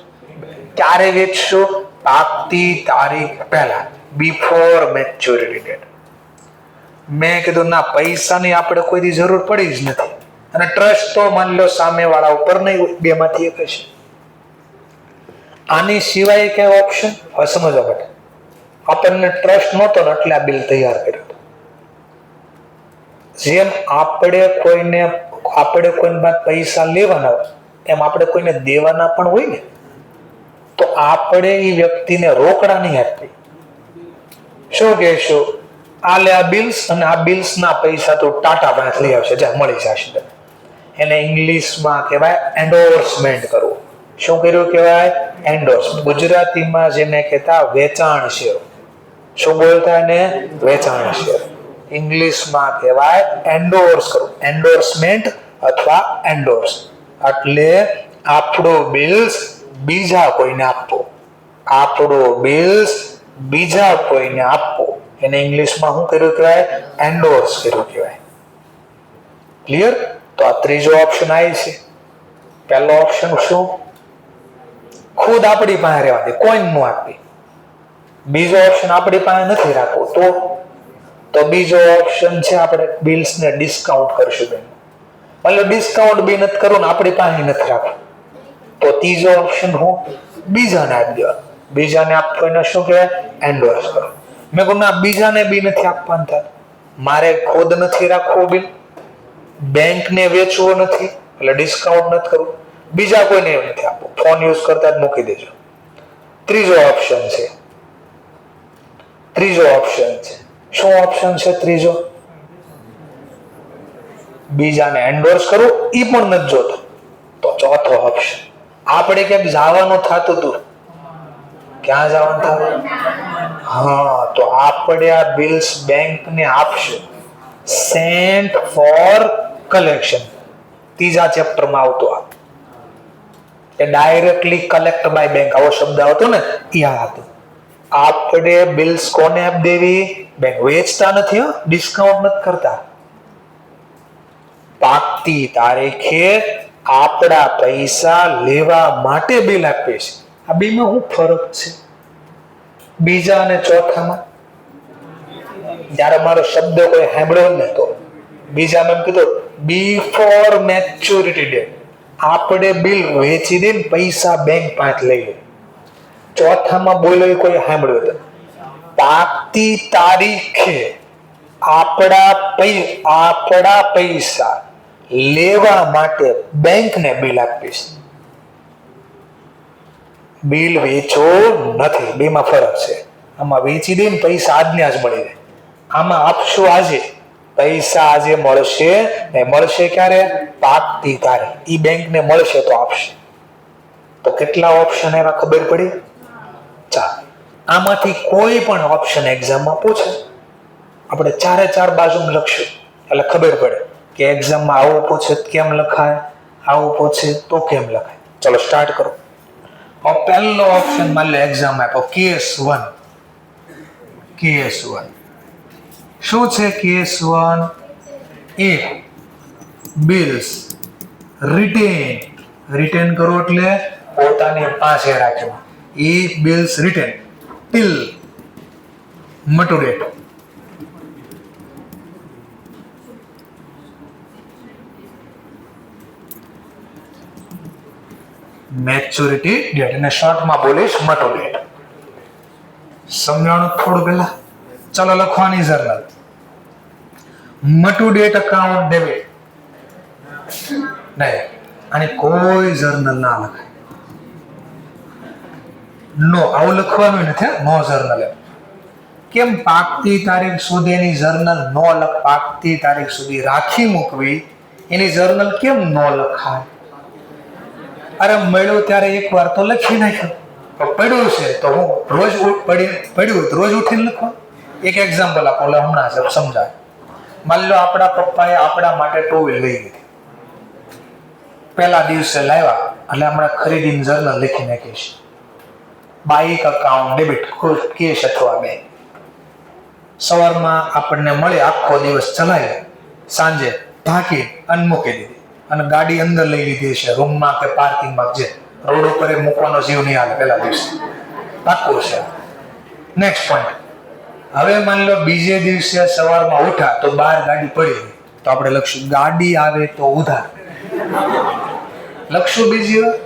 ક્યારે વેચશું? પાકતી તારીખ પહેલા, બિફોર મેચ્યોરિટી ડેટ. મેં કીધું ના, પૈસાની આપણે કોઈ દી જરૂર પડી જ નથી, અને ટ્રસ્ટ તો માની લો સામે વાળા ઉપર નહીં હોય, 2 માંથી એક હશે. આની સિવાય કઈ ઓપ્શન? હવે સમજો બેટા, આપણને ટ્રસ્ટ નહોતો ને એટલે આ બિલ તૈયાર કર્યું. જેમ આપણે કોઈને પૈસા લેવાના હોય, એમ આપણે કોઈને દેવાના પણ હોય ને. તો આપણે એ વ્યક્તિને રોકડા નહીં આપી. શું કહેશું? આ લે આ બિલ્સ, અને આ બિલ્સના પૈસા તો ટાટા પાસે લઈ આવશે, જ્યાં મળી જશે. એને ઇંગ્લિશમાં કહેવાય એન્ડોર્સમેન્ટ કરવું. શું કર્યું કહેવાય? એન્ડોર્સ. ગુજરાતીમાં જેને કહેતા વેચાણ શેર. શું બોલતા એને? વેચાણ શેર. ઇંગ્લિશમાં કહેવાય એન્ડોર્સ કરવું. એન્ડોર્સમેન્ટ અથવા એન્ડોર્સ એટલે આપણો બિલ્સ બીજા કોઈને આપવો. આપણો બિલ્સ બીજા કોઈને આપવો. એને ઇંગ્લિશમાં શું કર્યું કહેવાય? એન્ડોર્સ કર્યું કહેવાય. ક્લિયર? તો આ ત્રીજો ઓપ્શન આવી છે. પહેલો ઓપ્શન શું? ખુદ આપણી પાસે રહેવા દે, કોઈને ન આપી. બીજો ઓપ્શન આપણી પાસે નથી રાખવો તો બીજો ઓપ્શન છે આપણે બિલ્સ ને ડિસ્કાઉન્ટ કરશું બેન. એટલે ડિસ્કાઉન્ટ બી નથી કરવું ને આપણી પાસે નથી રાખવું તો ત્રીજો ઓપ્શન હું બીજાને આપી દેવા. બીજાને આપવો એને શું કહેવાય? એન્ડોર્સ કરો. મેં કહું ના, બીજાને બી નથી આપવાનું થાય, મારે ખુદ નથી રાખવો બિલ, બેંકને વેચવો નથી એટલે ડિસ્કાઉન્ટ નથી કરવું, બીજા કોઈને નથી આપવું, ફોન યુઝ કરતા જ મૂકી દેજો. ત્રીજો ઓપ્શન છે. શું ઓપ્શન છે ત્રીજો? બીજાને એન્ડોર્સ કરવું, ઈ પણ નથી જોતો. તો ચોથો ઓપ્શન, આપણે ક્યાંક જવાનું થતું હતું, ક્યાં જવાનું થતું? હા, તો આપણે આ બિલ્સ બેંકને આપશું, સેન્ટ ફોર કલેક્શન. ત્રીજા ચેપ્ટરમાં આવતો આ કે ડાયરેક્ટલી કલેક્ટ બાય બેંક, આવો શબ્દ આવતો ને એ આ હતું. આપણે બિલ્સ કોને આપી દેવી? બેંક. વેચતા નથી, ડિસ્કાઉન્ટ નથી કરતા. પાકતી તારીખે આપણા પૈસા લેવા માટે બિલ આપીએ છીએ. આ બેમાં શું ફરક છે બીજા અને ચોથામાં? જ્યારે મારો શબ્દ કોઈ સાંભળ્યો ને તો બીજામાં એમ કીધું બિફોર મેચ્યોરિટી ડેટ, આપણે બિલ વેચી દઈને પૈસા બેંક પાસે લઈ લે. ચોથામાં બોલ્યો કોઈ સાંભળ્યો તો પાકતી તારીખે આપણા પૈસા લેવા માટે બેંકને બિલ આપીશ. બિલ વેચો નથી, બેમાં ફરક છે. આમાં વેચી દઈને પૈસા આજને આજ મળી જાય, આમાં આપશો આજે, પૈસા આજે મળશે ને મળશે ક્યારે? પાકતી તારીખ. ઈ બેંકને મળશે તો આપશે. તો કેટલા ઓપ્શન એવા ખબર પડી? ચાર. આમાંથી કોઈ પણ ઓપ્શન એક્ઝામમાં પૂછે, આપણે ચારે ચાર બાજુ લખશું એટલે ખબર પડે કે એક્ઝામમાં આવું પૂછે કેમ લખાય, આવું પૂછે તો કેમ લખાય. ચલો સ્ટાર્ટ કરો. પહેલો ઓપ્શન માન લો એક્ઝામ આપ્યો કેસ 1. શું છે કેસ 1? એ બિલ્સ રિટેન કરો એટલે પોતાની પાસે રાખવા. એ bills retain till mature. Maturity date, અને શોર્ટમાં બોલીશ મટુરેટ. સમજાણું થોડું પહેલા? ચલો લખવાની જર્નલ. મટુરેટ અકાઉન્ટ ડેબિટ નહીં, અને કોઈ જર્નલ ના લખાય. નો, આવું લખવાનું નથી. નો જર્નલ. કેમ? પાકતી તારીખ સુધીની જર્નલ નો લખ, પાકતી તારીખ સુધી રાખી મૂકવી, એની જર્નલ કેમ નો લખાય? અરે મળ્યું ત્યારે એક વાર તો લખી નાખ્યું, પડ્યું છે તો હું રોજ પડ્યું રોજ ઉઠીને લખવા. એક એક્ઝામ્પલ આપો એટલે હમણાં સમજાય. માની લો આપણા પપ્પાએ આપણા માટે ટુ વ્હીલ લઈ લીધી, પહેલા દિવસે લાવ્યા એટલે હમણાં ખરીદીની જર્નલ લખી નાખીશ. બાઇક અકાઉન્ટ ડેબિટ, કેશ અથવા બેંક. સવારમાં આપણને મળે, આખો દિવસ ચલાવી, સાંજે ઢાંકી અને મૂકી દીધી, અને ગાડી અંદર લઈ લીધી છે રૂમમાં કે પાર્કિંગમાં, જે રોડ ઉપર મૂકવાનો જીવ નહીં આવે પહેલા દિવસે, પાક્કું છે. Next point. હવે માની લો બીજે દિવસે સવારમાં ઉઠા તો બહાર ગાડી પડી, તો આપણે લખશું ગાડી આવે તો ઉધાર. લખશું બીજી વાર.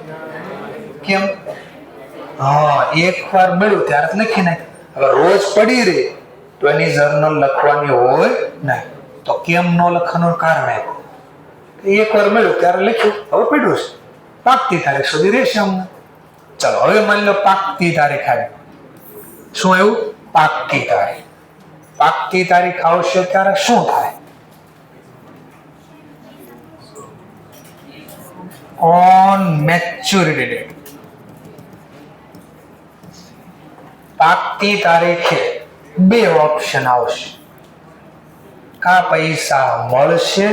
કેમ? હા, એક વાર મળ્યું ત્યારે લખી નાખ. હવે રોજ પડી રહી તો એની જર્નલ લખવાની હોય નહીં. તો કેમ ન લખવાનું કારણ આપ્યું? એક વાર મળ્યું ત્યારે લખ્યું, હવે પડ્યું છે, પાકતી તારીખ સુધી રહેશે અમને. ચલો હવે માની લો પાકતી તારીખ આવી. શું આવ્યું? પાકતી તારીખ. પાકતી તારીખ આવશે ત્યારે શું થાય? On maturity date. પાકતી તારીખે બે ઓપ્શન આવશે, કા પૈસા મળશે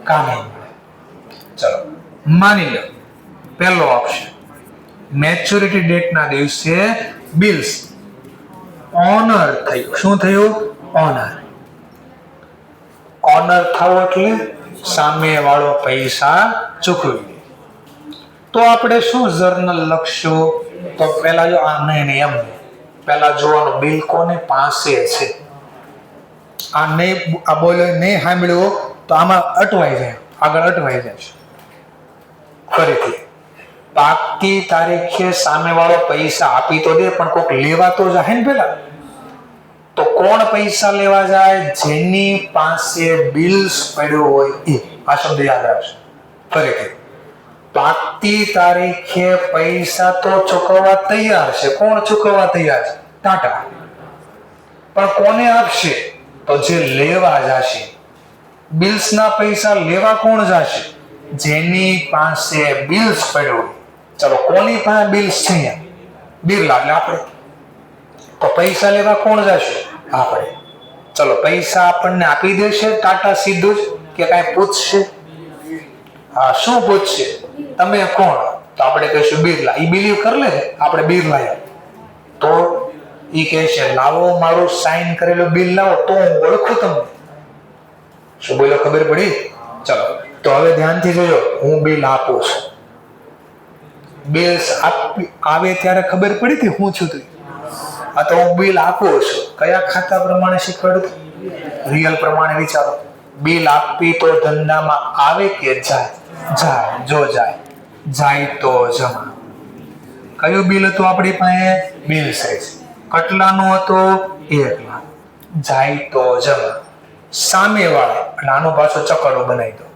કા નહીં મળે. ચલો માની લો પહેલો ઓપ્શન, મેચ્યોરિટી ડેટ ના દિવસે બિલ્સ ઓનર થયું. શું થયું? ઓનર. ઓનર થવો એટલે સામે વાળો પૈસા ચૂકવી. તો આપણે શું જર્નલ લખશું? તો પેલા જો આ નહીં એમ પેલા જોવાનું બિલ કોને પાસે છે. આ નહીં આ બોલે નહીં સાંભળ્યું તો આમાં અટવાઈ જાય, આગળ અટવાઈ જાય. ફરીથી પાકતી તારીખે સામે વાળો પૈસા આપી તો દે, પણ કોક લેવા તો જાય ને પેલા. તો કોણ પૈસા લેવા જાય? જેની પાસે બિલ્સ પડ્યો હોય એ. આ શબ્દ યાદ રાખજો. ફરીથી પાકતી તારીખે પૈસા તો ચૂકવવા તૈયાર છે. કોણ ચૂકવવા તૈયાર છે? ટાટા. પણ કોને આપશે? તો જે લેવા જશે. બિલ્સ ના પૈસા લેવા કોણ જશે? જેની પાસે બિલ્સ પડ્યો. ચલો કોની પાસે બિલ્સ છે? બિરલા એટલે આપણે. તો પૈસા લેવા કોણ જશે? આપણે. ચલો પૈસા આપણને આપી દેશે ટાટા સીધું જ કે કાંઈ પૂછશે? હા, શું પૂછશે? તમે કોણ? તો આપણે કહીશું બિરલા. ઈ બિલીવ કરી લે આપણે બિરલા. તો ઈ કહેશે લાવો મારું સાઇન કરેલું બિલ લાવો તો હું ઓળખું તમને. શું બોલો? ખબર પડી? ચલો તો હવે ધ્યાનથી જોજો. હું બિલ આપું છું. બિલ્સ આવે ત્યારે ખબર પડી હતી હું છું તું. આ તો હું બિલ આપું છું. કયા ખાતા પ્રમાણે શીખવાડું? રિયલ પ્રમાણે વિચારો. બિલ આપી તો ધંધામાં આવે કે જાય? જાય. જો જાય. જાય તો જમા. કયું બિલ હતું આપણી પાસે? Bill size. કેટલાનું હતું? 1 લાખ. જાય તો જમા. સામે વાળા એટલે આનો પાછો ચકડો બનાવી દો.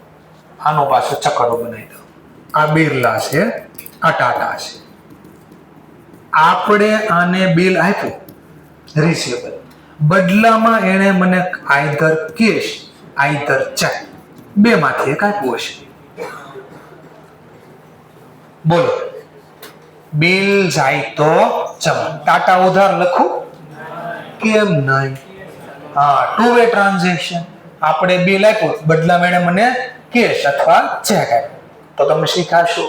આનો પાછો ચકડો બનાવી દો. આ બિરલા છે, આ ટાટા છે. આપણે આને બિલ આપ્યું રિસીવેબલ. બદલામાં એને મને આઈધર કેશ આઈધર ચેક બે માંથી એક આપ્યું હશે. બોલો બિલ જાય તો જમા. ટાટા ઉધાર લખું? કેમ નહીં? હા, ટુ વે ટ્રાન્ઝેક્શન. આપણે બિલ આપ્યું, બદલામાં એને મને કેશ અથવા ચેક આપ્યો. તો તમે શીખાશો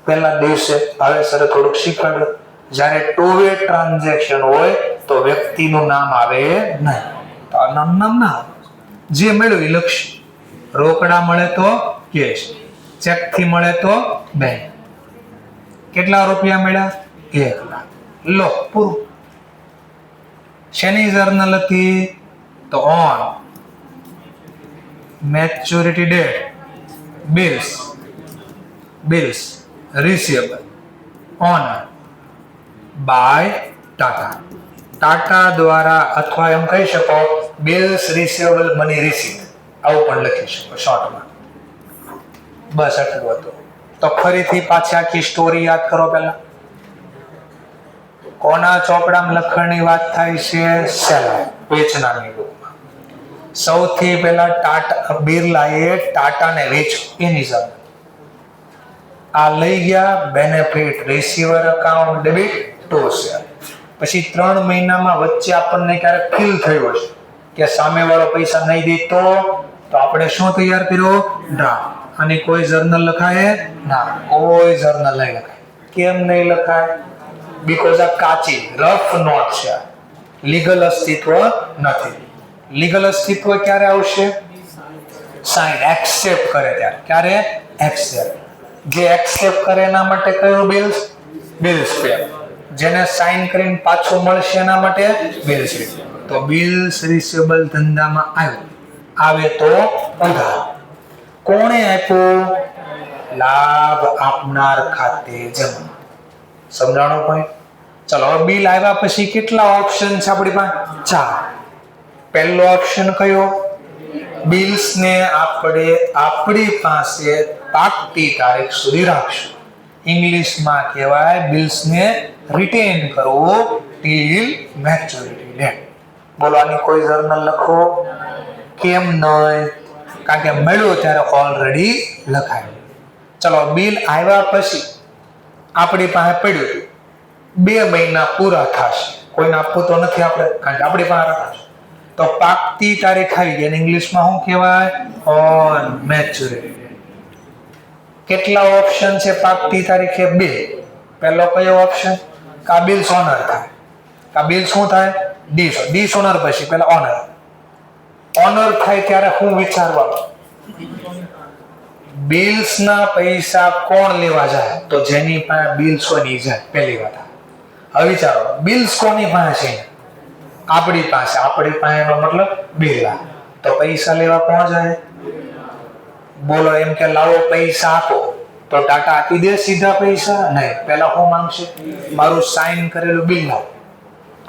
પહેલા દિવસે. હવે સર થોડુંક શીખવાડો. જ્યારે ટુ વે ટ્રાન્ઝેક્શન હોય તો વ્યક્તિનું નામ આવે નહીં. તો આ નામ ના આવે. જે મળ્યું એ લખશું. રોકડા મળે તો કેશ, ચેક થી મળે તો બેંક. કેટલા રૂપિયા મળ્યા? 1 લાખ. લો પૂરું. શેની જર્નલ હતી? તો on maturity date bills receivable honour by Tata દ્વારા, અથવા એમ કહી શકો બિલ્સ રિસીવેબલ મની રિસીવ્ડ. આવું પણ લખી શકો શોર્ટમાં. બસ આટલું હતું. તો ફરીથી પાછી આખી સ્ટોરી યાદ કરો. પહેલા કોના ચોપડામાં લખણની વાત થાય છે? સેલર, વેચનારની બુકમાં. સૌથી પહેલા ટાટા બિરલાએ ટાટાને વેચ્યું એની જર્નલ. આ લઈ ગયા benefit receiver account debit two share. પછી 3 મહિનામાં વચ્ચે આપણને ક્યારેક ફીલ થયું હશે કે સામે વાળો પૈસા નહીં દે તો આપણે શું તૈયાર કર્યો? ડ્રાફ્ટ. અને કોઈ જર્નલ લખાય ના? કોઈ જર્નલ નહીં લખાય. કેમ નહીં લખાય? બીકોઝ આ કાચી રફ નોટ છે. લીગલ અસ્તિત્વ નથી. લીગલ અસ્તિત્વ ક્યારે આવશે? સાઇન એક્સેપ્ટ કરે ત્યારે. ક્યારે? એક્સેપ્ટ. જે એક્સેપ્ટ કરે એના માટે કયું બિલ્સ? Bills pay. જેને સાઇન કરીને પાછું મળશે એના માટે બિલ્સ પે. તો બિલ્સ રિસીવેબલ ધંધામાં આવ્યું. આવે તો ઉધાર. કોણે આપ્યું? લાભ આપનાર ખાતે જમા. સમજાણો પોઈન્ટ? ચલો હવે બિલ આવ્યા પછી કેટલા ઓપ્શન છે આપણી પાસે? 4. પહેલો ઓપ્શન કયો? બિલ્સ ને આપણે આપણી પાસે પાકતી તારીખ સુધી રાખશું. ઇંગ્લિશમાં કહેવાય બિલ્સ ને રિટેન કરવું ટીલ મેચ્યોરિટી ડેટ. બોલો આની કોઈ જર્નલ લખો? કેમ નહીં? કારણ કે મળ્યો ત્યારે ઓલરેડી લખાયું. ચલો બિલ આવ્યા પછી આપણી પાસે પડ્યું 2 મહિના પૂરા થશે. કોઈને આપવું તો નથી આપણે, કારણ કે આપણી પાસે રાખશું. તો પાકતી તારીખ આવી ગઈ. ઇંગ્લિશમાં શું કહેવાય? On maturity. કેટલા ઓપ્શન છે પાકતી તારીખે? 2. પહેલો કયો ઓપ્શન? કા બિલ્સ ઓનર થાય. આ બિલ શું થાય? ડિસઓનર પછી પેલા ઓનર થાય ત્યારે હું વિચારવાનું, બિલ્સ ના પૈસા કોણ લેવા જાય? તો જેની પાસે બિલ્સ હોય ની જાય. પહેલી વાત. હવે વિચારો, બિલ્સ કોની પાસે છે? આપણી પાસે. આપણી પાસે નો મતલબ બિલ. તો પૈસા લેવા કોણ જાય? બોલો, એમ કે લાવો પૈસા આપો તો ટાટા આપી દે સીધા પૈસા? નહીં, પેલા હું માંગશે? મારું સાઇન કરેલું બિલ લાવો.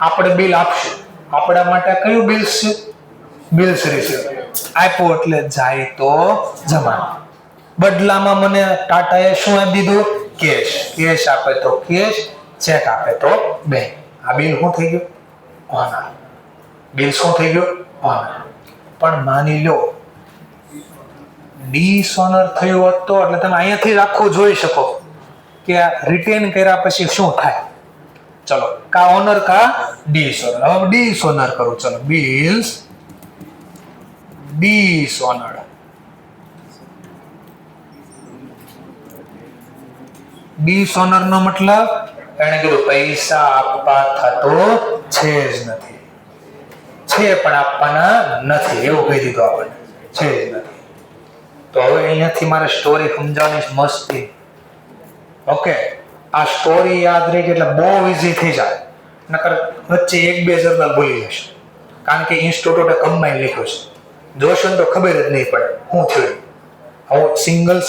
આપણે બિલ આપશું. આપણા માટે કયું બિલ્સ છે? Bills receive. આપ્યો એટલે જાય તો જમા. બદલામાં મને ટાટાએ શું આપી દીધું? કેશ. કેશ આપે તો કેશ, ચેક આપે તો બેંક. આ બિલ શું થઈ ગયું? ઓનર. બિલ શું થઈ ગયું? ઓનર. પણ માની લો ડિસઓનર થયું હોત તો, એટલે તમે અહીંયાથી જ આખું જોઈ શકો કે આ રિટેન કર્યા પછી શું થાય. ચલો, કા ઓનર કા ડિસઓનર. હવે ડિસઓનર કરું. ચલો, બિલ્સ ડિસઓનર. ડિસઓનર નો મતલબ એને કીધું પૈસા આપવા થતો છે જ નથી. છે પણ આપવાના નથી, એવું કહી દીધું આપણને. છે જ નથી. તો હવે અહીંયાથી મારે સ્ટોરી સમજાવવાની મસ્તી. ઓકે, આ સ્ટોરી યાદ રહી ગઈ એટલે બહુ ઈઝી થઈ જાય. નકર વચ્ચે એક બે જર્નલ ભૂલી જશે, કારણ કે ઇન્સ્ટિટ્યૂટે કમ્બાઈન લખ્યું છે. જોશો ને તો ખબર જ નહીં પડે શું થયું. હું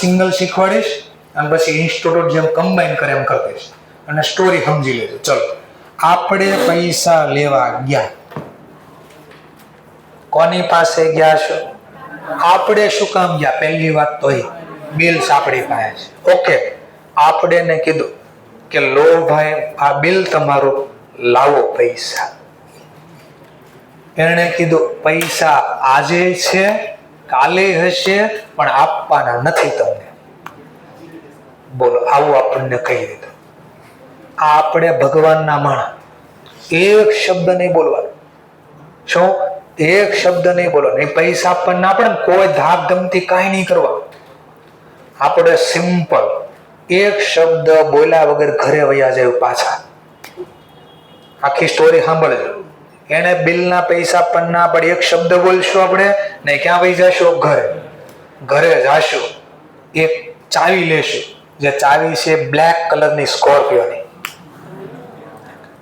સિંગલ શીખવાડીશ અને પછી ઇન્સ્ટિટ્યૂટ જેમ કમ્બાઈન કરે એમ કરી દઈશ અને સ્ટોરી સમજી લેજો. ચલો, આપણે પૈસા લેવા ગયા. કોની પાસે ગયા છો? આપણે શું કામ ગયા? પહેલી વાત તો એ બિલ્સ આપણી પાસે છે. ઓકે, આપણે ને કીધું કે લો ભાઈ, આ બિલ તમારું, લાવો પૈસા. એણે કીધું પૈસા આજે છે, કાલે હશે, પણ આપવાના નથી તમને. બોલો, આવું આપણને કહી દીધું. આપણે ભગવાનના માણસ. એક શબ્દ નહીં બોલવાનો. શું? એક શબ્દ નહીં બોલવાનો. એ પૈસા આપણને આપણે કોઈ ધાક ધમતી કાંઈ નહીં કરવાનું. આપણે સિમ્પલ એક શબ્દ બોલ્યા વગર ઘરે વયા જાય પાછા. આખી સ્ટોરી સાંભળજો. એને બિલના પૈસા પણ ના પડે, એક શબ્દ બોલશું આપણે ને ક્યાં વહી જશું? ઘરે જાશું. એક ચાવી લેશું. જે ચાવી છે બ્લેક કલરની સ્કોર્પિયોની.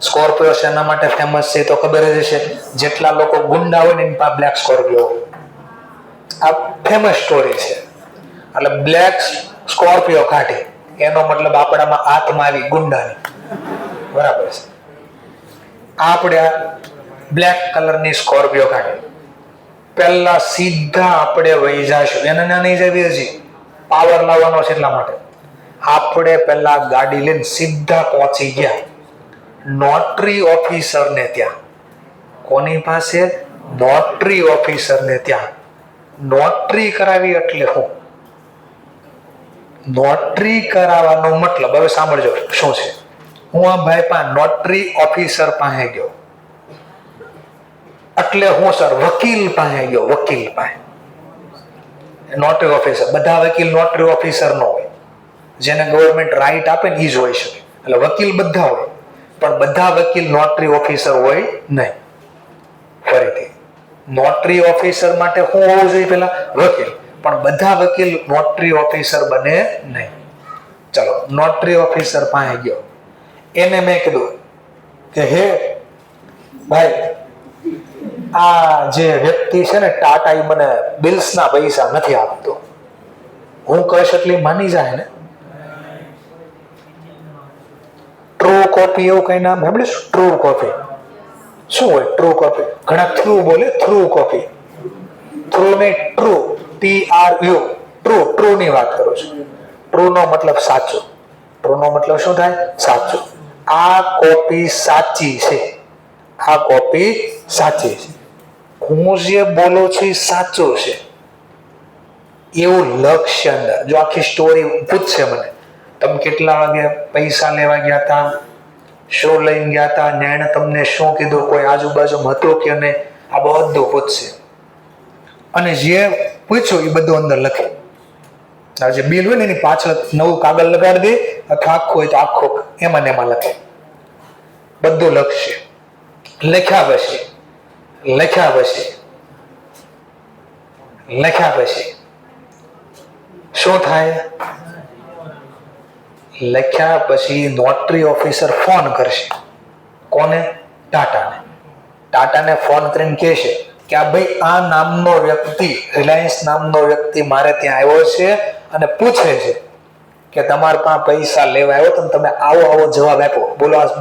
સ્કોર્પિયો શેના માટે ફેમસ છે તો ખબર જ હશે. જેટલા લોકો ગુંડા હોય ને એની પાસે બ્લેક સ્કોર્પિયો. આ ફેમસ સ્ટોરી છે. એટલે બ્લેક સ્કોર્પિયો કાઢી એનો મતલબ આપણામાં આત્મા આવી ગુંડાની. બરાબર છે. આપણે બ્લેક કલરની સ્કોર્પિયો કાઢી પહેલા સીધા આપણે વહી જશું. એને ના નહીં જવી, હજી પાવર લાવવાનો છે એટલા માટે. આપણે પહેલા ગાડી લઈને સીધા પહોંચી ગયા નોટરી ઓફિસરને ત્યાં. કોની પાસે? નોટરી ઓફિસરને ત્યાં. નોટરી કરાવી એટલે શું? નોટરી કરાવવાનો મતલબ હવે સાંભળજો શું છે. હું આ ભાઈ પાસે નોટરી ઓફિસર પાસે ગયો એટલે હું સર વકીલ પાસે ગયો. વકીલ પાસે. નોટરી ઓફિસર, બધા વકીલ નોટરી ઓફિસર નો હોય. જેને ગવર્મેન્ટ રાઈટ આપે ને એ જ હોઈ શકે. એટલે વકીલ બધા હોય, પણ બધા વકીલ નોટરી ઓફિસર હોય નહીં. ફરીથી, નોટરી ઓફિસર માટે શું હોવું જોઈએ? પેલા વકીલ. પણ બધા વકીલ નોટરી ઓફિસર બને નહીં. ચલો, નોટરી ઓફિસર પાસે ગયો. એને મેં કીધું કે હે ભાઈ, આ જે વ્યક્તિ છે ને ટાટા, એ મને બિલ્સના પૈસા નથી આપતો. હું કહીશ એટલે માની જાય ને. ટ્રુ કોપી એવું કઈ નામ સાંભળીશ? ટ્રુ કોપી શું હોય? ટ્રુ કોપી ઘણા થ્રુ બોલે. Through copy. થ્રુ નહીં, ટ્રુ. TRU. ટ્રુ ની વાત કરું છું. ટ્રુ નો મતલબ સાચું. ટ્રુ નો મતલબ શું થાય? સાચું. આ કોપી સાચી છે. આ કોપી સાચી છે. હું જે બોલું છું એ સાચું છે એવું લક્ષ્ય અંદર. જો આખી સ્ટોરી પૂછશે મને, તમે કેટલા વાગે પૈસા લેવા ગયા હતા, શું લઈને ગયા હતા, ને એને તમને શું કીધું, કોઈ આજુબાજુ હતું કે નહીં, આ બધું પૂછશે. અને જે પૂછ્યું એ બધું અંદર લખે. જે બિલ હોય ને એની પાછળ નવું કાગળ લગાડી દે, અથવા આખું હોય તો આખું એમાં ને એમાં લખે. બધું લખશે. લખ્યા પછી શું થાય? લખ્યા પછી નોટરી ઓફિસર ફોન કરશે. કોને? ટાટાને ફોન કરીને કહેશે કે આ ભાઈ આ નામનો વ્યક્તિ, રિલાયન્સ નામનો વ્યક્તિ મારે ત્યાં આવ્યો છે અને પૂછે છે કે તમારા પાસે પૈસા લેવા આવ્યો તો તમે આવો જવાબ આપો.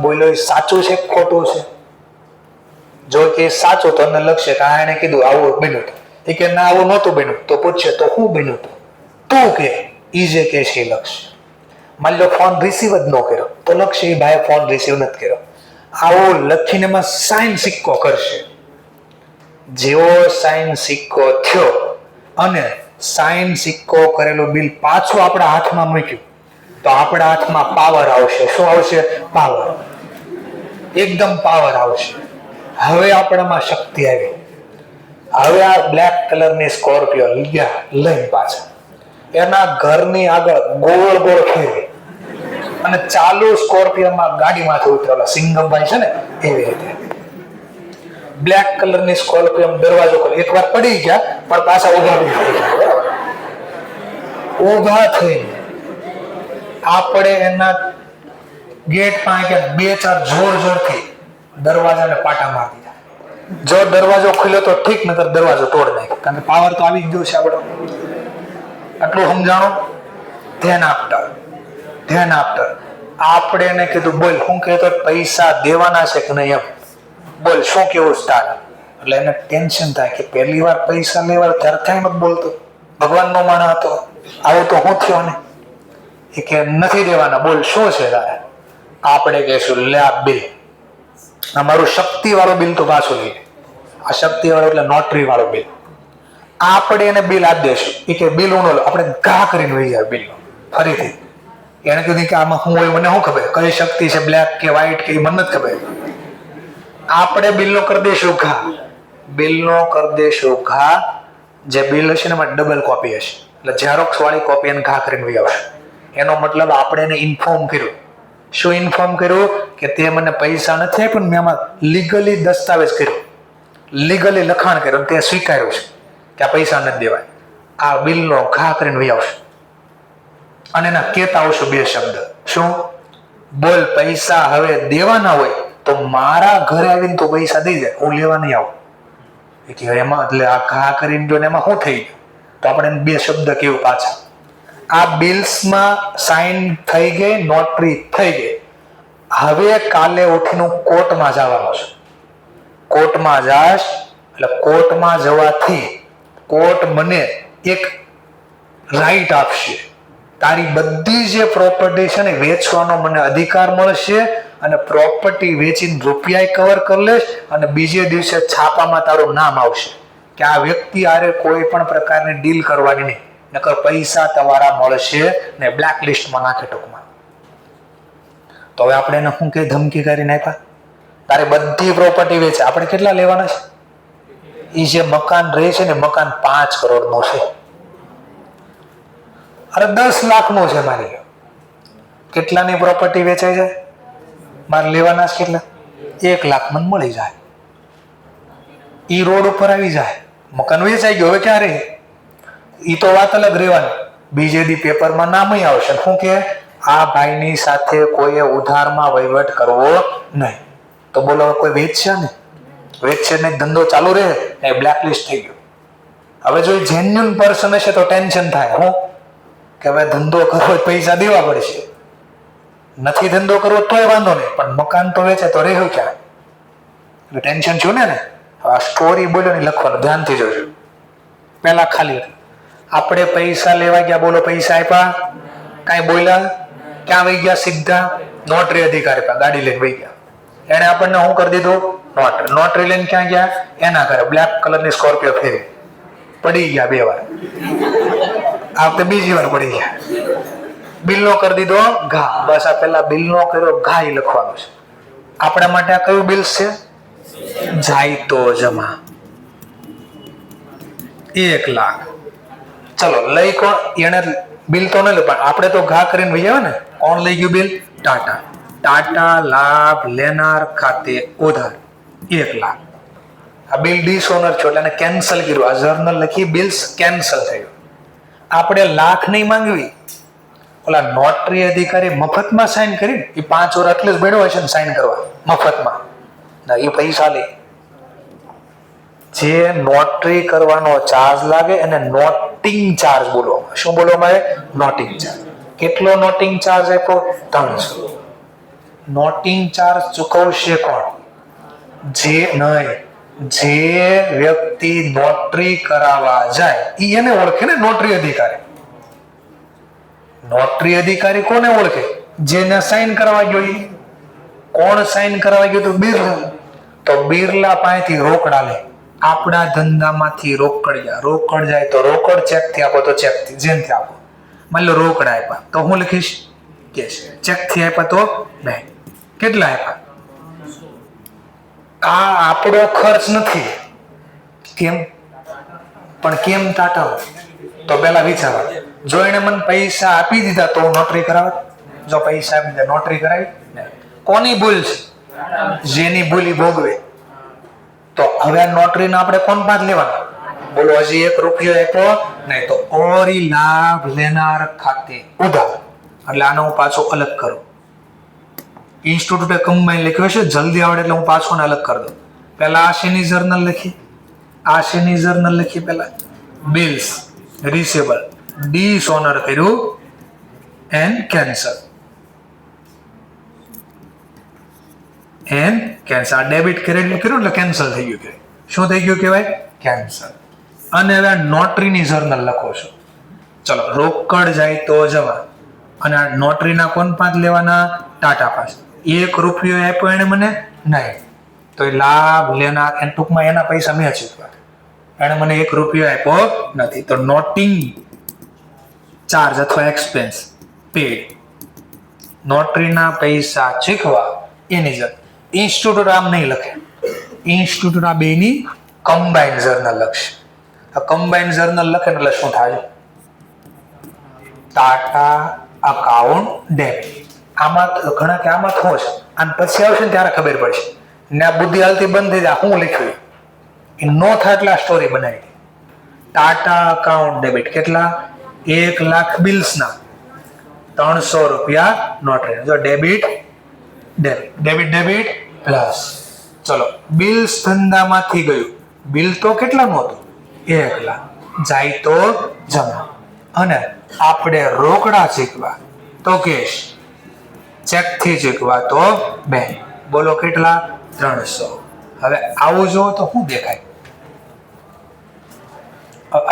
બોલો એ સાચું છે ખોટું છે? જો કે સાચું તો એને લખશે કે આ એને કીધું આવું બન્યું. એ કે ના આવું નહોતું બન્યું. તો પૂછશે તો શું બન્યું? તું કે ઈ જે કે છે લખશે. માની લો ફોન રિસીવ જ ન કર્યો તો લખશે એ ભાઈ ફોન રિસીવ નથી કર્યો. આવો લખીને એમાં સાઈન સિક્કો કરશે. જેવો સાઈન સિક્કો થયો અને સાઈન સિક્કો કરેલું બિલ પાછું આપણા હાથમાં મૂક્યું તો આપણા હાથમાં પાવર આવશે. શું આવશે? પાવર. એકદમ પાવર આવશે. હવે આપણામાં શક્તિ આવી. હવે આ બ્લેક કલરની સ્કોર્પિયો લઈને પાછા એના ઘરની આગળ ગોળ ફેરવી અને ચાલુ સ્કોર્પિયોમાં ગાડીમાંથી ઉતરેલા સિંગમભાઈ છે ને એવી રીતે બ્લેક કલરની સ્કોર્પિયો દરવાજો ખોલી. એકવાર પડી ગયા પણ પાછા ઉભા થઈને આપણે એના ગેટ પાસે 2-4 જોરથી દરવાજાને પાટા મારી દીધા. જો દરવાજો ખુલ્યો તો ઠીક, નકર દરવાજો તોડ નાખ્યો. કારણ કે પાવર તો આવી જ ગયો છે આપણો. આટલું સમજાણો? ધ્યાન આપતા આપણે એને કીધું બોલ શું કહેતો? પૈસા દેવાના છે કે નહીં એમ બોલ, શું કેવું સ્ટાર્ટ? એટલે એને ટેન્શન થાય કે પહેલી વાર પૈસા લેવા ત્યારે કઈ મત બોલતો. ભગવાનનો માણસ હતો, આવું તો શું થયો ને? એ કે નથી દેવાના. બોલ શું છે તારે? આપણે કહેશું લે આ બિલ, અમારું શક્તિ વાળું બિલ તો પાછું લઈએ. આ શક્તિ વાળું એટલે નોટરી વાળું બિલ. આપણે એને બિલ આપી દઈશું. એ કે બિલ હું લો. આપણે ઘા કરીને વહી જાય બિલ ફરીથી. એને કીધું કે આમાં શું હોય મને શું ખબર? કઈ શક્તિ છે, બ્લેક કે વ્હાઈટ કે એ મને નથી ખબર. આપણે બિલનો કરી દઈશું ઘા. જે બિલ હશે ને એમાં ડબલ કોપી હશે એટલે ઝેરોક્સ વાળી કોપી એને ઘા કરીને વહી આવશે. એનો મતલબ આપણે એને ઇન્ફોર્મ કર્યું. શું ઇન્ફોર્મ કર્યું? કે તે મને પૈસા નથી આપ્યું, મેં આમાં લીગલી દસ્તાવેજ કર્યો, લીગલી લખાણ કર્યું, તે સ્વીકાર્યું છે કે આ પૈસા નથી દેવાય. આ બિલનો ઘા કરીને વહી આવશે અને એના કહેતા આવશું 2 શબ્દ. શું? બોલ પૈસા હવે દેવાના હોય તો મારા ઘરે આવીને તો પૈસા દઈ જાય, હું લેવા નહીં આવું. એટલે એમાં એટલે આ ઘા કરીને જો એમાં શું થઈ ગયું? તો આપણે 2 શબ્દ કેવું પાછા. આ બિલ્સમાં સાઇન થઈ ગઈ, નોટરી થઈ ગઈ. હવે કાલે ઉઠીને કોર્ટમાં જવાનું છે. કોર્ટમાં જાશ એટલે કોર્ટમાં જવાથી કોર્ટ મને એક રાઈટ આપશે. તારી બધી જે પ્રોપર્ટી છે ને વેચવાનો મને અધિકાર મળશે અને પ્રોપર્ટી વેચીને રૂપિયા કવર કરી લેશ અને બીજે દિવસે છાપામાં તારું નામ આવશે કે આ વ્યક્તિ આરે કોઈ પણ પ્રકારની ડીલ કરવાની નહીં, નકર પૈસા તમારા મળશે ને બ્લેક લિસ્ટમાં નાખે ટૂંકમાં. તો હવે આપણે એને શું કે ધમકી કરીને આપ્યા? તારે બધી પ્રોપર્ટી વેચે. આપણે કેટલા લેવાના છે? એ જે મકાન રહે છે ને મકાન 5 કરોડનું છે. અરે 10 લાખનું છે મારી. કેટલાની પ્રોપર્ટી વેચાઈ જાય? મારે લેવાના છે કેટલા? 1 લાખ મને મળી જાય. ઈ રોડ ઉપર આવી જાય, મકાન વેચાઈ ગયું. હવે ક્યાં રહે? ઈ તો વાત અલગ રહેવાની. બીજે દી પેપરમાં નામ આવશે શું કે આ ભાઈની સાથે કોઈએ ઉધારમાં વહીવટ કરવો નહીં. તો બોલો કોઈ વેચશે ને? વેચશે ને ધંધો ચાલુ રહે એ બ્લેકલિસ્ટ થઈ ગયો. હવે જો જેન્યુઅન પર્સન હશે તો ટેન્શન થાય હું કે હવે ધંધો કરવો પૈસા દેવા પડશે. નથી ધંધો કરવો તોય વાંધો નહીં, પણ મકાન તો વેચે તો રહ્યું ક્યાં? એટલે ટેન્શન છું ને. આ સ્ટોરી બોલ્યો ને લખવાનું ધ્યાનથી જોજો. પેલા ખાલી આપણે પૈસા લેવા ગયા, બોલો પૈસા આપ્યા, કાંઈ બોલ્યા, ક્યાં વહી ગયા? સીધા નોટરી અધિકારી પાસે ગાડી લઈને વહી ગયા. એને આપણને શું કરી દીધું? નોટરી લઈને ક્યાં ગયા? એના ઘરે બ્લેક કલરની સ્કોર્પિયો ફેરી પડી ગયા 2 વાર. આ વખતે બીજી વાર પડી ગયા. બિલનો કરી દીધો ઘા. બસ આ પેલા બિલનો કર્યો ઘા એ લખવાનું છે. આપણા માટે આ કયું બિલ છે? જાય તો જમા 1 લાખ. ચલો લઈ કોણ? એને બિલ તો ન લે પણ આપણે તો ઘા કરીને વહી આવે ને. કોણ લઈ ગયું બિલ? ટાટા. લાભ લેનાર ખાતે ઉધાર. 1 લાખ. આ બિલ ડિસઓનર છો એટલે કેન્સલ કર્યું. આ જર્નલ લખી બિલ્સ કેન્સલ થયું. આપણે લાખ નહીં માંગવી. ઓલા નોટરી અધિકારી મફતમાં સાઈન કરી, એ 5 વર્ષ એટલે જ બેઠો હશે ને સાઈન કરવા મફતમાં. ના, એ પૈસા લે. જે નોટરી કરવાનો ચાર્જ લાગે એને નોટિંગ ચાર્જ બોલવામાં. શું બોલવામાં આવે? Noting charge. કેટલો નોટિંગ ચાર્જ આપ્યો? 300. નોટિંગ ચાર્જ ચૂકવશે કોણ? જે વ્યક્તિ નોટરી કરાવવા જાય એને ઓળખે ને નોટરી અધિકારી. નોટરી અધિકારી કોને ઓળખે? જેને સાઈન કરવા જોઈએ. કોણ સાઈન કરવા ગયું? તો બિરલા. તો બિરલા પાસેથી રોકડા લે. આપણા ધંધામાંથી રોકડ જાય તો રોકડ, ચેક થી આપો તો ચેક થી, જેમ થી આપો. માની લો રોકડા આપ્યા તો હું લખીશ કેશ. ચેક થી આપ્યા તો બેંક. કેટલા આપ્યા? આ આપણો ખર્ચ નથી. કેમ? પણ કેમ ટાટા? તો પેલા વિચારો. જો એને મને પૈસા આપી દીધા તો હું નોટરી કરાવત? જો પૈસા આપી દીધા નોટરી કરાવી? કોની ભૂલ છે? જેની ભૂલી ભોગવે. તો હવે નોટરીને આપણે કોણ પાસે લેવાના? બોલો, હજી 1 રૂપિયો આપ્યો નહીં તો ઓરી લાભ લેનાર ખાતે ઉધાર. એટલે આને હું પાછો અલગ કરું. ઇન્સ્ટિટ્યૂટે કમ્બાઈન લખ્યો છે, જલ્દી આવડે એટલે હું પાછો ને અલગ કરી દઉં. પેલા આ શેની જર્નલ લખી? આ શેની જર્નલ લખી? પેલા બિલ્સ રિસીવેબલ ડિસઓનર કર્યું એન્ડ કેન્સલ. આ ડેબિટ ક્રેડિટ કર્યું એટલે કેન્સલ થઈ ગયું. શું થઈ ગયું કહેવાય? કેન્સલ. અને હવે નોટરીની જર્નલ લખો છો. ચલો, રોકડ જાય તો જમા. અને આ નોટરીના કોણ પાંચ લેવાના? ટાટા પાસે. 1 રૂપિયો આપ્યો એને મને નહીં, તો એ લાભ લેનાર ટૂંકમાં એના પૈસા મેં ચૂકવ્યા. એને મને 1 રૂપિયો આપ્યો નથી, તો નોટિંગ ચાર્જ અથવા એક્સપેન્સ પેડ. નોટરીના પૈસા ચૂકવા એની જર. ઇન્સ્ટિટ્યૂટ આમ નહીં લખે. ઇન્સ્ટિટ્યૂટ આ બેની કમ્બાઇન્ડ જર્નલ લખશે. આ કમ્બાઇન્ડ જર્નલ લખે એટલે શું થાય? Tata account debit. આમાં ઘણા કે આમાં શું છે, અને પછી આવશે ને ત્યારે ખબર પડશે. ને આ બુદ્ધિ હાલતી બંધ થઈ જાય. હું લખ્યું એ નો થાય એટલે આ સ્ટોરી બનાવી. Tata account debit. કેટલા? 1 લાખ બિલ્સના 300 રૂપિયા નોટરી. જો ડેબિટ પ્લસ. ચલો, બિલ્સ ધંધામાંથી ગયું. બિલ તો કેટલાનું હતું? 1 લાખ. જાય તો જમા. અને આપણે રોકડા ચૂકવા તો કેશ. ચેક થી ચૂકવા તો બેંક. બોલો કેટલા? 300. હવે આવું જો તો શું દેખાય?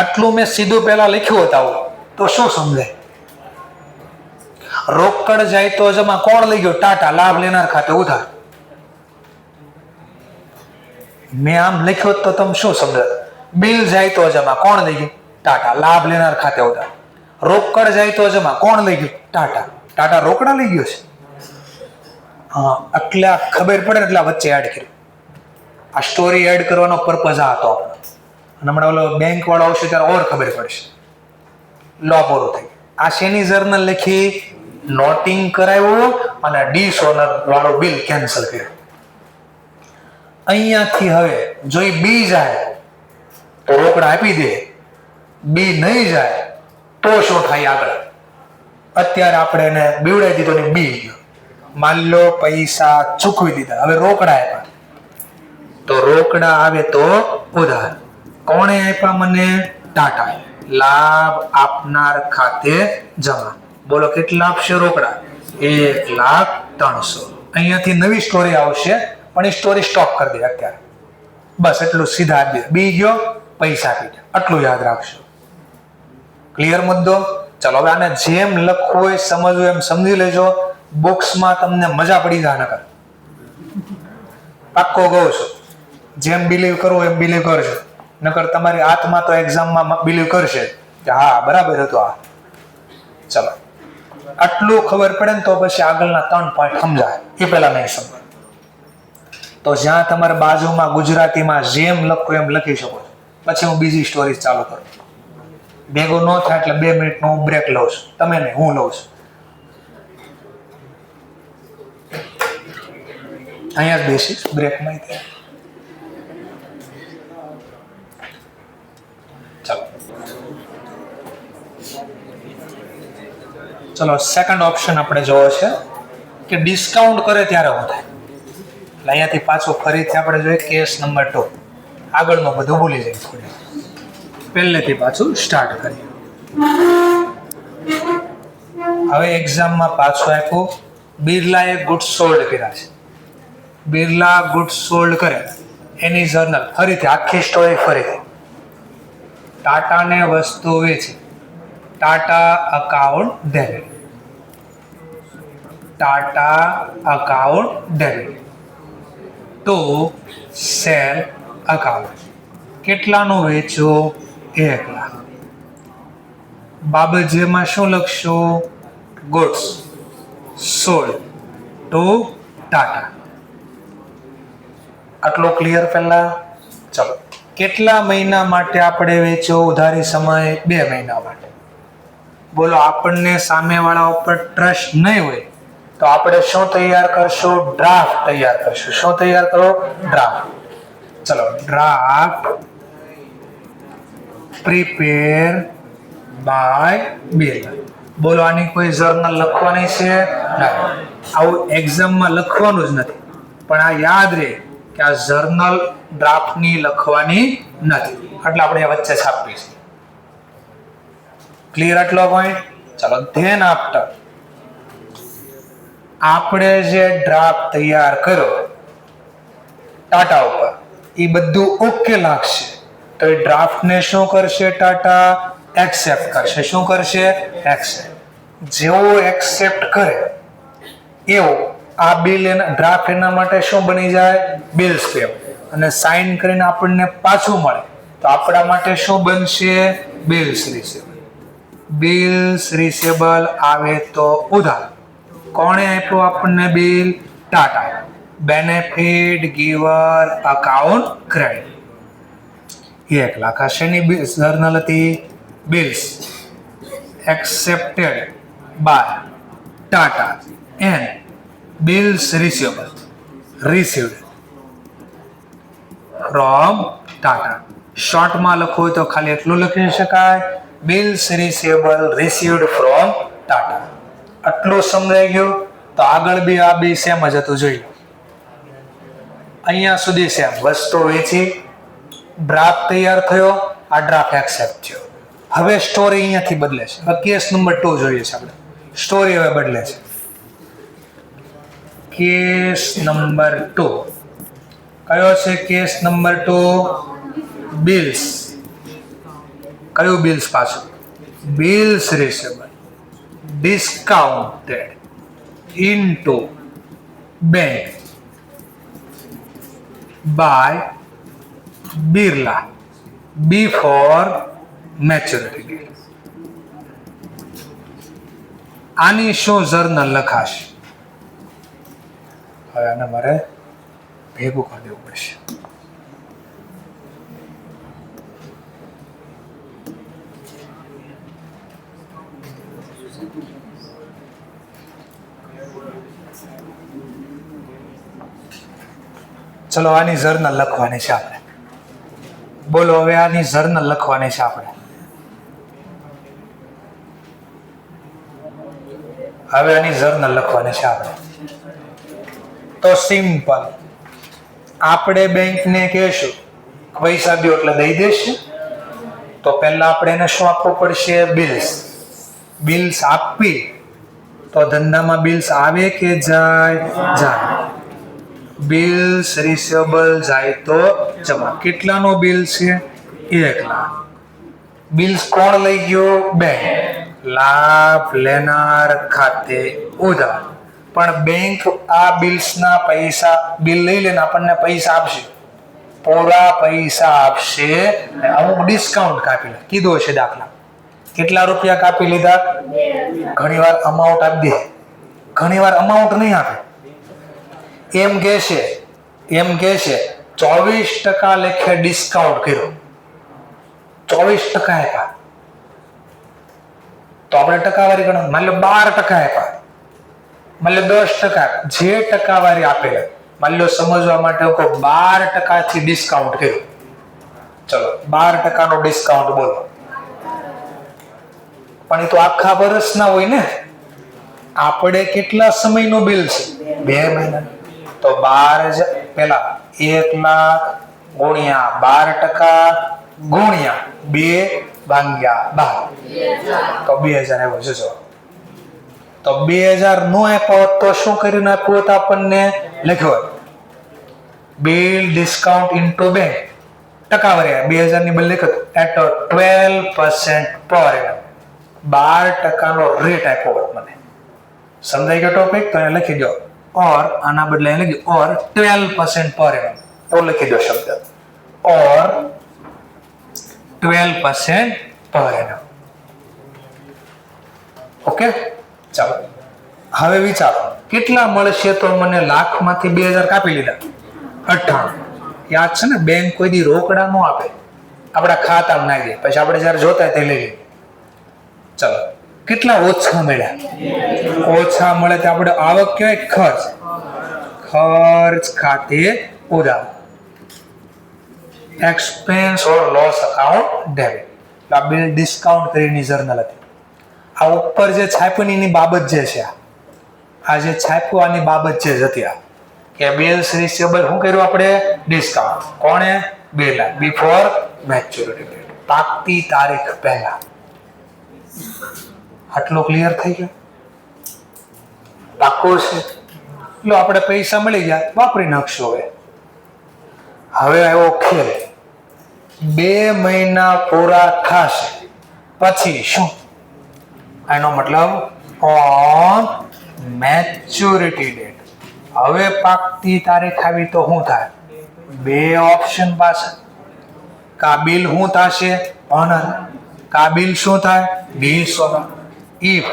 આટલું મેં સીધું પહેલા લખ્યું હતું આવું તો શું સમજાય? રોકડ જાય તો જમા. કોણ લઈ ગયો? ટાટા. લાભ લેનાર ખાતે ઉધાર. મેં આમ લખ્યું તો તમે શું સમજાય? બિલ જાય તો જમા. કોણ લઈ ગયું? ટાટા. લાભ લેનાર ખાતે ઉધાર. રોકડ જાય તો જમા. કોણ લઈ ગયું? ટાટા. ટાટા રોકડા લઈ ગયો છે. હા, એટલે ખબર પડે એટલે વચ્ચે એડ કર્યું. આ સ્ટોરી એડ કરવાનો પર્પઝ આ હતો આપણો. અને હમણાં ઓલો બેંક વાળો આવશે ત્યારે ઓર ખબર પડશે. લો પૂરું થઈ. આ શેની જર્નલ લખી? નોટિંગ કરાવ્યું અને ડિસઓનર વાળો બિલ કેન્સલ કર્યું. અહીંયાથી હવે જો એ બી જાય તો રોકડા આપી દે. બી નહીં જાય તો શું થાય આગળ? અત્યારે આપણે એને બીવડાવી દીધો ને બી ગયો. માન લો પૈસા ચૂકવી દીધા, હવે રોકડા આપ્યા. તો રોકડા આવે તો ઉધાર. કોણે આપ્યા મને? ટાટા. લાભ આપનાર ખાતે જમા. બોલો કેટલા આપશે રોકડા? 1,03,000. અહીંયાથી નવી સ્ટોરી આવશે પણ એ સ્ટોરી સ્ટોપ કરી દે અત્યારે. બસ એટલું સીધા આપી દે. બી ગયો, પૈસા આપી દે. આટલું યાદ રાખશો. ક્લિયર મુદ્દો? ચલો, હવે આને જેમ લખવું હોય સમજવું એમ સમજી લેજો. બોક્સમાં તમને મજા પડી જાય. નકર પાક્કો કહું છું, જેમ બિલીવ કરવું એમ બિલીવ કરજો. નકર તમારી આત્મા તો એક્ઝામમાં બિલીવ કરશે કે હા બરાબર હતું આ. ચલો, આટલું ખબર પડે ને તો પછી આગળના 3 પોઈન્ટ સમજાય. એ પહેલા નહીં સમજાય તો જ્યાં તમારે બાજુમાં ગુજરાતીમાં જેમ લખવું એમ લખી શકો છો. પછી હું બીજી સ્ટોરી ચાલુ કરું. ભેગું ન થાય એટલે 2 મિનિટનો હું બ્રેક લઉં છું. તમે નહીં, હું લઉં છું. અહીંયા જ બેસીશ બ્રેકમાં. ચલો સેકન્ડ ઓપ્શન આપણે જોવો છે કે ડિસ્કાઉન્ટ કરે ત્યારે શું થાય. એટલે અહીંયાથી પાછું ફરીથી આપણે જોઈએ કેસ નંબર 2. આગળનું બધું ભૂલી જાય થોડી, પહેલેથી પાછું સ્ટાર્ટ કરીએ. હવે એક્ઝામમાં પાછું આપ્યું, બિરલાએ ગુડ્સ સોલ્ડ કર્યા છે. બિરલા ગુડ્સ સોલ્ડ કરે એની જર્નલ, ફરીથી આખી સ્ટોરી ફરીથી. ટાટાને વસ્તુ વેચી, Tata account debit, Tata account debit to sale account. કેટલાનું વેચ્યું? 1 લાખ. બાબત જેમાં શું લખશું? Goods sold to Tata. આટલો ક્લિયર પહેલા? ચલો, કેટલા મહિના માટે આપણે વેચ્યો? ઉધારી સમય 2 મહિના માટે. બોલો, આપણને સામેવાળા ઉપર ટ્રસ્ટ નહીં હોય તો આપણે શું તૈયાર કરશું? ડ્રાફ્ટ તૈયાર કરશું. શું તૈયાર કરો? ડ્રાફ્ટ. ચલો, ડ્રાફ્ટ પ્રિપેર બાય બિરલા. બોલો, આની કોઈ જર્નલ લખવાની છે? આવું એક્ઝામમાં લખવાનું જ નથી, પણ આ યાદ રહે કે આ જર્નલ ડ્રાફ્ટની લખવાની નથી, એટલે આપણે વચ્ચે છાપીએ છીએ. ક્લિયર આટલો પોઈન્ટ? ચલો, ધેન આફ્ટર આપણે જે ડ્રાફ્ટ તૈયાર કર્યો ટાટા ઉપર, એ બધું ઓકે લાગશે તો એ ડ્રાફ્ટને શું કરશે? ટાટા એક્સેપ્ટ કરશે. શું કરશે? એક્સેપ્ટ. જેવો એક્સેપ્ટ કરે એવો આ બિલ ડ્રાફ્ટ એના માટે શું બની જાય? બિલ્સ પેવ. અને સાઇન કરીને આપણને પાછું મળે તો આપણા માટે શું બનશે? Bills receivable. બિલ્સ રિસીવેબલ આવે તો ઉધાર. કોણે આપ્યું આપણને bill? Tata. Benefit giver account credit. 1 lakh. આ શેની જર્નલ હતી? Bills accepted by Tata and bills receivable received from Tata. શોર્ટમાં લખવું હોય તો ખાલી એટલું લખી શકાય, bills receivable received from Tata. આટલું સમજાઈ ગયું? તો આગળ બી આ બી સેમ જ હતું. જોઈ લો, અહીંયા સુધી સેમ. વસ્તુ વેચી, ડ્રાફ્ટ તૈયાર થયો, આ ડ્રાફ્ટ એક્સેપ્ટ થયો. હવે સ્ટોરી અહીંયાથી બદલે છે. કેસ નંબર 2 જોઈએ છે આપણે. સ્ટોરી હવે બદલે છે. કેસ નંબર 2 કયો છે? Case number 2 bills. કયું બિલ્સ? પાછું bills receivable discounted into bank by Birla before maturity date. આની શું જર્નલ લખાશે? હવે આને મારે ભેગું કરી દેવું પડશે. ચલો, આની જર્નલ લખવાની છે આપણે. બોલો, હવે આની જર્નલ લખવાની છે આપણે. હવે આની જર્નલ લખવાની છે આપણે. તો સિમ્પલ, આપણે બેંકને કહેશું પૈસા દો એટલે દઈ દેશે. તો પહેલા આપણે એને શું આપવું પડશે? બિલ્સ. બિલ્સ આપી તો ધંધામાં બિલ્સ આવે કે જાય? જાય. બિલ્સ રિસીવેબલ જાય તો જમા. કેટલાનો બિલ છે? 1 લાખ. બિલ્સ કોણ લઈ ગયો? બેંક. લાભ લેનાર ખાતે ઉધાર. પણ બેંક આ બિલ્સના પૈસા, બિલ લઈ લઈને આપણને પૈસા આપશે, પૂરા પૈસા આપશે. અમુક ડિસ્કાઉન્ટ કાપી લે. કીધો છે દાખલા, કેટલા રૂપિયા કાપી લીધા? ઘણીવાર અમાઉન્ટ આપી દે, ઘણીવાર અમાઉન્ટ નહીં આપે. એમ કહેશે 24% લેખે ડિસ્કાઉન્ટ કર્યું, 24% આપ્યા તો આપણે ટકાવારી ગણો. માની લો 12% આપ્યા, માની લો 10%, જે ટકાવારી આપેલા. માની લો સમજવા માટે 12% થી ડિસ્કાઉન્ટ કર્યું. ચલો, 12% નો ડિસ્કાઉન્ટ બોલો. પણ એ તો આખા વર્ષના હોય ને. આપણે કેટલા સમયનું બિલ છે? 2 મહિના. તો 12,000 પેલા 1,00,000 ગુણ્યા 12% ગુણ્યા 2 ભાગ્યા 12 તો 2,000 આવ્યો જોજો. તો 2,000 નો આપ્યો તો શું કરીને આપ્યું હતું આપણને? લખ્યો બિલ ડિસ્કાઉન્ટ ઇન્ટુ બેંક ટકાવારી 2,000 ની બદલે લખ્યું એટ 12% પર એનમ 12% નો રેટ આપ્યો હોત મને. સમજાઈ ગયો ટોપિક? તો એને લખી દો ઓર આના બદલે એને લખી ઓર 12% પર એનમ તો લખી દો શબ્દ ઓર 12% પર એનમ. ઓકે ચાલો હવે વિચારો કેટલા મળશે? તો મને લાખમાંથી 2,000 કાપી લીધા 98. યાદ છે ને, બેંક કોઈ દી રોકડા નો આપે, આપણા ખાતામાં નાખી દે, પછી આપણે જ્યારે જોતા તે લઈ લઈએ. ચાલો કેટલા ઓછા મળ્યા? ઓછા મળે તો આપણે આવક કહેવાય ખર્ચ. ખર્ચ ખાતે ઉધાર એક્સપેન્સ ઓર લોસ અકાઉન્ટ ડેબિટ. આ બિલ ડિસ્કાઉન્ટ કરીને જર્નલ હતી. આ ઉપર જે છાપ્યું એની બાબત જે છે, આ જે છાપ્યું આની બાબત જે હતી આ કે બિલ્સ રિસીવેબલ શું કર્યું આપણે? ડિસ્કાઉન્ટ. કોણે? 2 લાખ બિફોર મેચ્યોરિટી ડેટ, પાકતી તારીખ પહેલા. આટલું ક્લિયર થઈ ગયું? પાક્કું છે? લો આપણે પૈસા મળી ગયા, વાપરી નાખશું. હવે આવ્યો ખેલ. 2 મહિના પૂરા થશે પછી શું? એનો મતલબ ઓન મેચ્યોરિટી ડેટ. હવે પાકતી તારીખ આવી તો શું થાય? 2 ઓપ્શન પાસે. કા બિલ શું થશે? ઓનર. કા બિલ શું થાય? Dishonour. If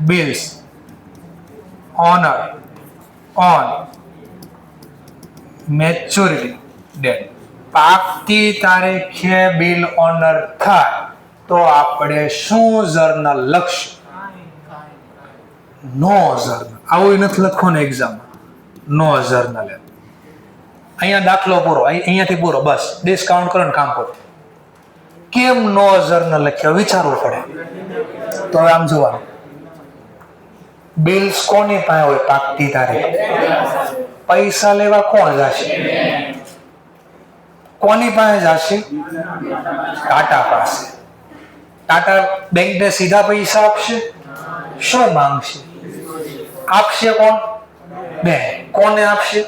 bills honour on maturity date, પાકતી તારીખે બિલ ઓનર થાય તો આપણે શું જર્નલ લખશું? No journal. આવું નથી લખવાનું એક્ઝામમાં. No journal. અહીંયા દાખલો પૂરો, અહીંયાથી પૂરો, બસ ડિસ્કાઉન્ટ કરો ને કામ કરો. કેમ નો જર્નલ લખ્યો? વિચારવું પડે. તો હવે આમ જોવાનું, બિલ્સ કોની પાસે હોય? પાકતી તારીખ. પૈસા લેવા કોણ જશે? કોની પાસે જશે? ટાટા પાસે. ટાટા બેંકને સીધા પૈસા આપશે? શું માંગશે? આપશે કોણ? બેંક. કોને આપશે?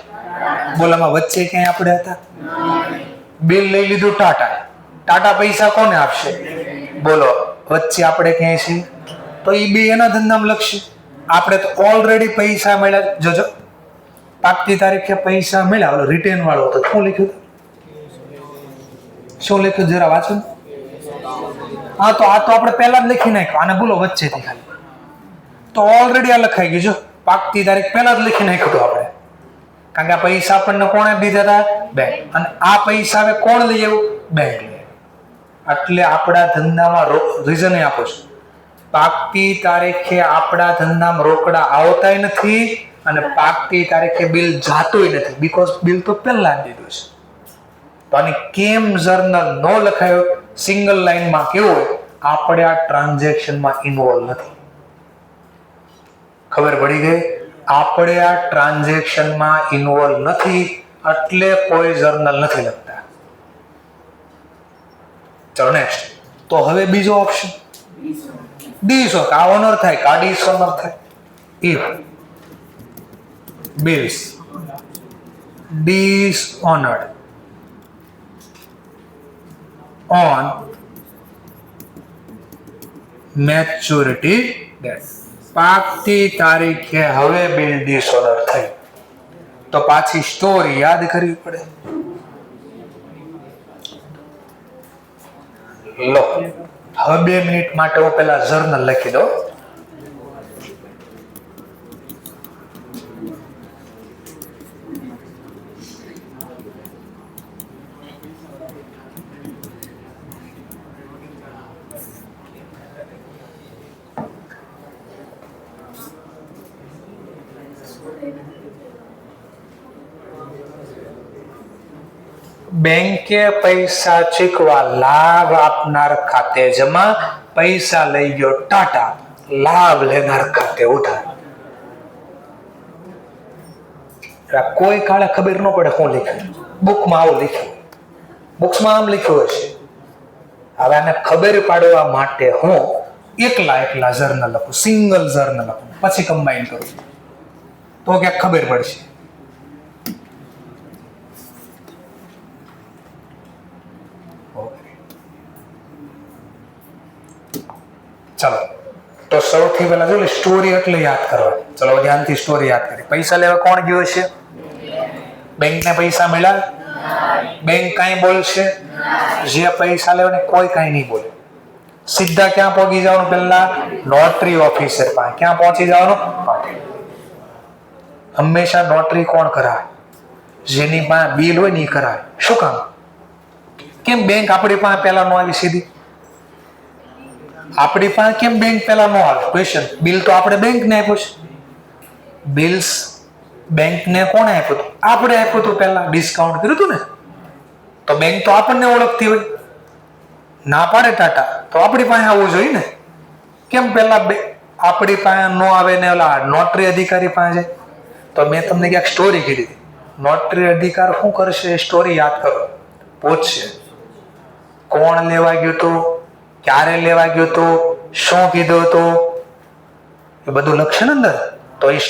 બોલામાં વચ્ચે ક્યાંય આપણે હતા? બિલ લઈ લીધું ટાટા. ટાટા પૈસા કોને આપશે? બોલો વચ્ચે આપણે ક્યાંય છે? તો એ બે એના ધંધામાં લખશે. આપણે તો ઓલરેડી પૈસા મળ્યા. જોજો પાકતી તારીખે પૈસા મળ્યા. ઓલો રિટેન વાળો હતો, શું લખ્યું? શું લખ્યું જરા વાંચો. હા તો આ તો આપણે પહેલા જ લખી નાખ્યું. આને બોલો વચ્ચેથી ખાલી. તો ઓલરેડી આ લખાઈ ગયું. જો પાકતી તારીખ પહેલા જ લખી નાખ્યું હતું આપણે. કારણ કે આ પૈસા આપણને કોણે દીધા હતા? બેંક. અને આ પૈસા હવે કોણ લઈ આવ્યું? બેંક લઈ આવ્યું. એટલે આપણા ધંધામાં રીઝન આપો છો, પાકતી તારીખે આપણા ધંધામાં રોકડા આવતાય નથી અને પાકતી તારીખે બિલ જાતુંય નથી, બીકોઝ બિલ તો પહેલા જ દીધું છે. તો આની કેમ જર્નલ નો લખાયો? સિંગલ લાઈનમાં કેવું હોય? આપણે આ ટ્રાન્ઝેક્શનમાં ઇન્વોલ્વ નથી. ખબર પડી ગઈ? આપણે આ ટ્રાન્ઝેક્શનમાં ઇન્વોલ્વ નથી એટલે કોઈ જર્નલ નથી લખતા. ચલો નેક્સ્ટ. તો હવે બીજો ઓપ્શન ડિસઓનર. આ ઓનર થાય કા ડિસઓનર થાય? If bills dishonored on maturity date, પાકતી તારીખે હવે બિલ ડિસઓનર થઈ તો પાછી સ્ટોરી યાદ કરવી પડે. લો હવે 2 મિનિટ માટે હું પેલા જર્નલ લખી દઉં. બેંકે પૈસા ચૂકવા લાભ આપનાર ખાતે જમા પૈસા લઈ ગયો ટાટા, લાભ લેનાર ખાતે ઉધાર. કોઈ કાળે ખબર ન પડે શું લખ્યું, બુકમાં આવું લખ્યું, બુક્સમાં આમ લખ્યું હશે. હવે આને ખબર પાડવા માટે હું એકલા જર્નલ લખું, સિંગલ જર્નલ લખું, પછી કમ્બાઈન કરું તો ક્યાંક ખબર પડશે. ચલો, તો સૌથી પહેલા જો સ્ટોરી એટલે યાદ કરવા. ચલો ધ્યાનથી સ્ટોરી યાદ કરી. પૈસા લેવા કોણ ગયો છે? બેંકને પૈસા મળ્યા? બેંક કાંઈ બોલશે? જે પૈસા લેવા ને કોઈ કાંઈ નહીં બોલે. સીધા ક્યાં પહોંચી જવાનું? પહેલા નોટરી ઓફિસર પાસે. ક્યાં પહોંચી જવાનું? હંમેશા નોટરી કોણ કરાવે? જેની પાસે બિલ હોય ને એ કરાવે. શું કામ? કેમ બેંક આપણી પાસે પહેલા ન આવી સીધી? આપણી પાસે કેમ બેંક પહેલા ન આવે? ક્વેશ્ચન. બિલ તો આપણે બેંકને આપ્યું છે. બિલ્સ બેંકને કોણે આપ્યું હતું? આપણે આપ્યું હતું. પહેલા ડિસ્કાઉન્ટ કર્યું હતું ને, તો બેંક તો આપણને ઓળખતી હોય. ના પાડે ટાટા તો આપણી પાસે આવવું જોઈએ ને. કેમ પહેલા આપણી પાસે ન આવે ને ઓલા નોટરી અધિકારી પાસે? તો મેં તમને ક્યાંક સ્ટોરી કીધી હતી. નોટરી અધિકાર શું કરશે? સ્ટોરી યાદ કરો. પૂછશે કોણ લેવા ગયું હતું, ક્યારે લેવા ગયું હતું, શું કીધું હતું, એ બધું લખશે ને અંદર. તો એ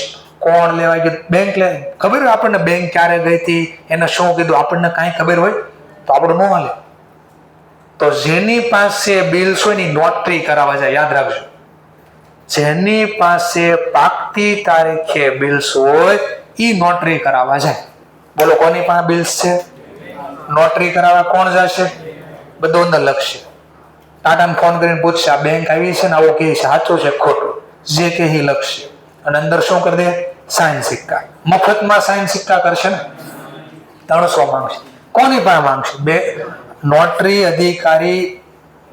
કોણ લેવા ગયું, બેંક ખબર હોય આપણને બેંક ક્યારે ગઈ હતી, એને શું કીધું, આપણને કાંઈ ખબર હોય તો આપણું ન હાલે. તો જેની પાસે બિલ્સ હોય ને નોટરી કરાવવા જાય. યાદ રાખજો, જેની પાસે પાકતી તારીખે બિલ્સ હોય એ નોટરી કરાવવા જાય. બોલો કોની પાસે બિલ્સ છે? નોટરી કરાવવા કોણ જશે? બધું અંદર લખશે. ટાટાને ફોન કરીને પૂછશે આ બેંક આવી છે ને આવું કહે છે, સાચું છે ખોટું? જે કે એ લખશે અને અંદર શું કરી દે? સાઈન સિક્કા. મફતમાં સાઈન સિક્કા કરશે ને. 300 માંગશે. કોની પાસે માંગશે? નોટરી અધિકારી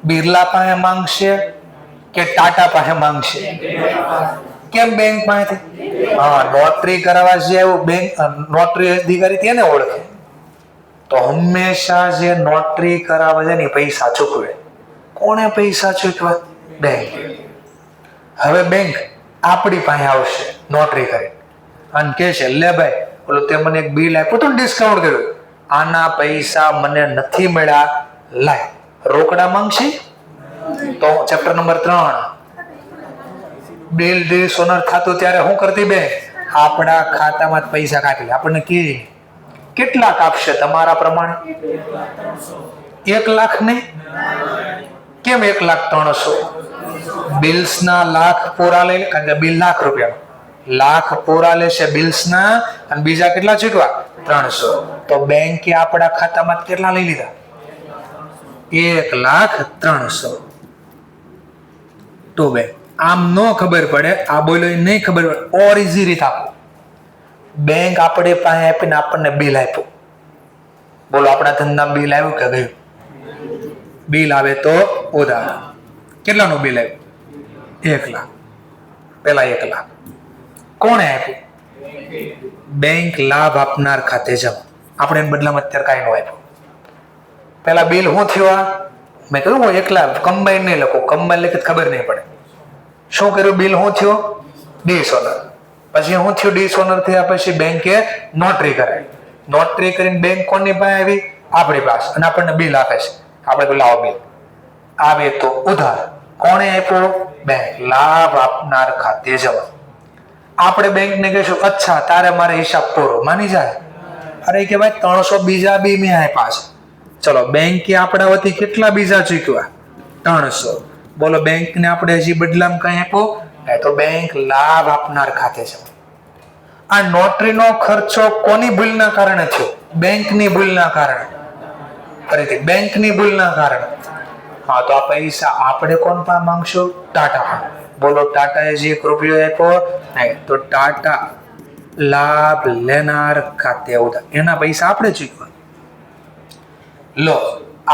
બિરલા પાસે માંગશે કે ટાટા પાસે માંગશે? કેમ બેંક પાસેથી? હા, નોટરી કરાવવા જે એવું બેંક નોટરી અધિકારી તેને ઓળખે. તો હંમેશા જે નોટરી કરાવવા જાય ને પૈસા ચૂકવે. કોણે પૈસા ચૂકવા? બેંક. હવે બેંક આપણી પાસે આવશે નોટરી કરી અને કહે છે લે ભાઈ બોલો તે મને એક બિલ આપ્યું હતું, ડિસ્કાઉન્ટ કર્યું, આના પૈસા મને નથી મળ્યા, લાય. રોકડા માંગશે તો ચેપ્ટર નંબર 3 બિલ ડિસઓનર થતું ત્યારે શું કરતી બેંક? આપણા ખાતામાં પૈસા કાઢી લે. આપણને કેટલા કાપશે તમારા પ્રમાણે? 1 લાખ નહીં. કેમ 1,03,000? બિલ્સના લાખ પૂરા લઈ લે, કારણ કે બિલ લાખ રૂપિયા, લાખ પૂરા લેશે બિલ્સના અને બીજા કેટલા ચૂકવા? 300. તો બેંકે આપણા ખાતામાં કેટલા લઈ લીધા? 1,03,000. તો બેંક આમ ન ખબર પડે, આ બોલો નહીં ખબર પડે, ઓર ઇઝી રીત આપો. બેંક આપણે પાસે આપીને આપણને બિલ આપ્યું. બોલો આપણા ધંધા બિલ આવ્યું કે ગયું? બિલ આવે તો ઉધાર. કેટલાનું બિલ આવ્યું? 1 લાખ. પેલા 1 લાખ કોણે આપ્યું? બેંક લાભ આપનાર ખાતે જમા. આપણે એના બદલામાં અત્યારે કાંઈ ન આપ્યું. પેલા બિલ શું થયું? મેં કહ્યું હું 1 લાખ કમ્બાઈન નહીં લખું, કમ્બાઈન લખી ખબર નહીં પડે. શું કર્યું? બિલ શું થયું? ડિસઓનર. પછી શું થયું? ડિસઓનર થયા પછી બેંકે નોટરી કરાવી. નોટરી કરીને બેંક કોની પાસે આવી? આપણી પાસે. અને આપણને બિલ આપે છે. આપણે તો લાવો બિલ આવે તો ઉધાર. કોણે આપ્યો? બેંક. લાભ આપનાર ખાતે જમા. આપણે બેંકને કહીશું અચ્છા તારે મારે હિસાબ પૂરો, માની જાય? અરે કે ભાઈ 300 બીજા બી મેં આપ્યા છે. ચલો બેંકે આપણા વતી કેટલા બીજા ચૂકવ્યા? 300. બોલો બેંકને આપણે હજી બદલામાં કઈ આપ્યો? તો બેંક લાભ આપનાર ખાતે છે. આ નોટરીનો ખર્ચો કોની ભૂલના કારણે થયો? બેંકની ભૂલના કારણે. ફરીથી બેંકની ભૂલના કારણે. હા, તો આ પૈસા આપણે કોણ પાસે માંગશું? ટાટા. બોલો ટાટાએ જે 1 રૂપિયો આપ્યો નહીં, તો ટાટા લાભ લેનાર ખાતે ઉધાર. એના પૈસા આપણે ચૂકવા. લો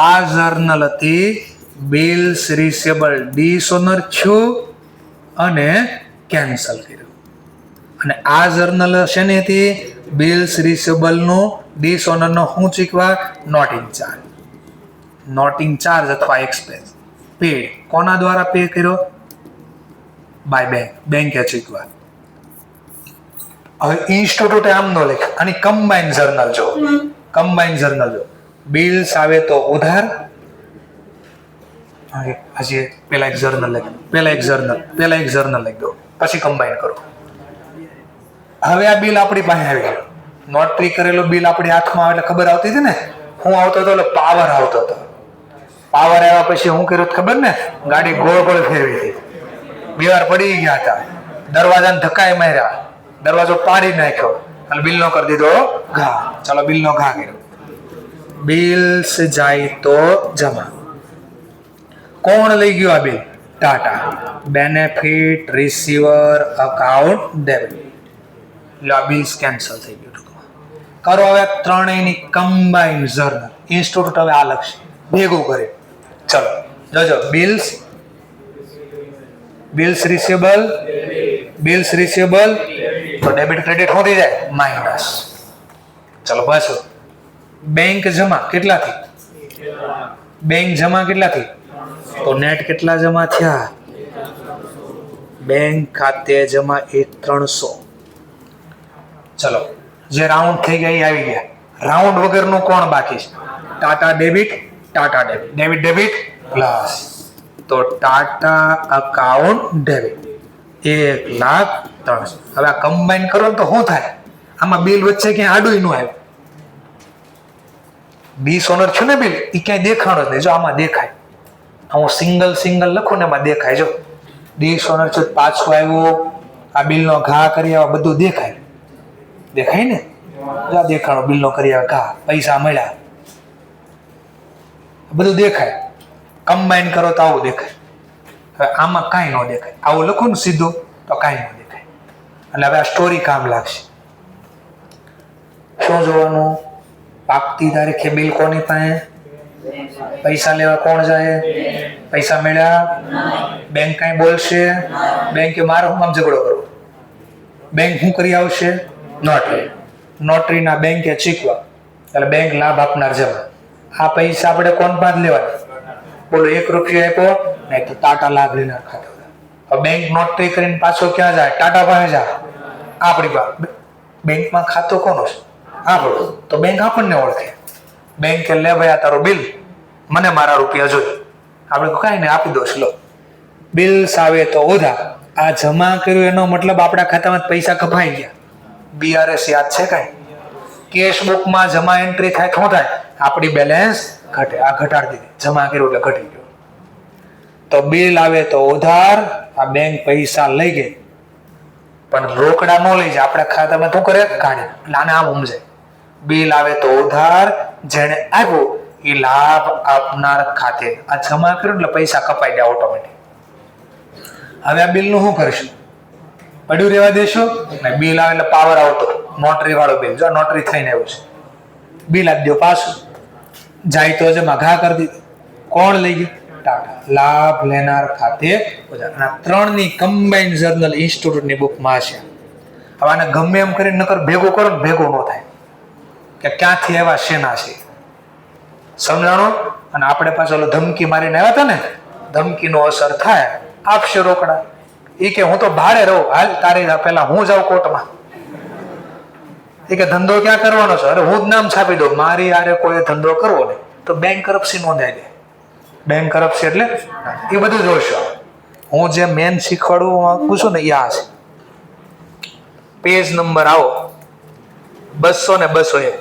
આ જર્નલ હતી બિલ્સ રિસીવેબલ ડિસઓનર થયું અને કેન્સલ કર્યું. અને આ જર્નલ શેની હતી? બિલ્સ રિસીવેબલ નું ડિસઓનર નો શું ચૂકવા? Noting charge. નોટિંગ ચાર્જ અથવા એક્સપેન્સ. પેડ. કોના દ્વારા પે કર્યો? By bank. બેંકે ચૂકવા. હવે ઇન્સ્ટિટ્યૂટે આમ નો લખ, અને કમ્બાઇન જર્નલ જો. કમ્બાઇન જર્નલ જો. બિલ્સ આવે તો ઉધાર. હજી પેલા એક જર્નલ લખ, પેલા એક જર્નલ લખ દો, પછી કમ્બાઇન કરો. હવે આ બિલ આપણી પાસે આવી ગયું. નોટરી કરેલું બિલ આપણી હાથમાં આવે એટલે ખબર આવતી હતી ને. હું આવતો હતો એટલે પાવર આવતો હતો. પાવર આવ્યા પછી હું કર્યું ખબર ને? ગાડી ગોળ ગોળ ફેરવી હતી. બે વાર પડી ગયા હતા, દરવાજાને ધક્કાએ માર્યા, દરવાજો પાડી નાખ્યો અને બિલનો કરી દીધો ઘા. ચાલો બિલનો ઘા કર્યો. બિલ્સ જાય તો જમા. કોણ લઈ ગયું આ bill? Tata. Benefit receiver account debit. એટલે આ બિલ્સ કેન્સલ થઈ ગયું. કરો હવે ત્રણેયની કમ્બાઇન જર્નલ. ઇન્સ્ટિટ્યૂટ હવે આ લખશે, ભેગું કરે. ચલો જોજો. બિલ્સ રિસીવેબલ તો ડેબિટ ક્રેડિટ શું થઈ જાય? માઇનસ. ચલો પાછું. બેંક જમા કેટલાથી? બેંક જમા કેટલાથી? તો નેટ કેટલા જમા થયા? બેંક ખાતે જમા 1,300. ચલો જે રાઉન્ડ થઈ ગયા એ આવી ગયા. રાઉન્ડ વગરનું કોણ બાકી છે? Tata debit debit plus. તો ટાટા અકાઉન્ટ ડેબિટ 1,03,000. હવે આ કમ્બાઈન કરો તો શું થાય? આમાં બિલ વચ્ચે ક્યાંય આડું ન આવ્યું. બી સોનર છે ને બિલ, એ ક્યાંય દેખાણો જ નહીં. જો આમાં દેખાય. હું સિંગલ લખું ને એમાં દેખાય. જો ડી સોનર છે પાછું આવ્યું, આ બિલનો ઘા કરી આવા બધું દેખાય. દેખાય ને? જો દેખાણો બિલનો કરી આવા ઘા, પૈસા મળ્યા, બધું દેખાય. કમ્બાઈન કરો તો આવું દેખાય. હવે આમાં કાંઈ ન દેખાય. આવું લખું ને સીધું તો કાંઈ ન દેખાય. એટલે હવે આ સ્ટોરી કામ લાગશે. શું જોવાનું? પાકતી તારીખે બિલ કોની પાસે? પૈસા લેવા કોણ જાય? પૈસા મળ્યા? બેંક કાંઈ બોલશે? બેંકે મારો હું ઝઘડો કરવો? બેંક શું કરી આવશે? નોટરીના બેંકે ચૂકવા. એટલે બેંક લાભ આપનાર જમા. આ પૈસા આપણે કોણ પાસે લેવાના? બોલો 1 રૂપિયો આપ્યો નહીં તો ટાટા લાભ લેનાર ખાતો. હવે બેંક નોટરી કરીને પાછો ક્યાં જાય? ટાટા પાસે જાય. આપણી પાસે બેંકમાં ખાતું કોનું છે? આપણું. તો બેંક આપણને ઓળખે. બેંકે લે ભાઈ આ તારો બિલ, મને મારા રૂપિયા જોઈએ. આપણે કાંઈ નહીં, આપી દો. લો બિલ્સ આવે તો ઉધાર. આ જમા કર્યું એનો મતલબ આપણા ખાતામાં પૈસા કપાઈ ગયા. BRS યાદ છે કાંઈ? કેશ બુકમાં જમા એન્ટ્રી થાય શું થાય? આપણી બેલેન્સ ઘટે. આ ઘટાડી દીધી. જમા કર્યું એટલે ઘટી ગયું. તો બિલ આવે તો ઉધાર. આ બેંક પૈસા લઈ ગઈ પણ રોકડા ન લઈ જાય. આપણા ખાતામાં શું કરે? કાઢે. એટલે આને આમ સમજાય. બિલ આવે તો ઉધાર, જેને આપ્યું એ લાભ આપનાર ખાતે. આ જમા કર્યું એટલે પૈસા કપાઈ ગયા ઓટોમેટિક. હવે આ બિલનું શું કરશું? પડ્યું રહેવા દેશો ને? બિલ આવે એટલે પાવર આવતો. નોટરી વાળો બિલ. જો નોટરી થઈને આવ્યું છે. બિલ આપી દો પાછું. જાય તો જમા ઘા કરી દીધું. કોણ લઈ ગયું? ટાટા. લાભ લેનાર ખાતે ઉધાર. અને 3ની કમ્બાઇન જર્નલ ઇન્સ્ટિટ્યૂટની બુકમાં છે. હવે આને ગમે એમ કરીને નકર ભેગું કરો ને ભેગું ન થાય કે ક્યાંથી એવા શેના છે. સમજાણો? અને આપણે પાછો ધમકી મારીને આવ્યા હતા ને, ધમકીનો અસર થાય. આપશે રોકડા. એ કે હું તો ભાડે રહું, હાલ તારી પેલા હું જાઉં કોર્ટમાં. એ કે ધંધો ક્યાં કરવાનો છે? અરે હું જ નામ છાપી દઉં. મારી આરે કોઈ ધંધો કરવો ને તો બેંક કરપ્સી નોંધાઈ દે. બેંક કરપ્સી એટલે એ બધું જોશો. હું જે મેન શીખવાડવું પૂછું ને એ આ છે. પેજ નંબર આવો 200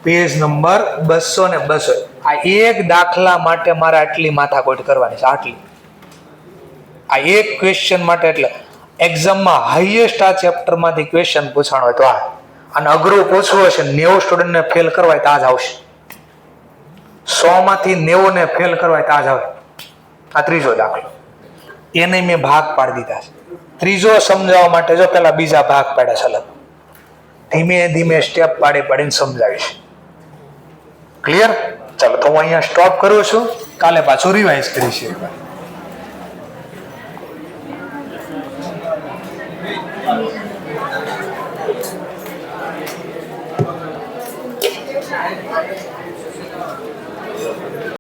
પેજ નંબર 200. આ એક દાખલા માટે મારે આટલી માથાકૂટ કરવાની છે. આટલી. આ એક ક્વેશ્ચન માટે. એટલે એક્ઝામમાં હાઈએસ્ટ આ ચેપ્ટરમાંથી ક્વેશ્ચન પૂછવાનો હોય તો આ. અને અઘરું પૂછવું હશે 90 સ્ટુડન્ટને ફેલ કરવા હોય તો આ જ આવશે. 100 માંથી 90 ને ફેલ કરવા હોય તો આ જ આવે. આ ત્રીજો દાખલો. એને મેં ભાગ પાડી દીધા છે. ત્રીજો સમજાવવા માટે જો પેલા બીજા ભાગ પાડ્યા છે. ધીમે ધીમે સ્ટેપ પાડીને સમજાવીશ. ક્લિયર? ચાલો તો હું અહીંયા સ્ટોપ કરું છું. કાલે પાછું રિવાઇઝ કરીશ એકવાર.